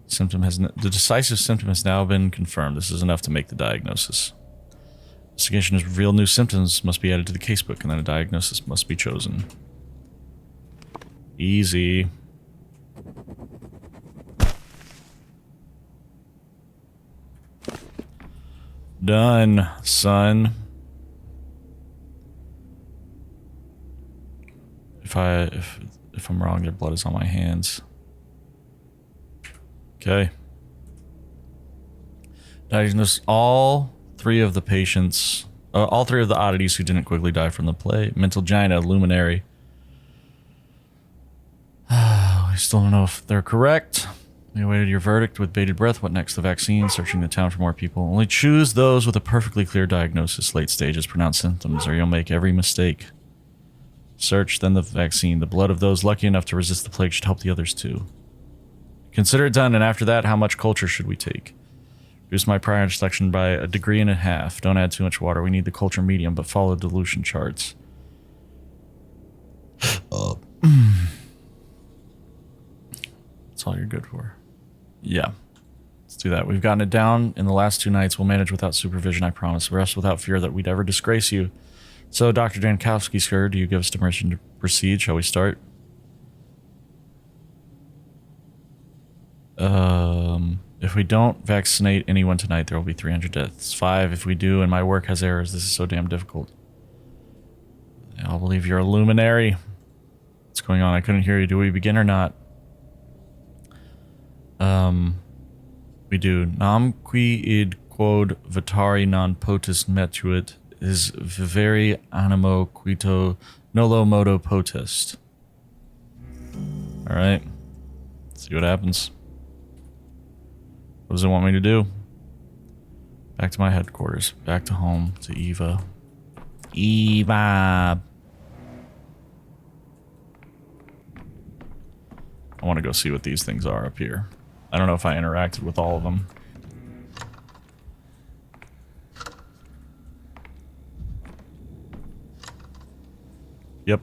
The decisive symptom has now been confirmed. This is enough to make the diagnosis. Investigation has revealed new symptoms must be added to the casebook, and then a diagnosis must be chosen. Easy. Done, son. If I'm wrong, their blood is on my hands. Okay. Diagnose all 3 of the patients, all 3 of the oddities who didn't quickly die from the plague. Mental giant, luminary. I still don't know if they're correct. We awaited your verdict with bated breath. What next? The vaccine, searching the town for more people. Only choose those with a perfectly clear diagnosis, late stages, pronounced symptoms, or you'll make every mistake. Search, then the vaccine. The blood of those lucky enough to resist the plague should help the others too. Consider it done, and after that, how much culture should we take? Reduce my prior selection by 1.5 degrees. Don't add too much water. We need the culture medium, but follow dilution charts. That's all you're good for. Yeah. Let's do that. We've gotten it down in the last 2 nights. We'll manage without supervision, I promise. Rest without fear that we'd ever disgrace you. So, Dr. Dankovsky, sir, do you give us permission to proceed? Shall we start? If we don't vaccinate anyone tonight, there will be 300 deaths. 5 if we do, and my work has errors. This is so damn difficult. I'll believe you're a luminary. What's going on? I couldn't hear you. Do we begin or not? We do. Nam qui id quod vitari non potus metuit is vivere animo quito nolo modo potest. Alright. See what happens. What does it want me to do? Back to my headquarters. Back to home. To Eva. Eva! I want to go see what these things are up here. I don't know if I interacted with all of them. Yep.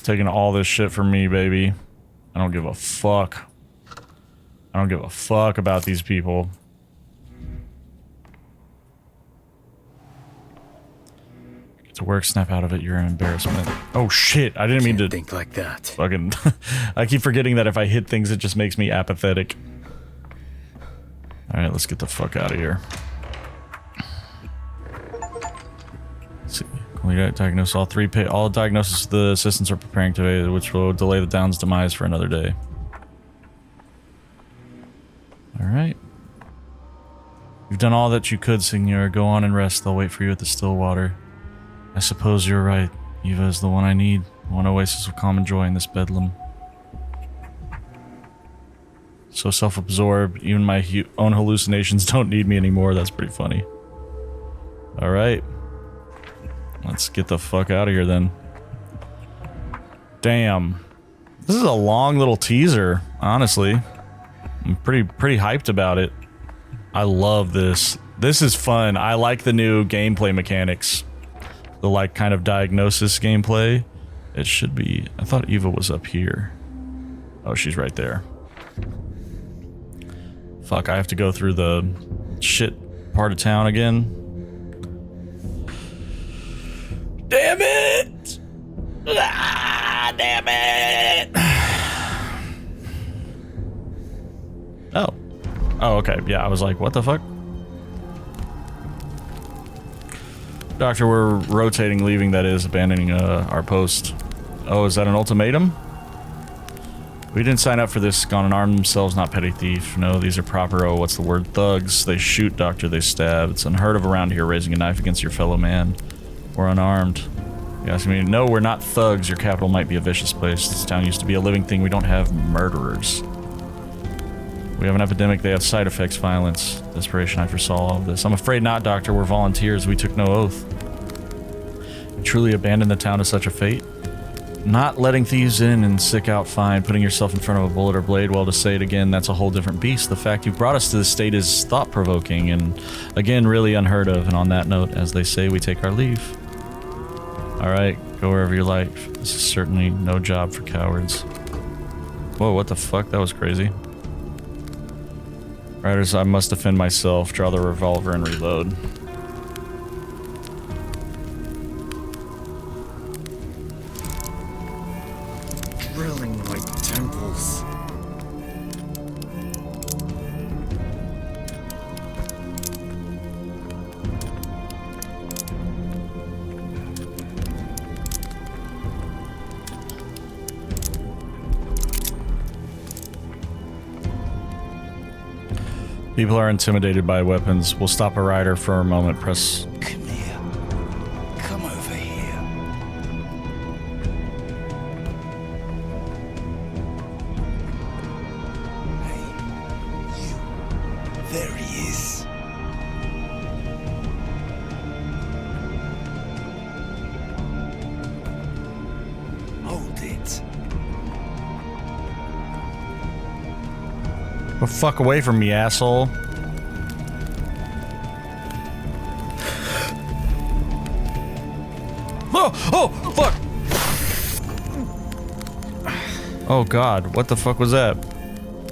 Taking all this shit from me, baby. I don't give a fuck. I don't give a fuck about these people. Get to work, snap out of it, you're an embarrassment. Oh shit, I didn't mean to think like that. Fucking I keep forgetting that if I hit things it just makes me apathetic. Alright, let's get the fuck out of here. Let's see. We got diagnosed all three. All diagnosis the assistants are preparing today, which will delay the Down's demise for another day. Alright. You've done all that you could, Signor. Go on and rest. They'll wait for you at the still water. I suppose you're right. Eva is the one I need. One oasis of calm and joy in this bedlam. So self-absorbed, even my own hallucinations don't need me anymore. That's pretty funny. Alright. Let's get the fuck out of here then. Damn. This is a long little teaser, honestly. I'm pretty hyped about it. I love this. This is fun. I like the new gameplay mechanics. The like kind of diagnosis gameplay. It should be... I thought Eva was up here. Oh, she's right there. Fuck, I have to go through the shit part of town again. Damn it! Ah, damn it! Oh. Oh, okay. Yeah, I was like, what the fuck? Doctor, we're rotating, leaving, that is, abandoning our post. Oh, is that an ultimatum? We didn't sign up for this. Gone and armed themselves, not petty thief. No, these are proper, oh, what's the word? Thugs. They shoot, Doctor, they stab. It's unheard of around here, raising a knife against your fellow man. We're unarmed. You ask me, no, we're not thugs. Your capital might be a vicious place. This town used to be a living thing. We don't have murderers. We have an epidemic. They have side effects, violence, desperation. I foresaw all of this. I'm afraid not, Doctor. We're volunteers. We took no oath. You truly abandoned the town to such a fate? Not letting thieves in and sick out fine, putting yourself in front of a bullet or blade, well, to say it again, that's a whole different beast. The fact you've brought us to this state is thought-provoking and, again, really unheard of. And on that note, as they say, we take our leave. Alright, go wherever you like. This is certainly no job for cowards. Whoa, what the fuck? That was crazy. Riders, I must defend myself. Draw the revolver and reload. Drilling my temples. People are intimidated by weapons. We'll stop a rider for a moment. Press... Come here. Come over here. Hey, you. There he is. Hold it. The fuck away from me, asshole. Oh, fuck! Oh god, what the fuck was that?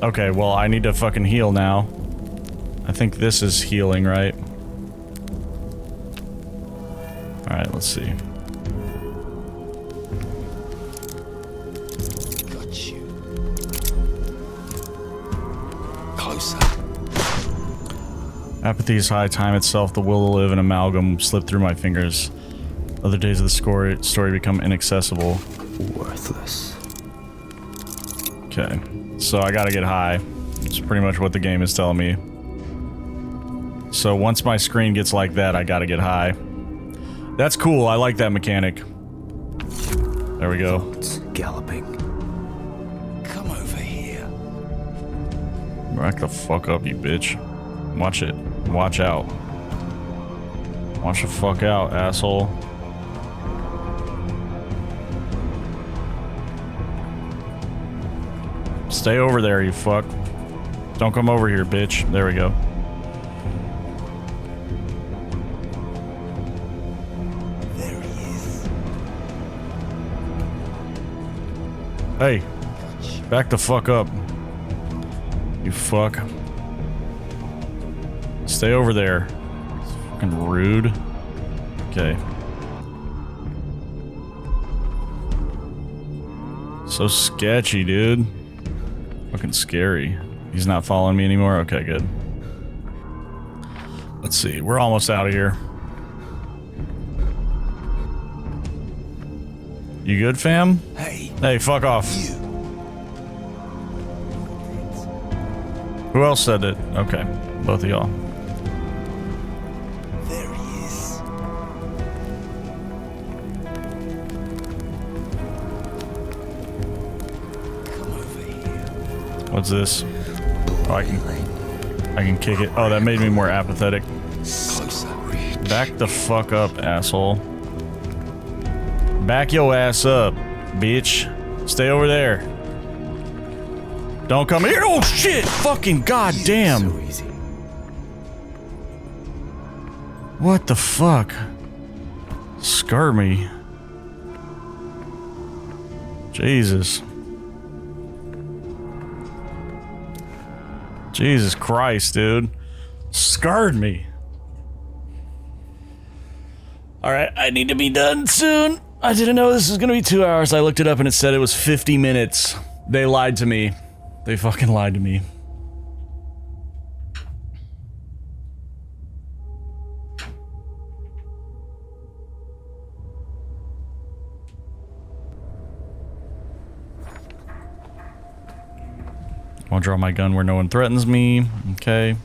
Okay, well, I need to fucking heal now. I think this is healing, right? Alright, let's see. Got you. Closer. Apathy is high, time itself, the will to live, an amalgam slipped through my fingers. Other days of the story become inaccessible. Worthless. Okay, so I gotta get high. It's pretty much what the game is telling me. So once my screen gets like that, I gotta get high. That's cool. I like that mechanic. There we go. Thoughts galloping. Come over here. Back the fuck up, you bitch. Watch it. Watch out. Watch the fuck out, asshole. Stay over there, you fuck. Don't come over here, bitch. There we go. There he is. Hey, back the fuck up. You fuck. Stay over there. It's fucking rude. Okay. So sketchy, dude. Fucking scary. He's not following me anymore? Okay, good. Let's see. We're almost out of here. You good, fam? Hey. Hey, fuck off. You. Who else said it? Okay, both of y'all. There he is. Come over here. What's this? Oh, I can kick it. Oh, that made me more apathetic. Closer reach. Back the fuck up, asshole. Back your ass up, bitch. Stay over there. Don't come here. Oh shit! Fucking goddamn. So easy. What the fuck? Scar me. Jesus. Jesus Christ, dude. Scarred me. Alright, I need to be done soon. I didn't know this was gonna be 2 hours. I looked it up and it said it was 50 minutes. They lied to me. They fucking lied to me. I'll draw my gun where no one threatens me. Okay.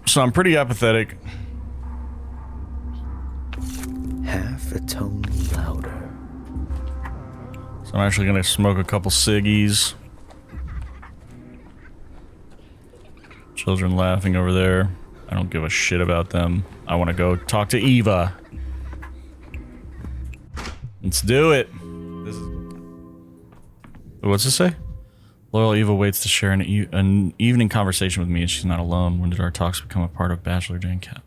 So I'm pretty apathetic. Half a tone louder. So I'm actually gonna smoke a couple ciggies. Children laughing over there. I don't give a shit about them. I want to go talk to Eva. Let's do it. This is... What's this say? Loyal Eva waits to share an evening conversation with me, and she's not alone. When did our talks become a part of Bachelor Daniil?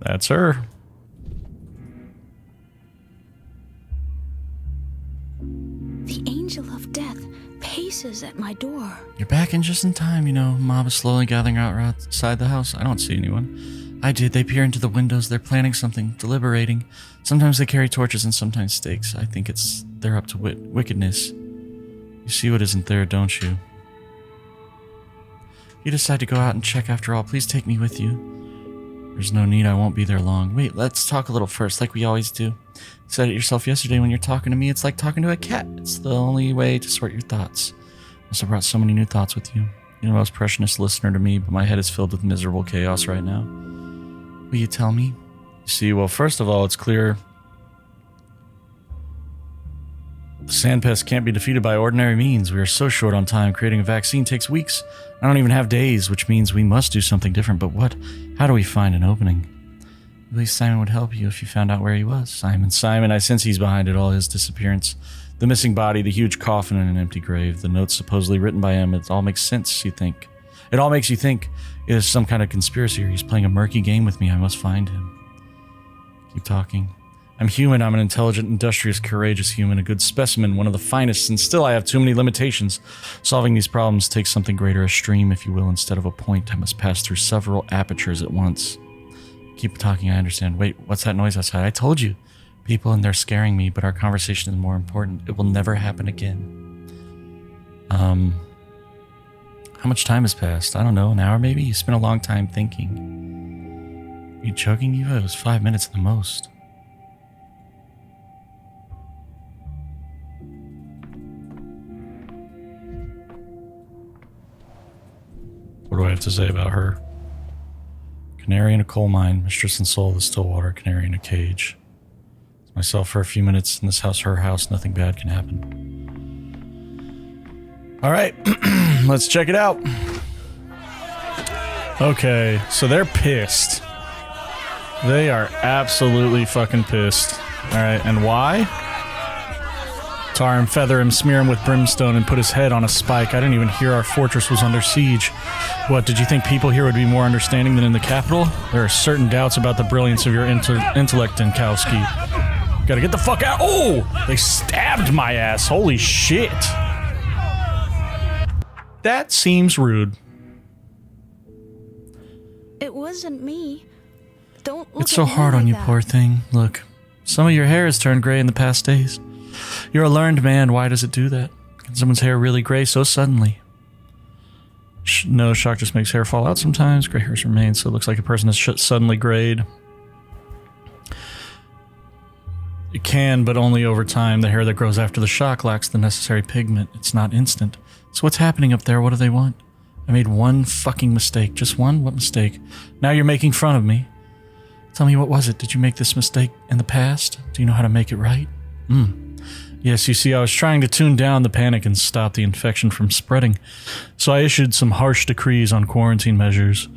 That's her. The angel of death paces at my door. You're back in just in time, you know. Mob is slowly gathering out outside the house. I don't see anyone. I did. They peer into the windows. They're planning something, deliberating. Sometimes they carry torches and sometimes stakes. I think they're up to wickedness. You see what isn't there, don't you? You decide to go out and check after all. Please take me with you. There's no need. I won't be there long. Wait, let's talk a little first, like we always do. You said it yourself yesterday when you're talking to me. It's like talking to a cat. It's the only way to sort your thoughts. Must have brought so many new thoughts with you. You're the most precious listener to me, but my head is filled with miserable chaos right now. Will you tell me? You see, well, first of all, it's clear the sand pest can't be defeated by ordinary means. We are so short on time. Creating a vaccine takes weeks. I don't even have days, which means we must do something different. But what? How do we find an opening? At least Simon would help you if you found out where he was. Simon, I sense he's behind it all, his disappearance. The missing body, the huge coffin in an empty grave, the notes supposedly written by him. It all makes sense, you think. It all makes you think it is some kind of conspiracy or he's playing a murky game with me. I must find him. Keep talking. I'm human. I'm an intelligent, industrious, courageous human, a good specimen, one of the finest, and still I have too many limitations. Solving these problems takes something greater, a stream, if you will, instead of a point. I must pass through several apertures at once. Keep talking, I understand. Wait, what's that noise outside? I told you. People and they're scaring me, but our conversation is more important. It will never happen again. How much time has passed? I don't know, an hour maybe? You spent a long time thinking. Are you joking, Eva? It was 5 minutes at the most. do I have to say about her? Canary in a coal mine, mistress and soul of the still water, canary in a cage. Myself for a few minutes in this house, her house, nothing bad can happen. All right, let's check it out. Okay, so they're pissed. They are absolutely fucking pissed. All right, and why? Tar him, feather him, smear him with brimstone, and put his head on a spike. I didn't even hear our fortress was under siege. What, did you think people here would be more understanding than in the capital? There are certain doubts about the brilliance of your intellect, Dankovsky. Gotta get the fuck out. Oh! They stabbed my ass. Holy shit. That seems rude. It wasn't me. Don't look It's so at me hard on like you, that. poor thing. Look, some of your hair has turned gray in the past days. You're a learned man. Why does it do that? Can someone's hair really gray so suddenly? No, shock just makes hair fall out sometimes. Gray hairs remain, so it looks like a person has suddenly grayed. It can, but only over time. The hair that grows after the shock lacks the necessary pigment. It's not instant. So what's happening up there? What do they want? I made one fucking mistake. Just one? What mistake? Now you're making fun of me. Tell me, what was it? Did you make this mistake in the past? Do you know how to make it right? Yes, you see, I was trying to tune down the panic and stop the infection from spreading. So I issued some harsh decrees on quarantine measures.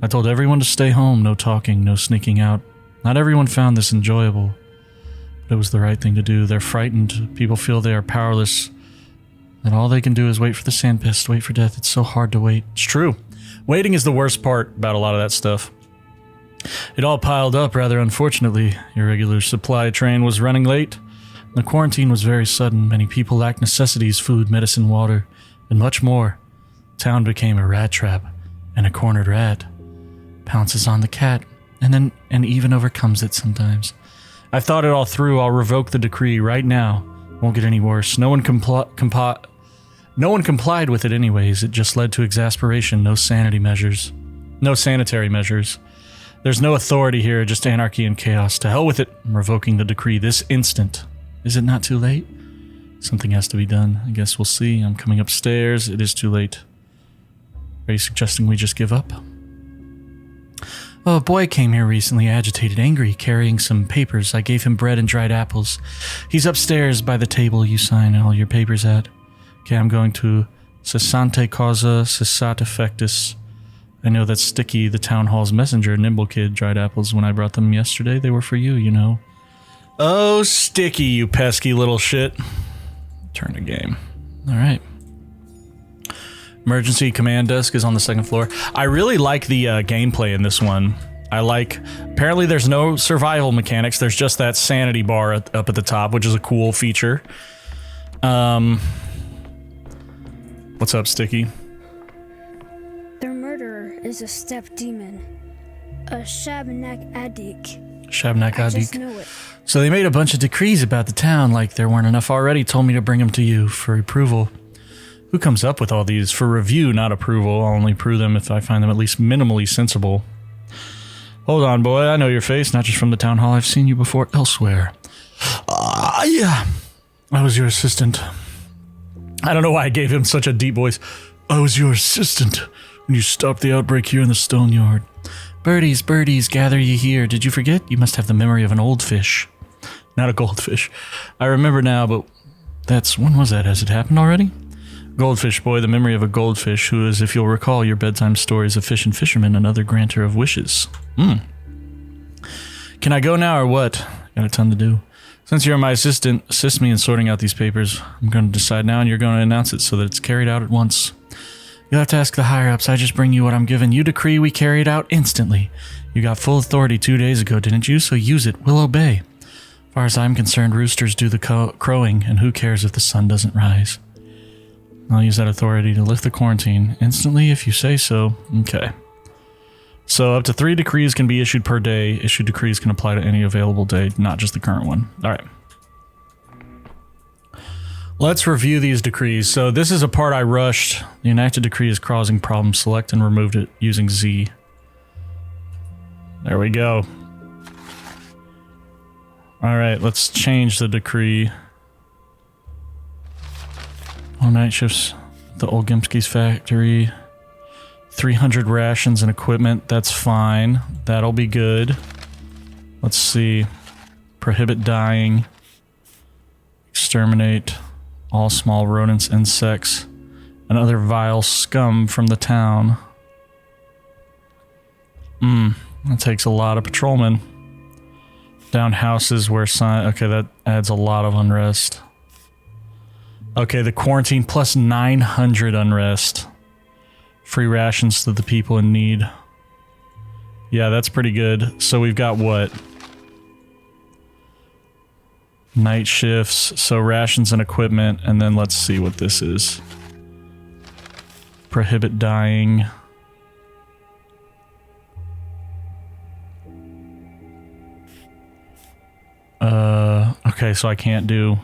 I told everyone to stay home, no talking, no sneaking out. Not everyone found this enjoyable. It was the right thing to do. They're frightened. People feel they are powerless. And all they can do is wait for the sandpest, wait for death. It's so hard to wait. It's true. Waiting is the worst part about a lot of that stuff. It all piled up rather unfortunately. Your regular supply train was running late. The quarantine was very sudden. Many people lacked necessities, food, medicine, water, and much more. Town became a rat trap, and a cornered rat pounces on the cat, and even overcomes it sometimes. I've thought it all through. I'll revoke the decree right now. Won't get any worse. No one complied with it anyways. It just led to exasperation. No sanitary measures. There's no authority here, just anarchy and chaos. To hell with it. I'm revoking the decree this instant. Is it not too late? Something has to be done. I guess we'll see. I'm coming upstairs. It is too late. Are you suggesting we just give up? Oh, a boy came here recently, agitated, angry, carrying some papers. I gave him bread and dried apples. He's upstairs by the table you sign all your papers at. Okay, I'm going to Cessante Causa, Cessat Effectus. I know that's Sticky, the town hall's messenger, Nimble Kid, dried apples. When I brought them yesterday, they were for you, you know. Oh, Sticky, you pesky little shit. Turn the game. All right. Emergency command desk is on the second floor. I really like the gameplay in this one. Apparently there's no survival mechanics. There's just that sanity bar up at the top, which is a cool feature. What's up, Sticky? Their murderer is a steppe demon. A Shabnak Adik. Shabnak I just Adik. know it. So they made a bunch of decrees about the town, like there weren't enough already. Told me to bring them to you for approval. Who comes up with all these? For review, not approval. I'll only approve them if I find them at least minimally sensible. Hold on, boy. I know your face, not just from the town hall. I've seen you before elsewhere. Yeah. I was your assistant. I don't know why I gave him such a deep voice. I was your assistant when you stopped the outbreak here in the stone yard. Birdies, birdies, gather ye here. Did you forget? You must have the memory of an old fish. Not a goldfish. I remember now, but when was that? Has it happened already? Goldfish boy, the memory of a goldfish who is, if you'll recall, your bedtime stories of fish and fisherman, another granter of wishes. Can I go now or what? Got a ton to do. Since you're my assistant, assist me in sorting out these papers. I'm going to decide now and you're going to announce it so that it's carried out at once. You'll have to ask the higher-ups. I just bring you what I'm given. You decree we carry it out instantly. You got full authority 2 days ago, didn't you? So use it. We'll obey. As far as I'm concerned, roosters do the crowing, and who cares if the sun doesn't rise? I'll use that authority to lift the quarantine instantly if you say so. Okay. So up to 3 decrees can be issued per day. Issued decrees can apply to any available day, not just the current one. All right. Let's review these decrees. So this is a part I rushed. The enacted decree is causing problems. Select and removed it using Z. There we go. All right, let's change the decree. All night shifts at the old Gimski's factory. 300 rations and equipment. That's fine. That'll be good. Let's see. Prohibit dying. Exterminate all small rodents, insects, and other vile scum from the town. That takes a lot of patrolmen. Down houses where sign. Okay, that adds a lot of unrest. Okay, the quarantine plus 900 unrest. Free rations to the people in need. Yeah, that's pretty good. So we've got what? Night shifts, so rations and equipment, and then let's see what this is. Prohibit dying. Okay, so I can't do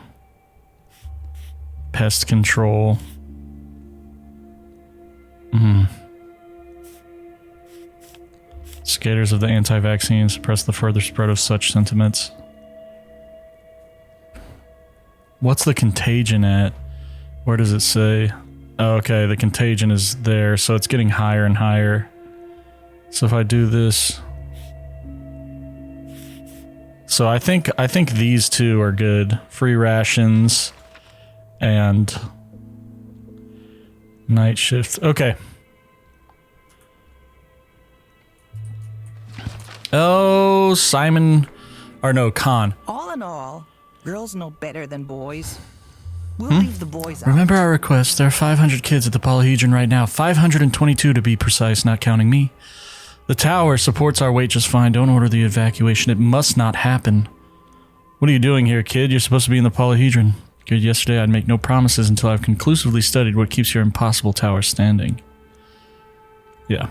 pest control. Skaters of the anti-vaccine suppress the further spread of such sentiments. What's the contagion at? Where does it say? Oh, okay, the contagion is there, so it's getting higher and higher. So if I do this... So I think these two are good. Free rations and night shift. Okay. Oh, Simon, or no, Khan. All in all, girls know better than boys. We'll leave the boys out. Remember our request. There are 500 kids at the Polyhedron right now. 522 to be precise, not counting me. The tower supports our weight just fine. Don't order the evacuation. It must not happen. What are you doing here, kid? You're supposed to be in the Polyhedron. Good, yesterday I'd make no promises until I've conclusively studied what keeps your impossible tower standing. Yeah.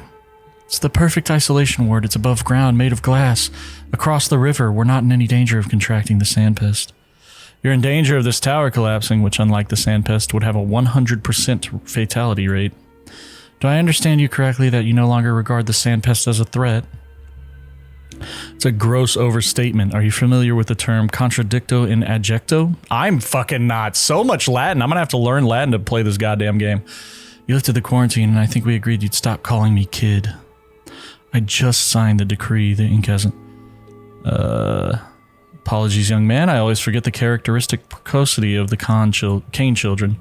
It's the perfect isolation ward. It's above ground, made of glass. Across the river, we're not in any danger of contracting the sand pest. You're in danger of this tower collapsing, which, unlike the sand pest, would have a 100% fatality rate. Do I understand you correctly that you no longer regard the sand pest as a threat? It's a gross overstatement. Are you familiar with the term contradicto in adjecto? I'm fucking not. So much Latin. I'm gonna have to learn Latin to play this goddamn game. You lifted the quarantine, and I think we agreed you'd stop calling me kid. I just signed the decree. The ink hasn't... Apologies, young man. I always forget the characteristic precocity of the Kane children.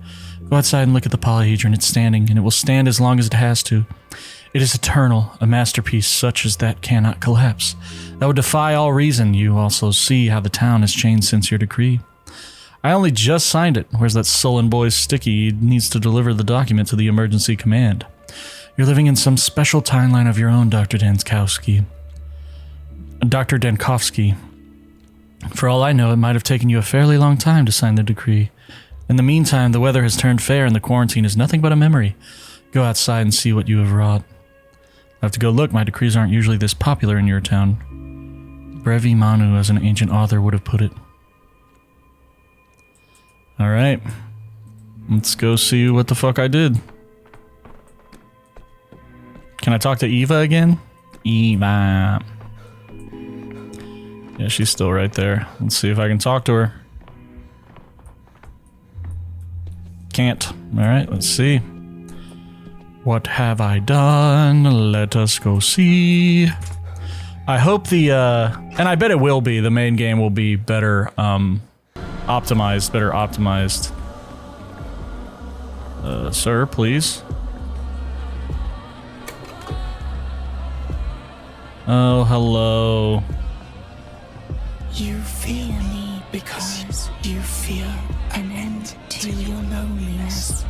Go outside and look at the Polyhedron. It's standing, and it will stand as long as it has to. It is eternal, a masterpiece such as that cannot collapse. That would defy all reason. You also see how the town has changed since your decree. I only just signed it. Where's that sullen boy's sticky? He needs to deliver the document to the emergency command. You're living in some special timeline of your own, Dr. Dankovsky. Dr. Dankovsky. For all I know, it might have taken you a fairly long time to sign the decree. In the meantime, the weather has turned fair and the quarantine is nothing but a memory. Go outside and see what you have wrought. I have to go look. My decrees aren't usually this popular in your town. Brevi Manu, as an ancient author would have put it. Alright. Let's go see what the fuck I did. Can I talk to Eva again? Eva. Yeah, she's still right there. Let's see if I can talk to her. Can't. Alright, let's see. What have I done? Let us go see. I hope the, and I bet it will be, the main game will be better, optimized, better optimized. Sir, please. Oh, hello. You fear me because you fear an end to your loneliness.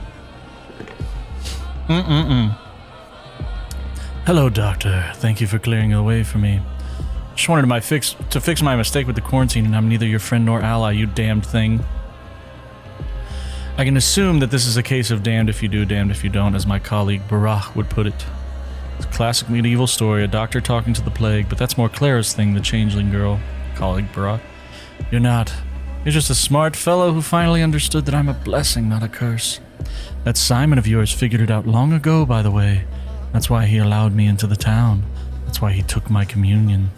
Hello, Doctor. Thank you for clearing the way for me. Just wanted to fix my mistake with the quarantine, and I'm neither your friend nor ally, you damned thing. I can assume that this is a case of damned if you do, damned if you don't, as my colleague Barak would put it. It's a classic medieval story, a doctor talking to the plague, but that's more Clara's thing, the changeling girl. Colleague Barak. You're not. You're just a smart fellow who finally understood that I'm a blessing, not a curse. That Simon of yours figured it out long ago, by the way. That's why he allowed me into the town. That's why he took my communion.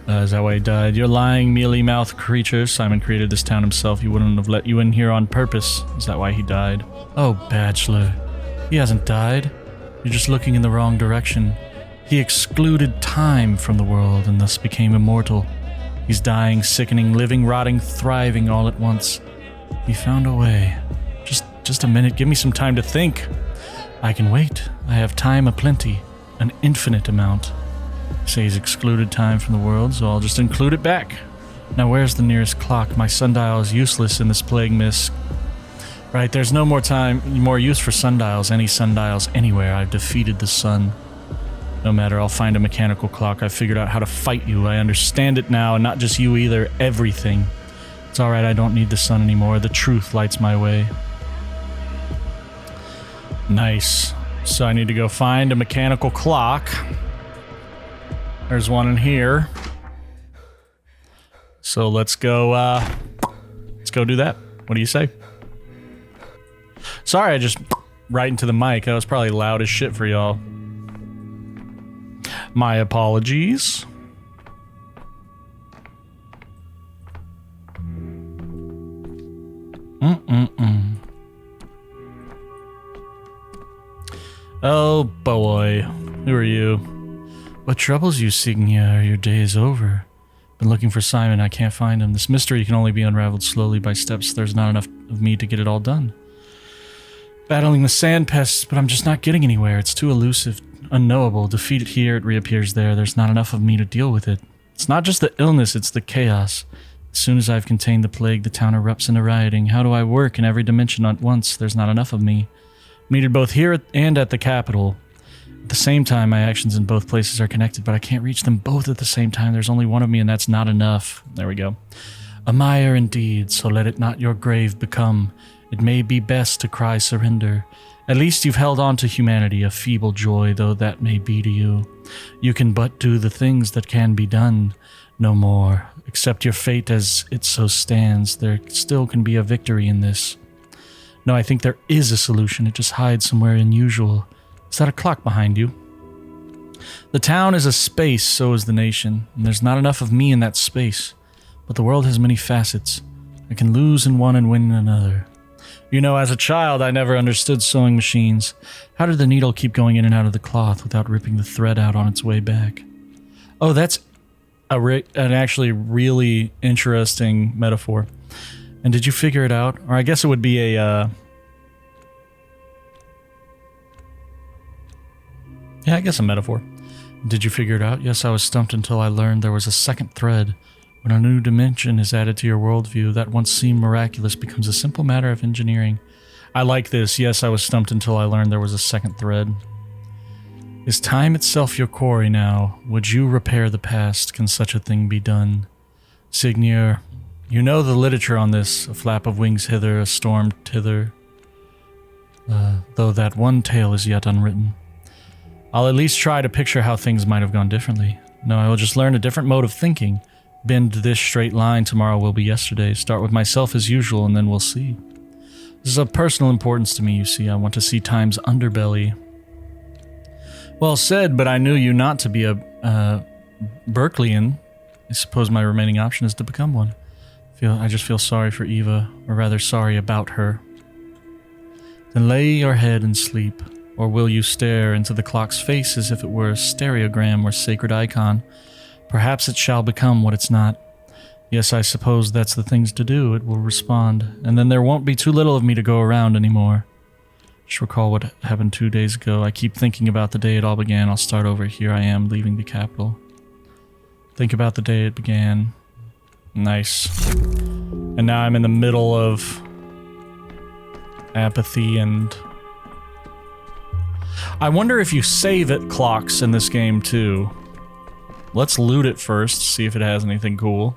Is that why he died? You're lying, mealy-mouthed creature. Simon created this town himself. He wouldn't have let you in here on purpose. Is that why he died? Oh, Bachelor. He hasn't died. You're just looking in the wrong direction. He excluded time from the world and thus became immortal. He's dying, sickening, living, rotting, thriving all at once. He found a way. Just a minute, give me some time to think. I can wait. I have time aplenty, an infinite amount. Say he's excluded time from the world, so I'll just include it back. Now where's the nearest clock? My sundial is useless in this plague mist. Right, there's no more use for sundials, any sundials anywhere. I've defeated the sun. No matter, I'll find a mechanical clock. I figured out how to fight you. I understand it now, and not just you either, everything. It's alright, I don't need the sun anymore. The truth lights my way. Nice. So I need to go find a mechanical clock. There's one in here. So let's go do that. What do you say? Sorry, I just right into the mic. That was probably loud as shit for y'all. My apologies. Oh boy, who are you? What troubles you, Signia? Your day is over. Been looking for Simon, I can't find him. This mystery can only be unraveled slowly by steps. There's not enough of me to get it all done. Battling the sand pests, but I'm just not getting anywhere. It's too elusive, unknowable. Defeat it here, it reappears there. There's not enough of me to deal with it. It's not just the illness, it's the chaos. As soon as I've contained the plague, the town erupts into rioting. How do I work in every dimension at once? There's not enough of me. I'm needed both here and at the capital. At the same time, my actions in both places are connected, but I can't reach them both at the same time. There's only one of me, and that's not enough. There we go. A mire indeed, so let it not your grave become. It may be best to cry surrender. At least you've held on to humanity, a feeble joy, though that may be to you. You can but do the things that can be done. No more. Accept your fate as it so stands. There still can be a victory in this. No, I think there is a solution. It just hides somewhere unusual. Is that a clock behind you? The town is a space, so is the nation, and there's not enough of me in that space. But the world has many facets. I can lose in one and win in another. You know, as a child, I never understood sewing machines. How did the needle keep going in and out of the cloth without ripping the thread out on its way back? Oh, that's an actually really interesting metaphor. And did you figure it out? Or I guess it would be a, yeah, I guess a metaphor. Did you figure it out? Yes, I was stumped until I learned there was a second thread. When a new dimension is added to your worldview, that once seemed miraculous becomes a simple matter of engineering. I like this. Yes, I was stumped until I learned there was a second thread. Is time itself your quarry now? Would you repair the past? Can such a thing be done? Signier, you know the literature on this. A flap of wings hither, a storm thither. Though that one tale is yet unwritten. I'll at least try to picture how things might have gone differently. No, I will just learn a different mode of thinking. Bend this straight line, tomorrow will be yesterday. Start with myself as usual, and then we'll see. This is of personal importance to me, you see. I want to see time's underbelly. Well said, but I knew you not to be a Berkeleyan. I suppose my remaining option is to become one. I just feel sorry for Eva, or rather sorry about her. Then lay your head and sleep, or will you stare into the clock's face as if it were a stereogram or sacred icon? Perhaps it shall become what it's not. Yes, I suppose that's the things to do. It will respond, and then there won't be too little of me to go around anymore. Just recall what happened 2 days ago. I keep thinking about the day it all began. I'll start over. Here I am, leaving the capital. Think about the day it began. Nice. And now I'm in the middle of apathy and... I wonder if you save at clocks in this game too. Let's loot it first, see if it has anything cool.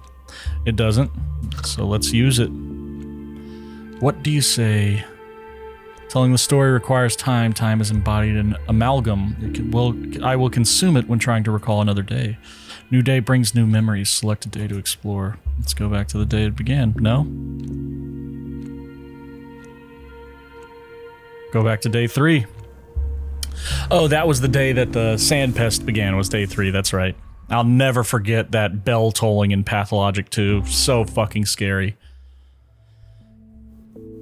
It doesn't, so let's use it. What do you say? Telling the story requires time. Time is embodied in amalgam. I will consume it when trying to recall another day. New day brings new memories. Select a day to explore. Let's go back to the day it began. No? Go back to day 3. Oh, that was the day that the sand pest began, was day 3, that's right. I'll never forget that bell tolling in Pathologic 2. So fucking scary.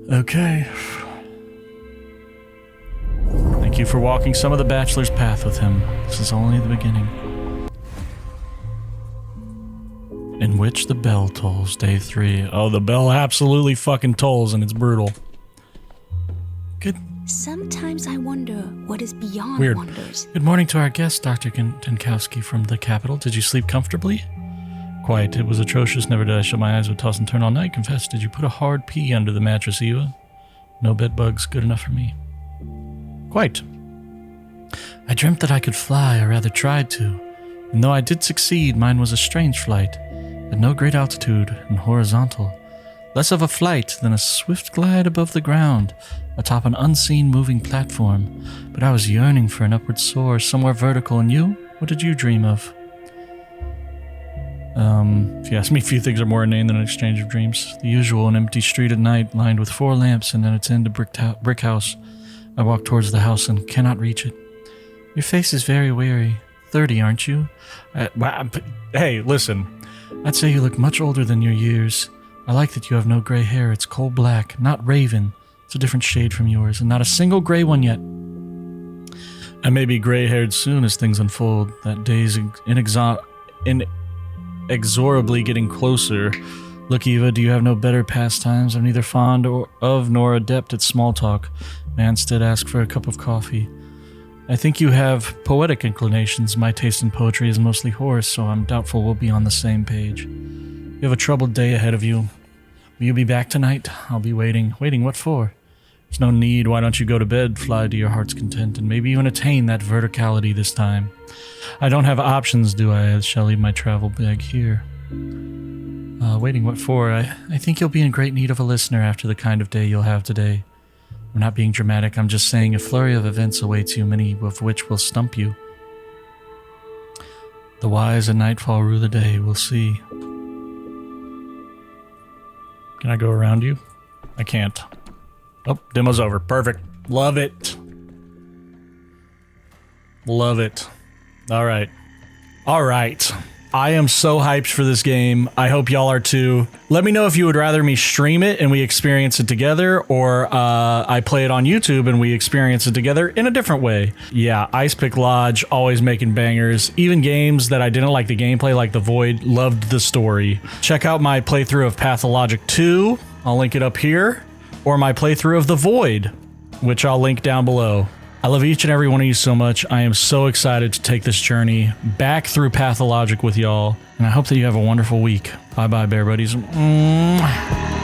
Okay. Thank Thank you for walking some of the Bachelor's path with him. This is only the beginning. In which the bell tolls, day 3. Oh, the bell absolutely fucking tolls, and it's brutal. Good. Sometimes I wonder what is beyond Weird. wonders. Good morning to our guest, Dr. Dankovsky from the capital. Did you sleep comfortably? Quite. It was atrocious. Never did I shut my eyes would toss and turn all night. Confess, did you put a hard pee under the mattress, Eva? No bed bugs. Good enough for me. Quite. I dreamt that I could fly, or rather tried to. And though I did succeed, mine was a strange flight. At no great altitude and horizontal. Less of a flight than a swift glide above the ground, atop an unseen moving platform. But I was yearning for an upward soar, somewhere vertical. And you? What did you dream of? If you ask me, few things are more inane than an exchange of dreams. The usual, an empty street at night, lined with 4 lamps, and at its end a brick house. I walk towards the house and cannot reach it. Your face is very weary. 30, aren't you? Hey, listen. I'd say you look much older than your years. I like that you have no gray hair. It's coal black, not raven. It's a different shade from yours, and not a single gray one yet. I may be gray-haired soon as things unfold. That day's inexorably getting closer. Look, Eva, do you have no better pastimes? I'm neither fond of nor adept at small talk. May I instead ask for a cup of coffee? I think you have poetic inclinations. My taste in poetry is mostly Horace, so I'm doubtful we'll be on the same page. You have a troubled day ahead of you. Will you be back tonight? I'll be waiting. Waiting what for? There's no need. Why don't you go to bed, fly to your heart's content, and maybe even attain that verticality this time? I don't have options, do I? I shall leave my travel bag here. Waiting what for? I think you'll be in great need of a listener after the kind of day you'll have today. I'm not being dramatic. I'm just saying a flurry of events awaits you, many of which will stump you. The wise at nightfall rue the day. We'll see. Can I go around you? I can't. Oh, demo's over. Perfect. Love it. Love it. All right. All right. I am so hyped for this game. I hope y'all are too. Let me know if you would rather me stream it and we experience it together, or I play it on YouTube and we experience it together in a different way. Yeah, Ice Pick Lodge, always making bangers. Even games that I didn't like the gameplay, like The Void, loved the story. Check out my playthrough of Pathologic 2. I'll link it up here. Or my playthrough of The Void, which I'll link down below. I love each and every one of you so much. I am so excited to take this journey back through Pathologic with y'all, and I hope that you have a wonderful week. Bye-bye, bear buddies. Mwah.